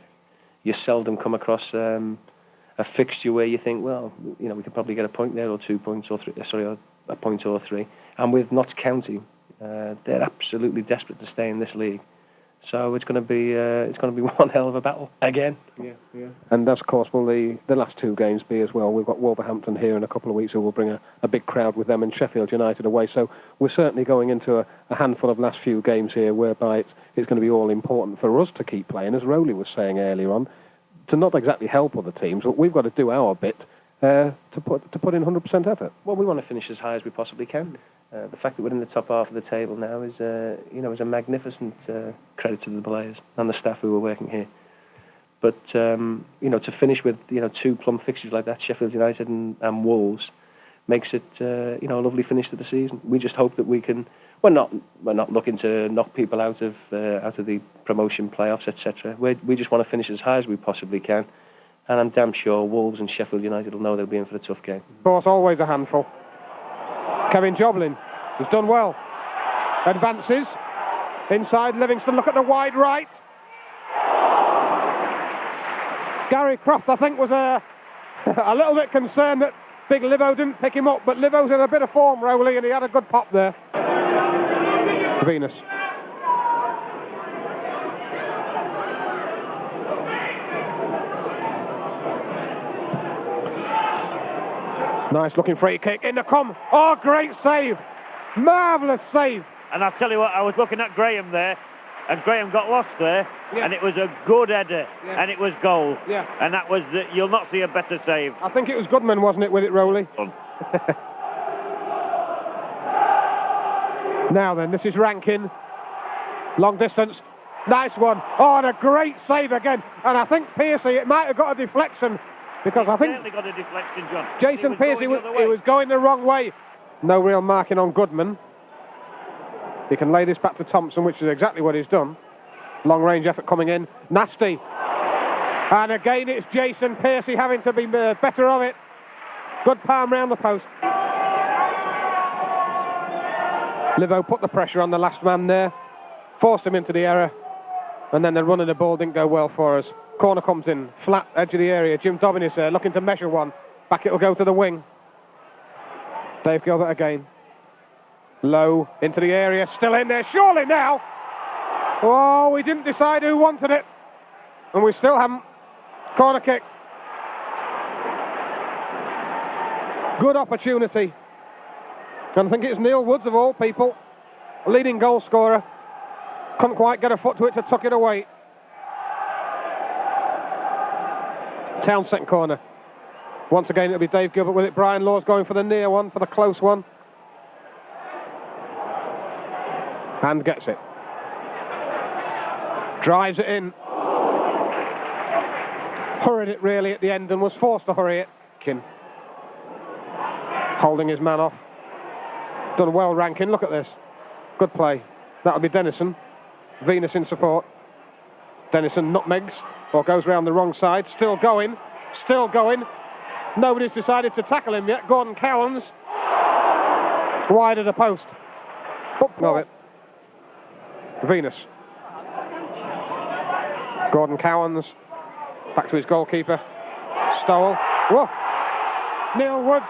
You seldom come across a fixture where you think, well, we could probably get a point there or 2 points or 3. Sorry, a point or 3. And with Notts County, they're absolutely desperate to stay in this league. So it's going to be one hell of a battle again. Yeah. And of course, will the last 2 games be as well? We've got Wolverhampton here in a couple of weeks, who will bring a big crowd with them, and Sheffield United away. So we're certainly going into a handful of last few games here, whereby it's going to be all important for us to keep playing, as Rowley was saying earlier on, to not exactly help other teams, but we've got to do our bit to put in 100% effort. Well, we want to finish as high as we possibly can. The fact that we're in the top half of the table now is a magnificent credit to the players and the staff who are working here. But you know, to finish with, you know, 2 plum fixtures like that, Sheffield United and Wolves, makes it you know, a lovely finish to the season. We just hope that we can. We're not looking to knock people out of the promotion playoffs, etc. We just want to finish as high as we possibly can, and I'm damn sure Wolves and Sheffield United will know they'll be in for a tough game. Of course, always a handful. Kevin Joblin has done well. Advances inside Livingston. Look at the wide right. Gary Croft, I think, was a little bit concerned that Big Livo didn't pick him up, but Livo's in a bit of form, Rowley, and he had a good pop there. Venus. Nice looking free kick in the come. Oh, great save. Marvellous save. And I'll tell you what, I was looking at Graham there, and Graham got lost there, Yeah. and it was a good header, Yeah. and it was goal. Yeah. And that was, you'll not see a better save. I think it was Goodman, wasn't it, with it, Rowley? Now then, this is Rankin. Long distance. Nice one. Oh, and a great save again. And I think Piercy, it might have got a deflection, because I think Certainly got a deflection, John. Jason Piercy, He was going the wrong way. No real marking on Goodman. He can lay this back to Thompson, which is exactly what he's done. Long range effort coming in. Nasty. And again, it's Jason Piercy having to be better of it. Good palm round the post. Livo put the pressure on the last man there, forced him into the error, and then the run of the ball didn't go well for us. Corner comes in, flat edge of the area. Jim Dobbin is there, looking to measure one. Back it'll go to the wing. Dave Gilbert again. Low into the area, still in there, surely now. Oh, we didn't decide who wanted it, and we still haven't. Corner kick. Good opportunity. And I think it's Neil Woods, of all people, leading goal scorer. Couldn't quite get a foot to it to tuck it away. Town second corner. Once again, it'll be Dave Gilbert with it. Brian Law's going for the near one, for the close one. And gets it. Drives it in. Hurried it really at the end and was forced to hurry it. Kim. Holding his man off. Done well, Rankin. Look at this. Good play. That'll be Dennison. Venus in support. Dennison nutmegs, or goes round the wrong side. Still going. Still going. Nobody's decided to tackle him yet. Gordon Cowans. Wide of the post. Of it. Venus. Gordon Cowans. Back to his goalkeeper. Stowell. Whoa. Neil Woods.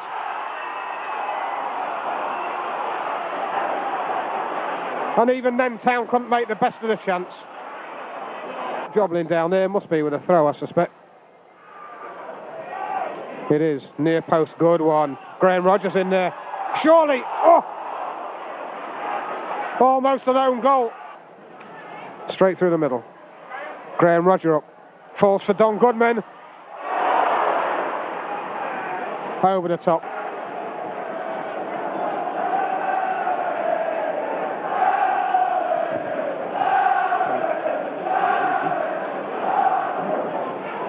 And even then, Town couldn't make the best of the chance. Joblin down there, must be with a throw, I suspect. It is. Near post, good one. Graham Rogers in there. Surely! Oh! Almost an own goal. Straight through the middle. Graham Roger up. Falls for Don Goodman. Over the top.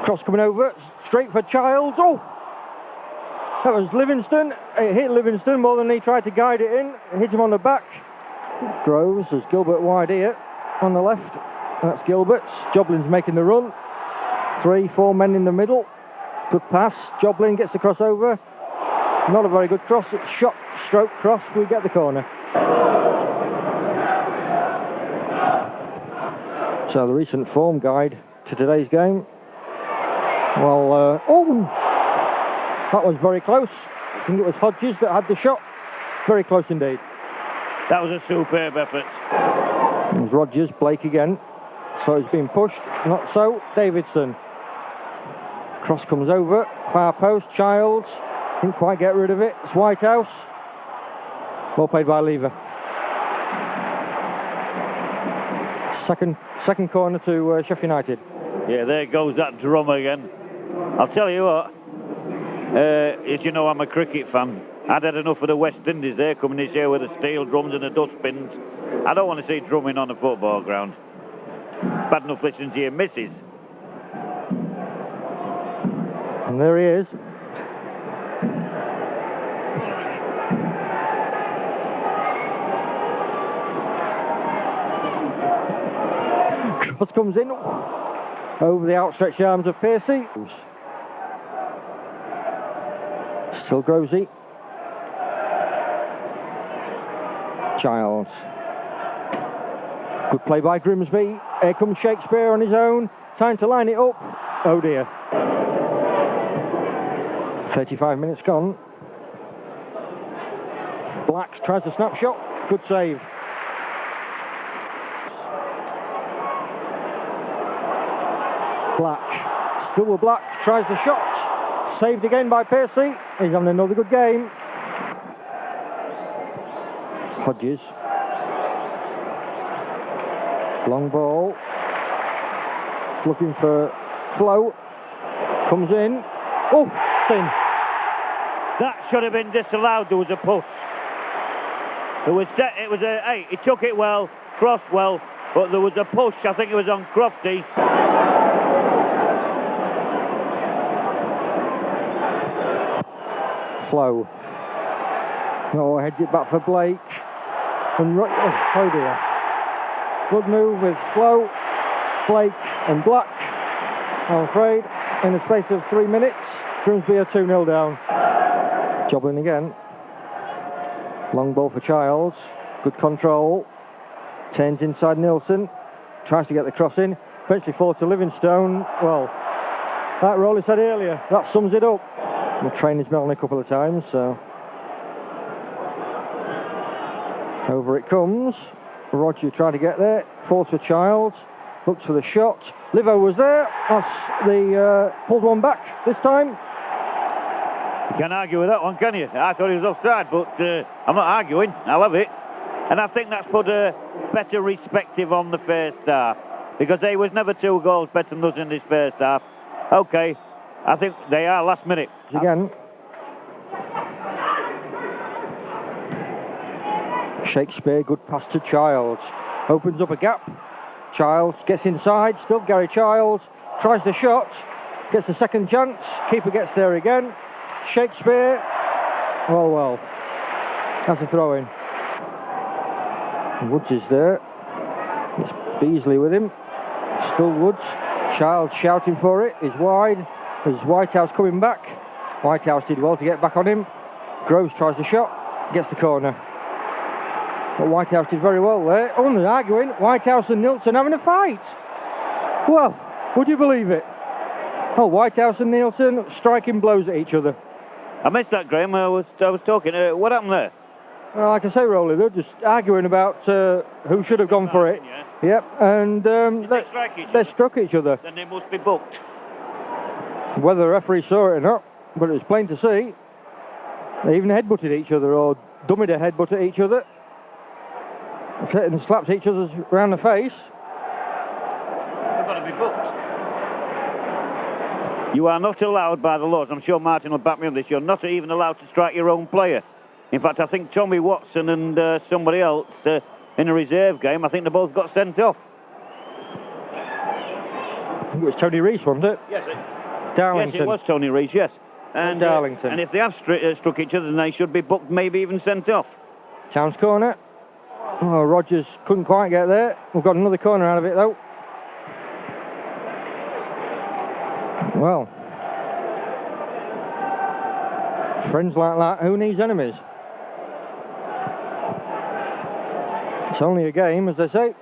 Cross coming over, straight for Childs. Oh! That was Livingston. It hit Livingston more than he tried to guide it in. It hit him on the back. Groves, there's Gilbert wide here on the left. That's Gilbert's. Joblin's making the run. 3-4 men in the middle. Good pass. Joblin gets the cross over. Not a very good cross. It's shot, stroke, cross. We get the corner. So the recent form guide to today's game. Well, oh! That was very close. I think it was Hodges that had the shot. Very close indeed. That was a superb effort. It was Rogers, Blake again. So he's been pushed. Not so. Davidson. Cross comes over. Far post. Childs. Didn't quite get rid of it. It's Whitehouse. Well played by Lever. Second corner to Sheffield United. Yeah, there goes that drum again. I'll tell you what, as you know, I'm a cricket fan. I'd had enough of the West Indies there coming this year with the steel drums and the dustbins. I don't want to see drumming on a football ground. Bad enough listening to your missus. And there he is. Cross comes in over the outstretched arms of Piercy. Still Grosey. Childs. Good play by Grimsby. Here comes Shakespeare on his own. Time to line it up. Oh dear. 35 minutes gone. Black tries the snapshot. Good save. Black. Still with Black. Tries the shot. Saved again by Piercy. He's having another good game. Hodges. Long ball. Looking for Flo. Comes in. Oh, it's in. That should have been disallowed. There was a push. Hey, he took it well, crossed well, but there was a push. I think it was on Crofty. Flo. Oh, heads it back for Blake. And oh dear. Good move with Flo, Blake and Black. I'm afraid, in the space of 3 minutes, Grimsby are 2-0 down. Jobbing again. Long ball for Childs. Good control. Turns inside Nielsen. Tries to get the cross in. Eventually falls to Livingstone. Well, like Rowley said earlier, that sums it up. The training's been on a couple of times, so. Over it comes. Roger trying to get there. Falls for Childs. Looks for the shot. Livo was there. Pulled one back this time. You can't argue with that one, can you? I thought he was offside, but I'm not arguing. I'll have it. And I think that's put a better perspective on the first half, because they was never 2 goals better than us in this first half. Okay, I think they are last minute. Again. Shakespeare, good pass to Childs. Opens up a gap. Childs gets inside. Still Gary Childs. Tries the shot. Gets a second chance. Keeper gets there again. Shakespeare. Well. That's a throw in. Woods is there. It's Beasley with him. Still Woods. Childs shouting for it. He's wide. There's Whitehouse coming back. Whitehouse did well to get back on him. Groves tries the shot. Gets the corner. But Whitehouse did very well there. Oh, they're arguing. Whitehouse and Nielsen having a fight. Well, would you believe it? Oh, Whitehouse and Nielsen striking blows at each other. I missed that, Graham. I was talking. What happened there? Well, like I say, Rowley, they're just arguing about who should have gone for it. Yeah. Yep, and they struck each other. Then they must be booked. Whether the referee saw it or not, but it was plain to see. They even headbutted each other, or dummied a headbutt at each other. And slapped each other around the face. They've got to be booked. You are not allowed by the laws, I'm sure Martin will back me on this, you're not even allowed to strike your own player. In fact, I think Tommy Watson and somebody else in a reserve game, I think they both got sent off. I think it was Tony Rees, wasn't it? Yes, Darlington. Yes, it was Tony Rees, yes. And Darlington. And if they have struck each other, then they should be booked, maybe even sent off. Towns corner. Oh, Rogers couldn't quite get there. We've got another corner out of it, though. Well, friends like that, who needs enemies? It's only a game, as they say.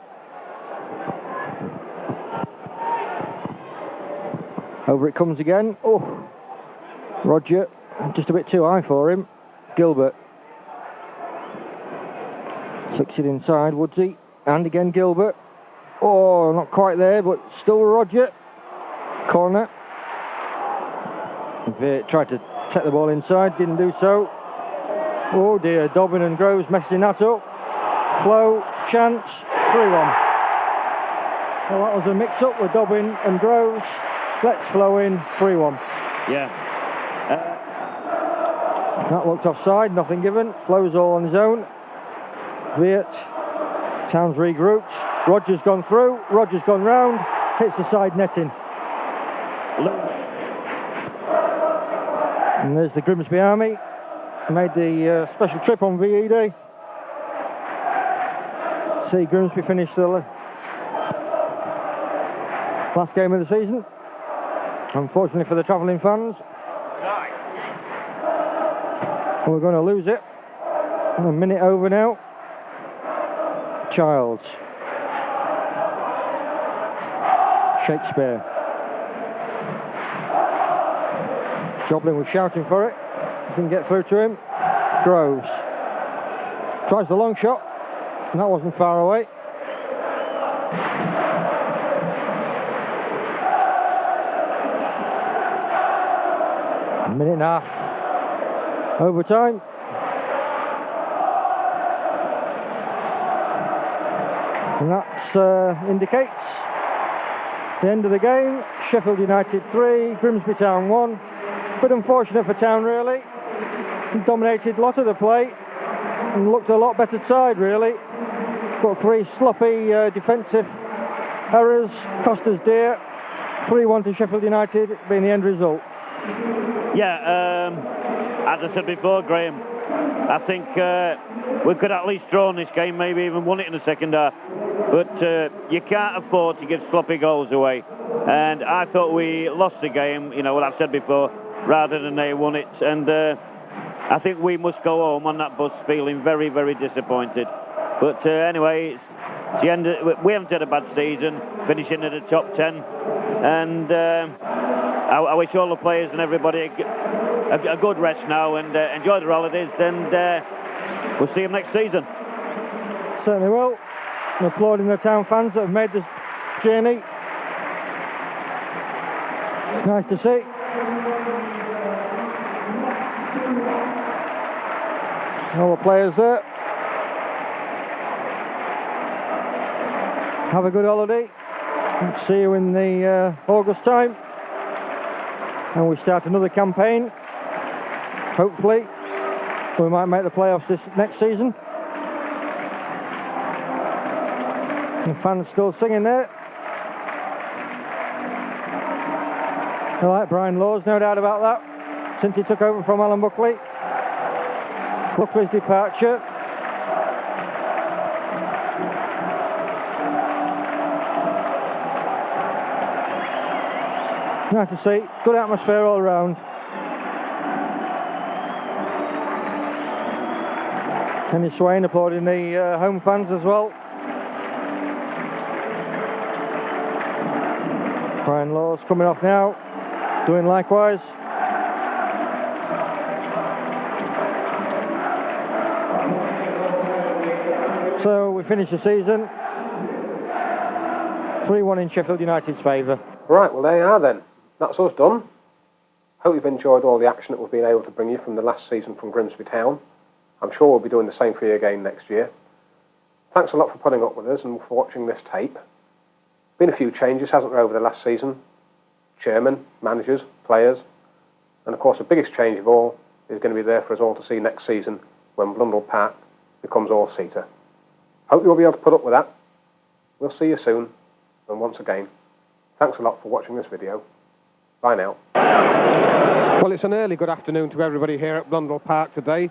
Over it comes again. Oh, Roger, just a bit too high for him. Gilbert. Flicks it inside, Woodsy. And again, Gilbert. Oh, not quite there, but still Roger. Corner. Tried to take the ball inside, didn't do so. Oh dear, Dobbin and Groves messing that up. Flo, chance, 3-1. Well, that was a mix-up with Dobbin and Groves. Let's Flo in, 3-1. Yeah. That looked offside, nothing given. Flo's all on his own. Viet, Towns regrouped. Rogers gone through, Rogers gone round, hits the side netting. And there's the Grimsby Army. Made the special trip on VE Day. See Grimsby finish the last game of the season. Unfortunately for the travelling fans. We're going to lose it. A minute over now. Childs. Shakespeare. Joplin was shouting for it. Didn't get through to him. Groves. Tries the long shot. And that wasn't far away. A minute and a half. Overtime. And that indicates the end of the game. Sheffield United 3, Grimsby Town 1. But unfortunate for Town, really. Dominated a lot of the play and looked a lot better side, really. Got 3 sloppy defensive errors, cost us dear. 3-1 to Sheffield United being the end result. Yeah, as I said before, Graham, I think we could at least draw in this game, maybe even won it in the second half. But you can't afford to give sloppy goals away. And I thought we lost the game, you know, what I've said before, rather than they won it. And I think we must go home on that bus feeling very, very disappointed. But anyway, it's the end we haven't had a bad season, finishing in the top 10. And I wish all the players and everybody a good rest now and enjoy their holidays. And we'll see them next season. Certainly will. I'm applauding the Town fans that have made this journey. It's nice to see. All the players there. Have a good holiday. See you in the August time. And we start another campaign. Hopefully, we might make the playoffs this next season. The fans still singing there. I like Brian Laws, no doubt about that. Since he took over from Alan Buckley. Buckley's departure. Nice to see. Good atmosphere all around. Kenny Swain applauding the home fans as well. Brian Laws coming off now, doing likewise. So we finish the season 3-1 in Sheffield United's favour. Right, well there you are then. That's us done. Hope you've enjoyed all the action that we've been able to bring you from the last season from Grimsby Town. I'm sure we'll be doing the same for you again next year. Thanks a lot for putting up with us and for watching this tape. Been a few changes, hasn't there, over the last season? Chairman, managers, players, and of course the biggest change of all is going to be there for us all to see next season when Blundell Park becomes all-seater. Hope you'll be able to put up with that. We'll see you soon, and once again, thanks a lot for watching this video. Bye now. Well, it's an early good afternoon to everybody here at Blundell Park today,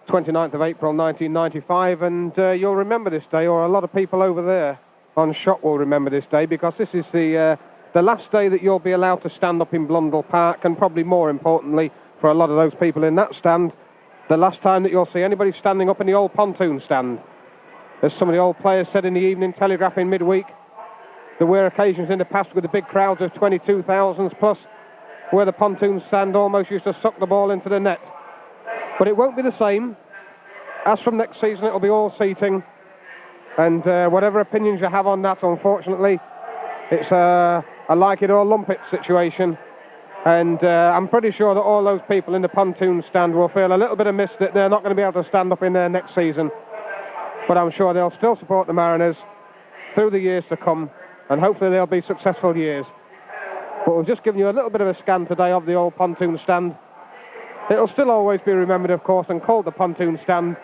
29th of April 1995, and you'll remember this day, or a lot of people over there on shot will remember this day, because this is the last day that you'll be allowed to stand up in Blundell Park, and probably more importantly for a lot of those people in that stand, the last time that you'll see anybody standing up in the old pontoon stand. As some of the old players said in the Evening Telegraph in midweek, there were occasions in the past with the big crowds of 22,000 plus where the pontoon stand almost used to suck the ball into the net. But it won't be the same. As from next season, it'll be all seating. And whatever opinions you have on that, unfortunately, it's a like it or lump it situation. And I'm pretty sure that all those people in the pontoon stand will feel a little bit amiss that they're not going to be able to stand up in there next season. But I'm sure they'll still support the Mariners through the years to come. And hopefully they'll be successful years. But we've just given you a little bit of a scan today of the old pontoon stand. It'll still always be remembered, of course, and called the pontoon stand.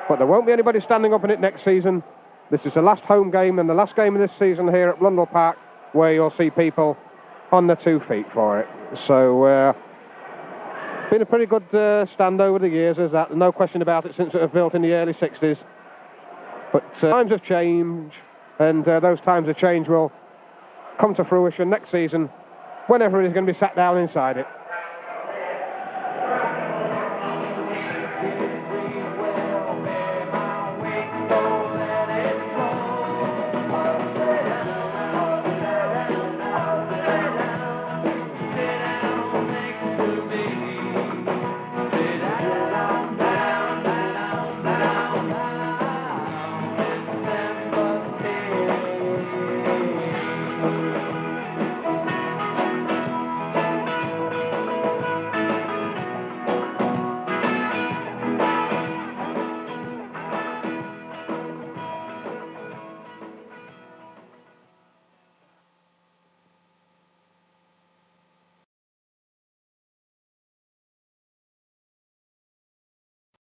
But there won't be anybody standing up in it next season. This is the last home game and the last game of this season here at Blundell Park, where you'll see people on their 2 feet for it. So Been a pretty good stand over the years, as that, no question about it, since it was built in the early 60s. But times have changed, and those times of change will come to fruition next season when everybody's going to be sat down inside it.